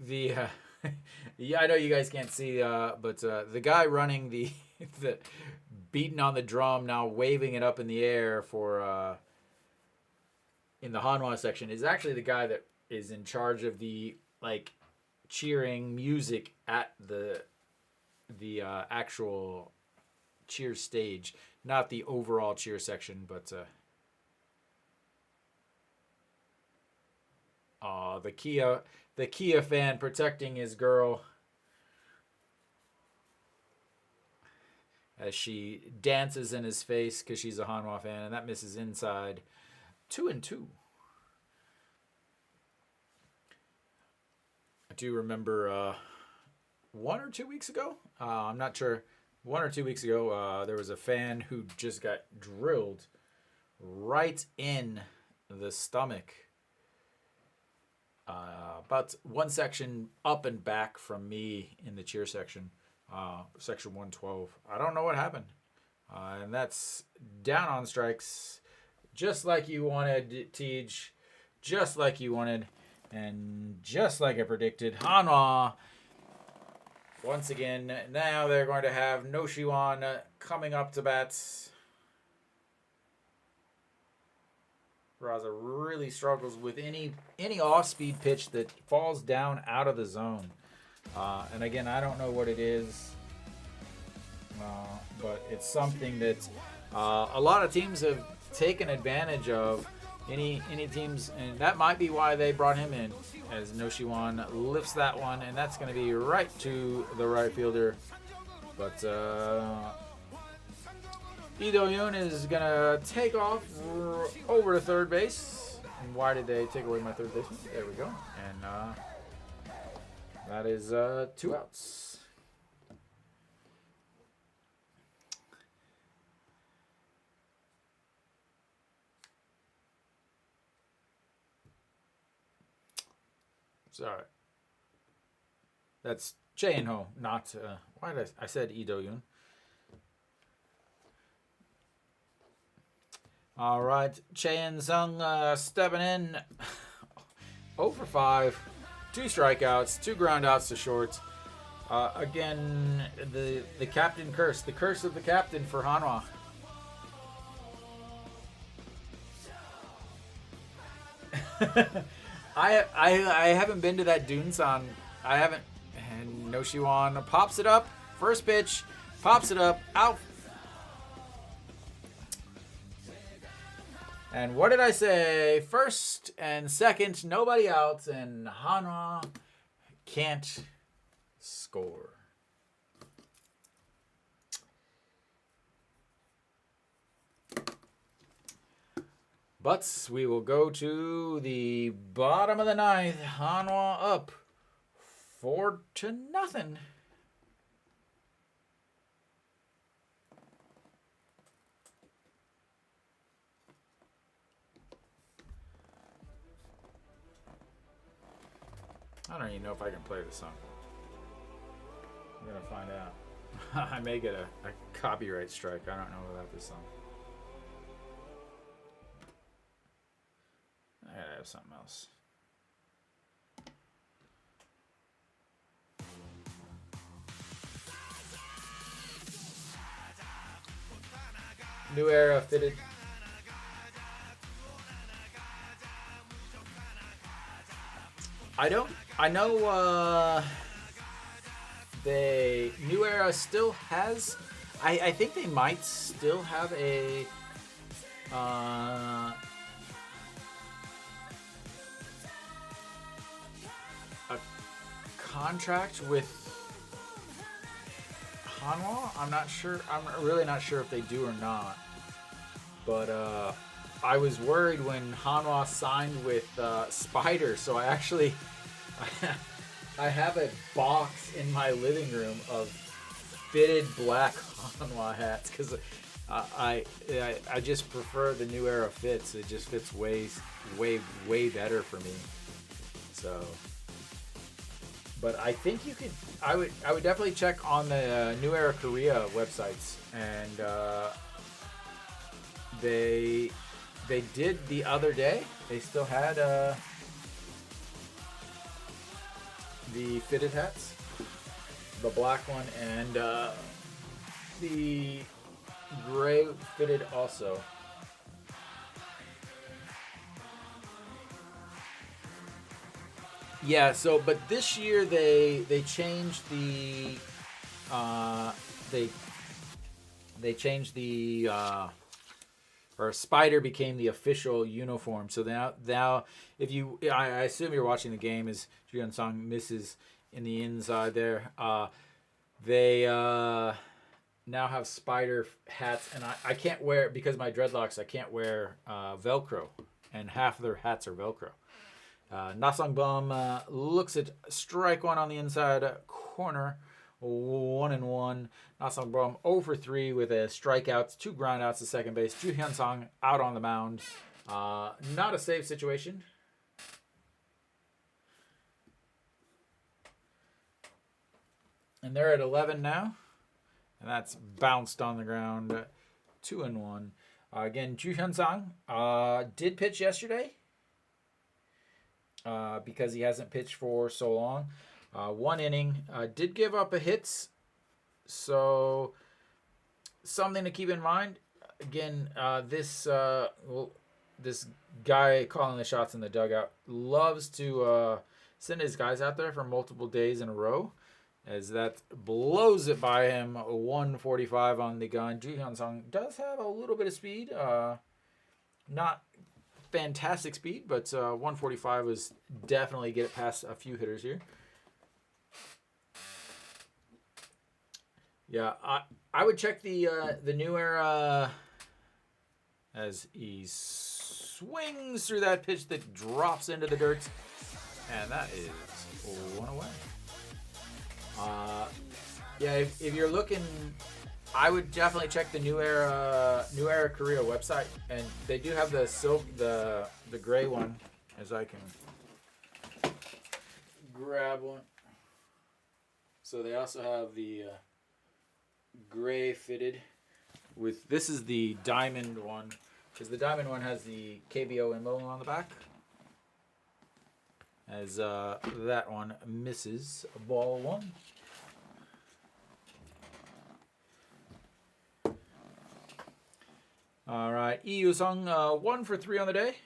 Yeah, I know you guys can't see, but the guy running the beating on the drum, now waving it up in the air for in the Hanwha section, is actually the guy that is in charge of the cheering music at the actual cheer stage, not the overall cheer section, but the Kia fan protecting his girl. as she dances in his face because she's a Hanwha fan, and that misses inside. 2-2. I do remember 1 or 2 weeks ago, I'm not sure, 1 or 2 weeks ago, there was a fan who just got drilled right in the stomach. About one section up and back from me in the cheer section, section 112. I don't know what happened. And that's down on strikes, just like you wanted, Tej, just like you wanted, and just like I predicted. Hanwha, once again, now they're going to have No Shiwan coming up to bat. Raza really struggles with any off-speed pitch that falls down out of the zone. And again, I don't know what it is, but it's something that a lot of teams have taken advantage of. Any teams, and that might be why they brought him in, as Noshiwan lifts that one, and that's going to be right to the right fielder. But Lee Do-yoon is going to take off over to third base. And why did they take away my third baseman? There we go. And that is 2 outs. Sorry. That's Chae-in-ho, not... why did I said Lee Do-yoon. All right, Chae-in-sung stepping in. 0 for 5. 2 strikeouts, 2 groundouts to short. Again, the captain curse. The curse of the captain for Hanwha. I haven't been to that Dune-san. I haven't. And Noshiwan pops it up. First pitch. Pops it up. Out. And what did I say? First and second, nobody out. And Hanwha can't score. But we will go to the bottom of the ninth. Hanwha up 4-0. I don't even know if I can play this song. I'm going to find out. I may get a copyright strike. I don't know about this song. I gotta have something else. New era fitted. I know the New Era still has, I think they might still have a contract with Hanwha. I'm not sure. I'm really not sure if they do or not. But I was worried when Hanwha signed with Spider, so I actually I have a box in my living room of fitted black Hanwha hats because I just prefer the New Era fits. It just fits way better for me. So. But I think you could. I would definitely check on the New Era Korea websites, and they did the other day. They still had the fitted hats, the black one, and the gray fitted also. Yeah, so but this year they changed the they changed the or Spider became the official uniform. So now if you I assume you're watching the game as Juyeon Song misses in the inside there. They now have spider hats, and I can't wear, because of my dreadlocks, I can't wear Velcro, and half of their hats are Velcro. Nasong Bum looks at strike one on the inside corner, 1-1. Nasong Bum 0 for 3 with a strikeout, 2 groundouts to second base. Ju Hyun Song out on the mound. Not a save situation. And they're at 11 now. And that's bounced on the ground. 2-1. Again, Ju Hyun Song did pitch yesterday because he hasn't pitched for so long. 1 inning. Did give up a hit. So, something to keep in mind. Again, this guy calling the shots in the dugout loves to send his guys out there for multiple days in a row, as that blows it by him. 145 on the gun. Ju Hyun Sung does have a little bit of speed. Not fantastic speed, but 145 was definitely get it past a few hitters here. Yeah, I would check the New Era as he swings through that pitch that drops into the dirt, and that is 1 away. Yeah, if you're looking, I would definitely check the New Era Korea website, and they do have the gray one, as I can grab one. So they also have the gray fitted with, this is the diamond one, because the diamond one has the KBO emblem on the back, as that one misses ball 1. All right, Yu Sung 1 for 3 on the day,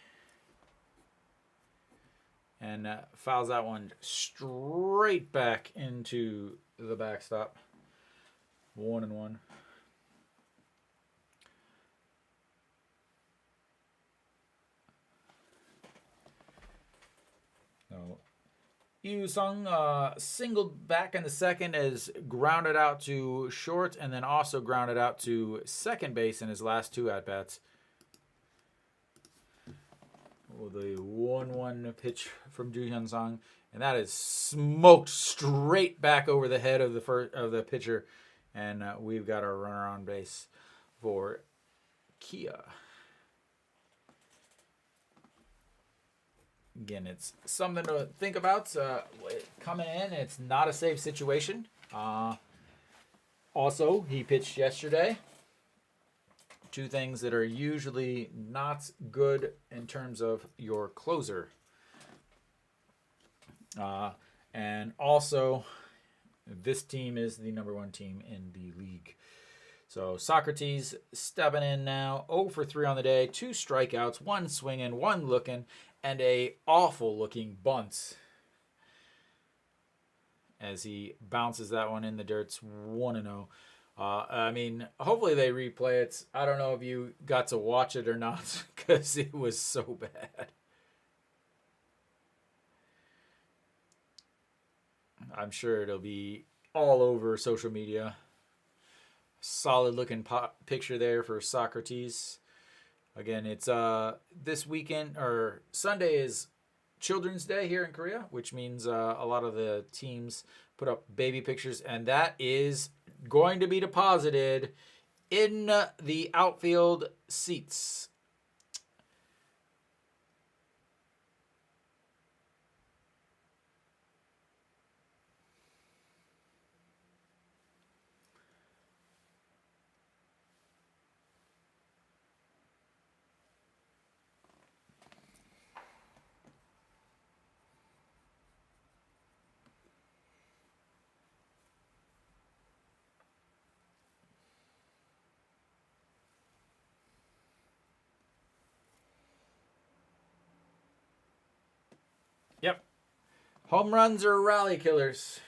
and fouls that one straight back into the backstop. 1-1. No. Yu Sung singled back in the second, as grounded out to short, and then also grounded out to second base in his last 2 at-bats. Oh, the 1-1 pitch from Ju Hyun Sung, and that is smoked straight back over the head of the pitcher, and we've got our runner on base for Kia. Again, it's something to think about. Coming in, it's not a safe situation. Also, he pitched yesterday. 2 things that are usually not good in terms of your closer. And also, this team is the number 1 team in the league. So Socrates stepping in now, 0 for 3 on the day, 2 strikeouts, 1 swinging, 1 looking, and a awful looking bunt, as he bounces that one in the dirt. 1-0. I mean, hopefully they replay it. I don't know if you got to watch it or not, because it was so bad. I'm sure it'll be all over social media. Solid looking picture there for Socrates. Again, it's this weekend, or Sunday is Children's Day here in Korea, which means a lot of the teams put up baby pictures, and that is going to be deposited in the outfield seats. Yep. Home runs are rally killers.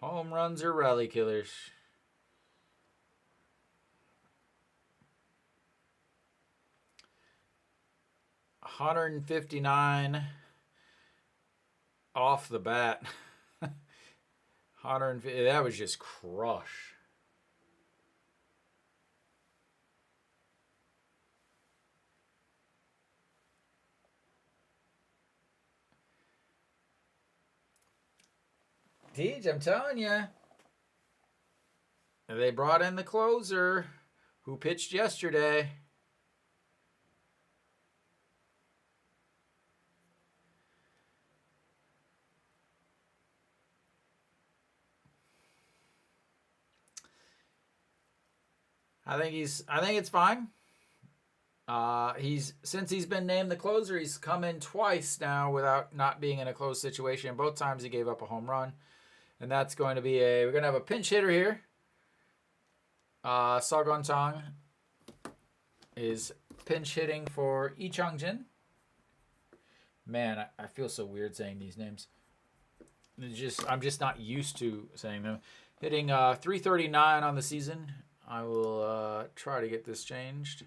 Home runs are rally killers. $159 off the bat. 150. That was just crush. Teach, I'm telling you. They brought in the closer who pitched yesterday. I think it's fine. Since he's been named the closer, he's come in twice now without not being in a close situation. Both times he gave up a home run. And that's going to be we're going to have a pinch hitter here. Sagon Tong is pinch hitting for Lee Chang-jin. Man, I feel so weird saying these names. I'm just not used to saying them. Hitting 339 on the season. I will try to get this changed.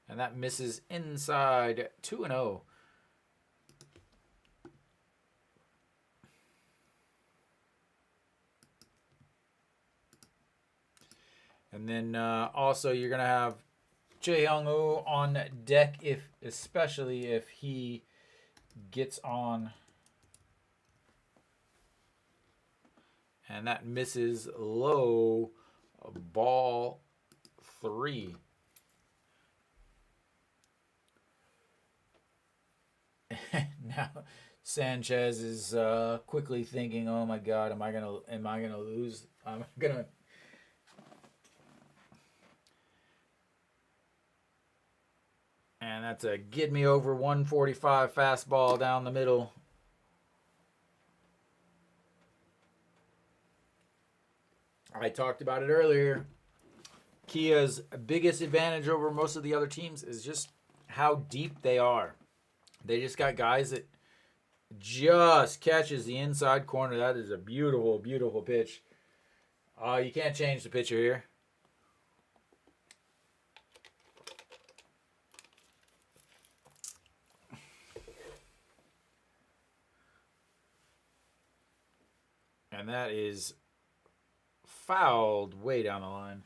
And that misses inside 2-0. And then also you're going to have Jae Hyung-woo on deck, especially if he gets on. And that misses low, ball 3. Now Sanchez is quickly thinking, "Oh my God, am I gonna lose? I'm gonna." And that's a get me over 145 fastball down the middle. I talked about it earlier. Kia's biggest advantage over most of the other teams is just how deep they are. They just got guys that just catches the inside corner. That is a beautiful, beautiful pitch. You can't change the pitcher here. And that is fouled way down the line.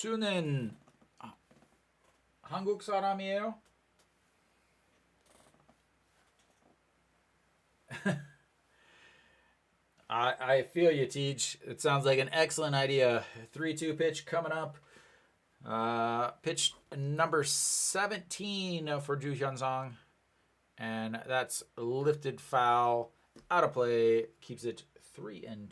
주는 한국 사람이에요? I feel you, Teach. It sounds like an excellent idea. 3-2 pitch coming up. Pitch number 17 for Ju Hyun-sung. And that's lifted foul. Out of play. Keeps it 3-2.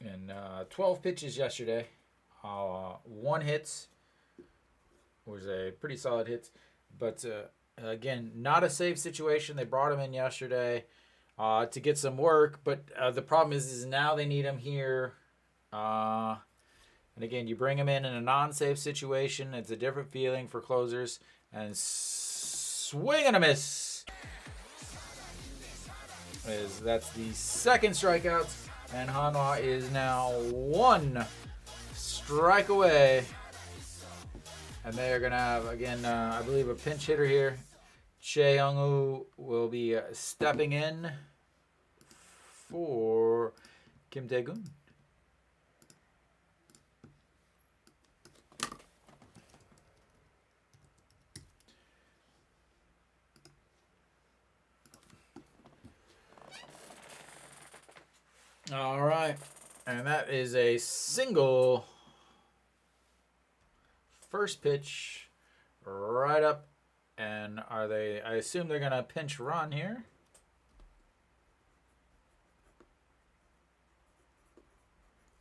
And 12 pitches yesterday. 1 hit. Was a pretty solid hit. But again, not a safe situation. They brought him in yesterday to get some work. But the problem is now they need him here. And again, you bring him in a non-safe situation. It's a different feeling for closers. And swing and a miss. That's the second strikeout. And Hanwha is now 1 strike away. And they're going to have, again, I believe a pinch hitter here. Jae Hyung-woo will be stepping in for Kim Tae-gun. All right. And that is a single. First pitch right up. And I assume they're going to pinch run here.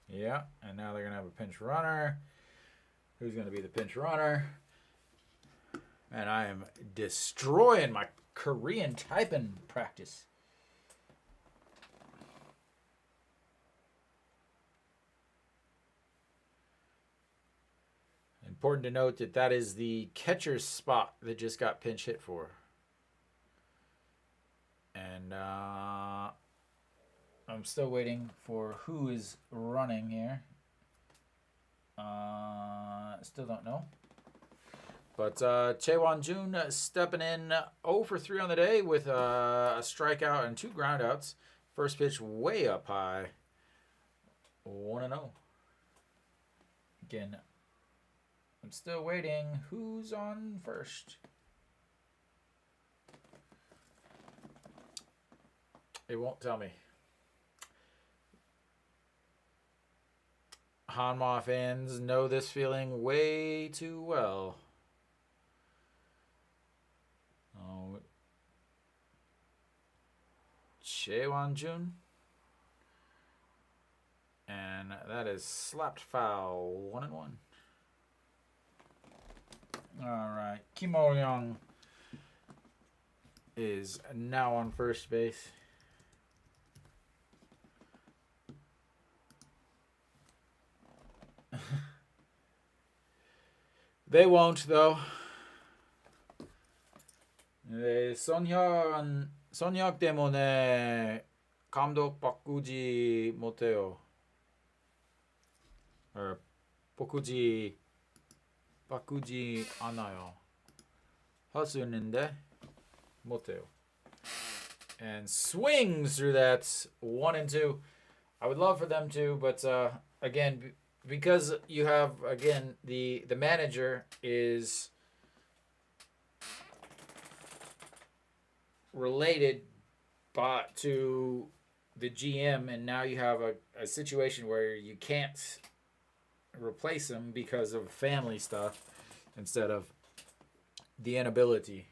Yeah, and now they're going to have a pinch runner. Who's going to be the pinch runner? And I am destroying my Korean typing practice. Important to note that is the catcher's spot that just got pinch hit for. And I'm still waiting for who is running here. Still don't know. But Chaewon Jun stepping in 0 for 3 on the day with a strikeout and 2 groundouts. First pitch way up high. 1-0. Again, I'm still waiting. Who's on first? It won't tell me. Hanwha fans know this feeling way too well. Oh, Chaewon Jun. And that is slapped foul. 1-1. All right. Kim Oh-young is now on first base. They won't, though. 선혁 때문에 감독 바꾸지 못해요. 바꾸지 않아요. 할 수 있는데 못해요. And swings through that 1-2. I would love for them to, but again, because you have, again, the manager is related to the GM, and now you have a situation where you can't replace him because of family stuff instead of the inability.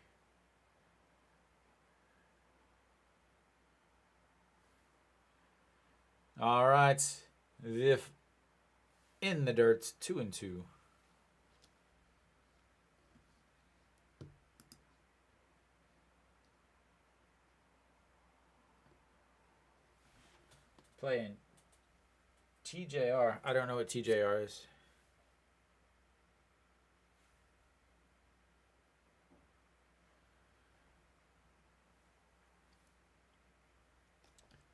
All right. If in the dirt, 2-2. Playing TJR. I don't know what TJR is.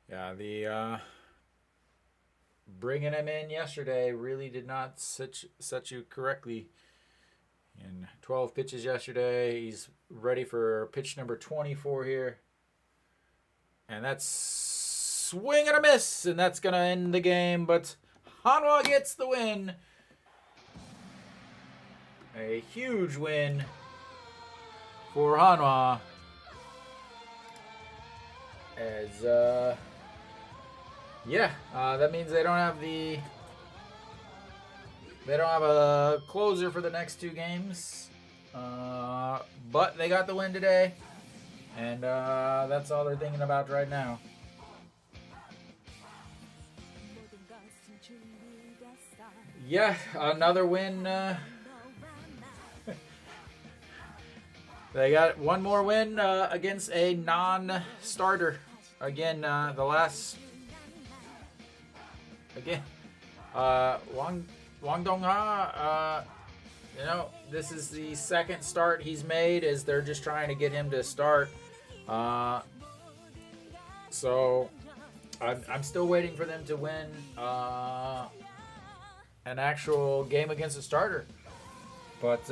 Yeah, the bringing him in yesterday really did not set you correctly. In 12 pitches yesterday, he's ready for pitch number 24 here. And that's swing and a miss, and that's going to end the game, but Hanwha gets the win. A huge win for Hanwha. As, that means they don't have a closer for the next 2 games. But they got the win today, and that's all they're thinking about right now. Yeah, another win. They got one more win against a non-starter. Again, Wang Dongha, this is the second start he's made as they're just trying to get him to start. So I'm still waiting for them to win an actual game against a starter. But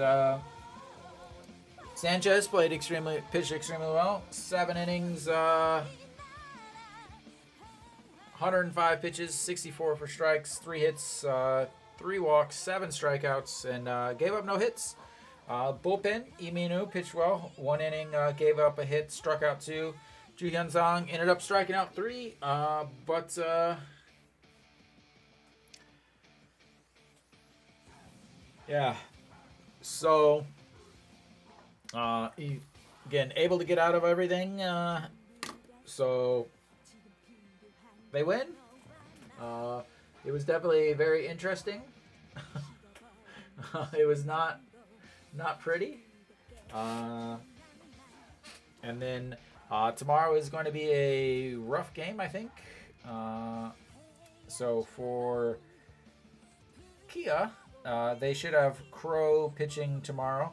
Sanchez pitched extremely well. 7 innings, 105 pitches, 64 for strikes, 3 hits, 3 walks, 7 strikeouts, and gave up no hits. Bullpen, Iminu pitched well. 1 inning, gave up a hit, struck out 2. Ju Hyun-sang ended up striking out 3, but yeah. So, again, able to get out of everything. So, they win. It was definitely very interesting. It was not pretty. And then tomorrow is going to be a rough game, I think. So for Kia, they should have Crow pitching tomorrow.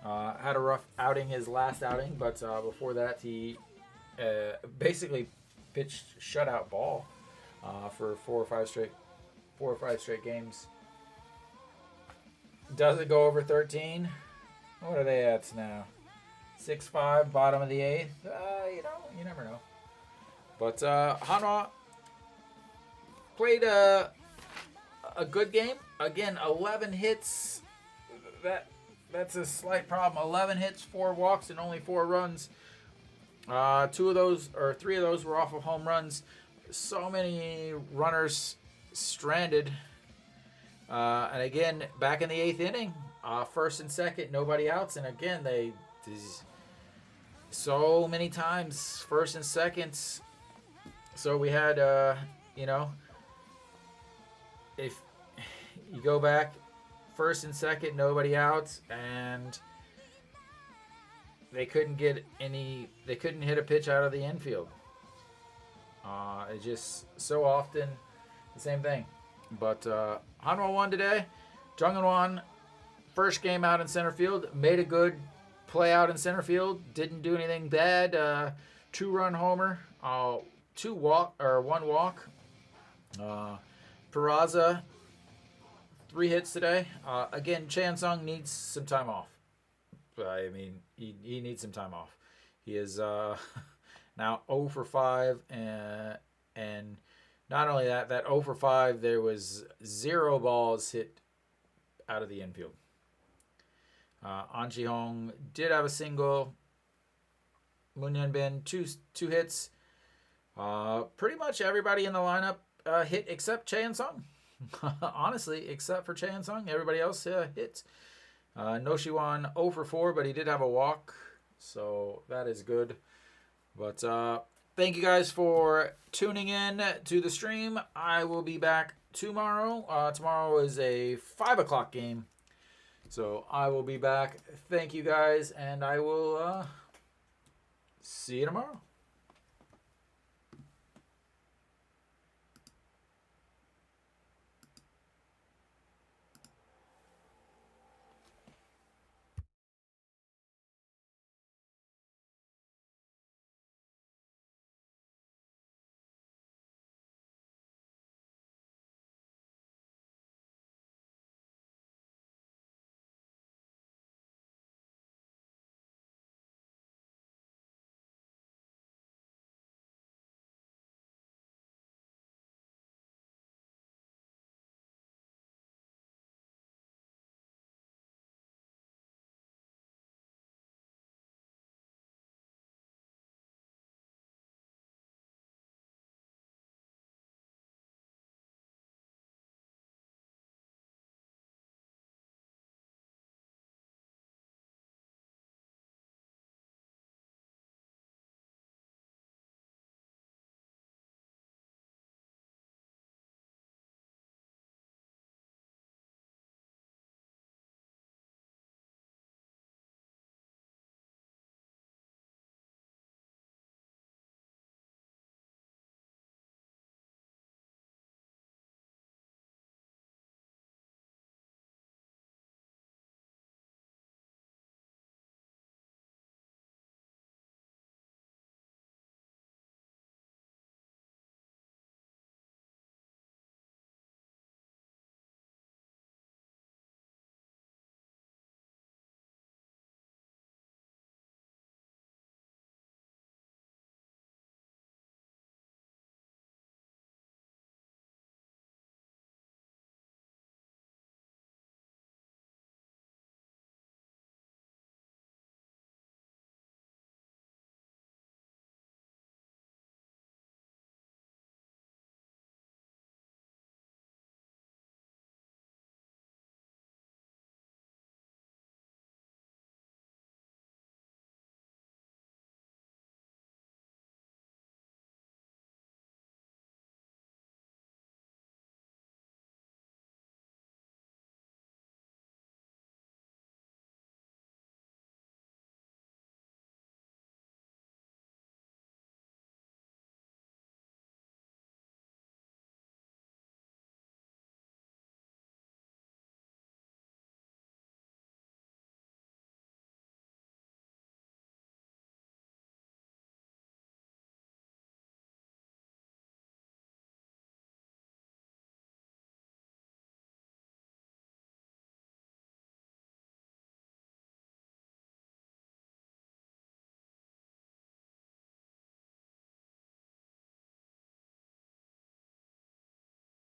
Had a rough outing his last outing, but before that he basically pitched shutout ball for 4 or 5 straight games. Doesn't go over 13. What are they at now? 6-5, bottom of the 8th. You never know. But Hanwha played a good game. Again, 11 hits. That's a slight problem. 11 hits, 4 walks, and only 4 runs. 3 of those were off of home runs. So many runners stranded. And again, back in the 8th inning, first and second, nobody outs. And again, so many times, first and seconds. So we had, if you go back, first and second, nobody out, and they couldn't hit a pitch out of the infield. It's just so often the same thing. But Hanwha won today. Jungwon, first game out in center field, made a good play out in center field. Didn't do anything bad. 2-run homer, 1 walk. Peraza, 3 hits today. Again, Chansung needs some time off. I mean, he needs some time off. He is now 0 for 5, and not only that 0 for 5, there was 0 balls hit out of the infield. An Ji-hong did have a single. Moon Hyun-bin, two hits. Pretty much everybody in the lineup hit except Chansung. Honestly, except for Chansung, everybody else hit. No Shiwan 0 for 4, but he did have a walk, so that is good. But thank you guys for tuning in to the stream. I will be back tomorrow. Tomorrow is a 5 o'clock game, so I will be back. Thank you guys, and I will see you tomorrow.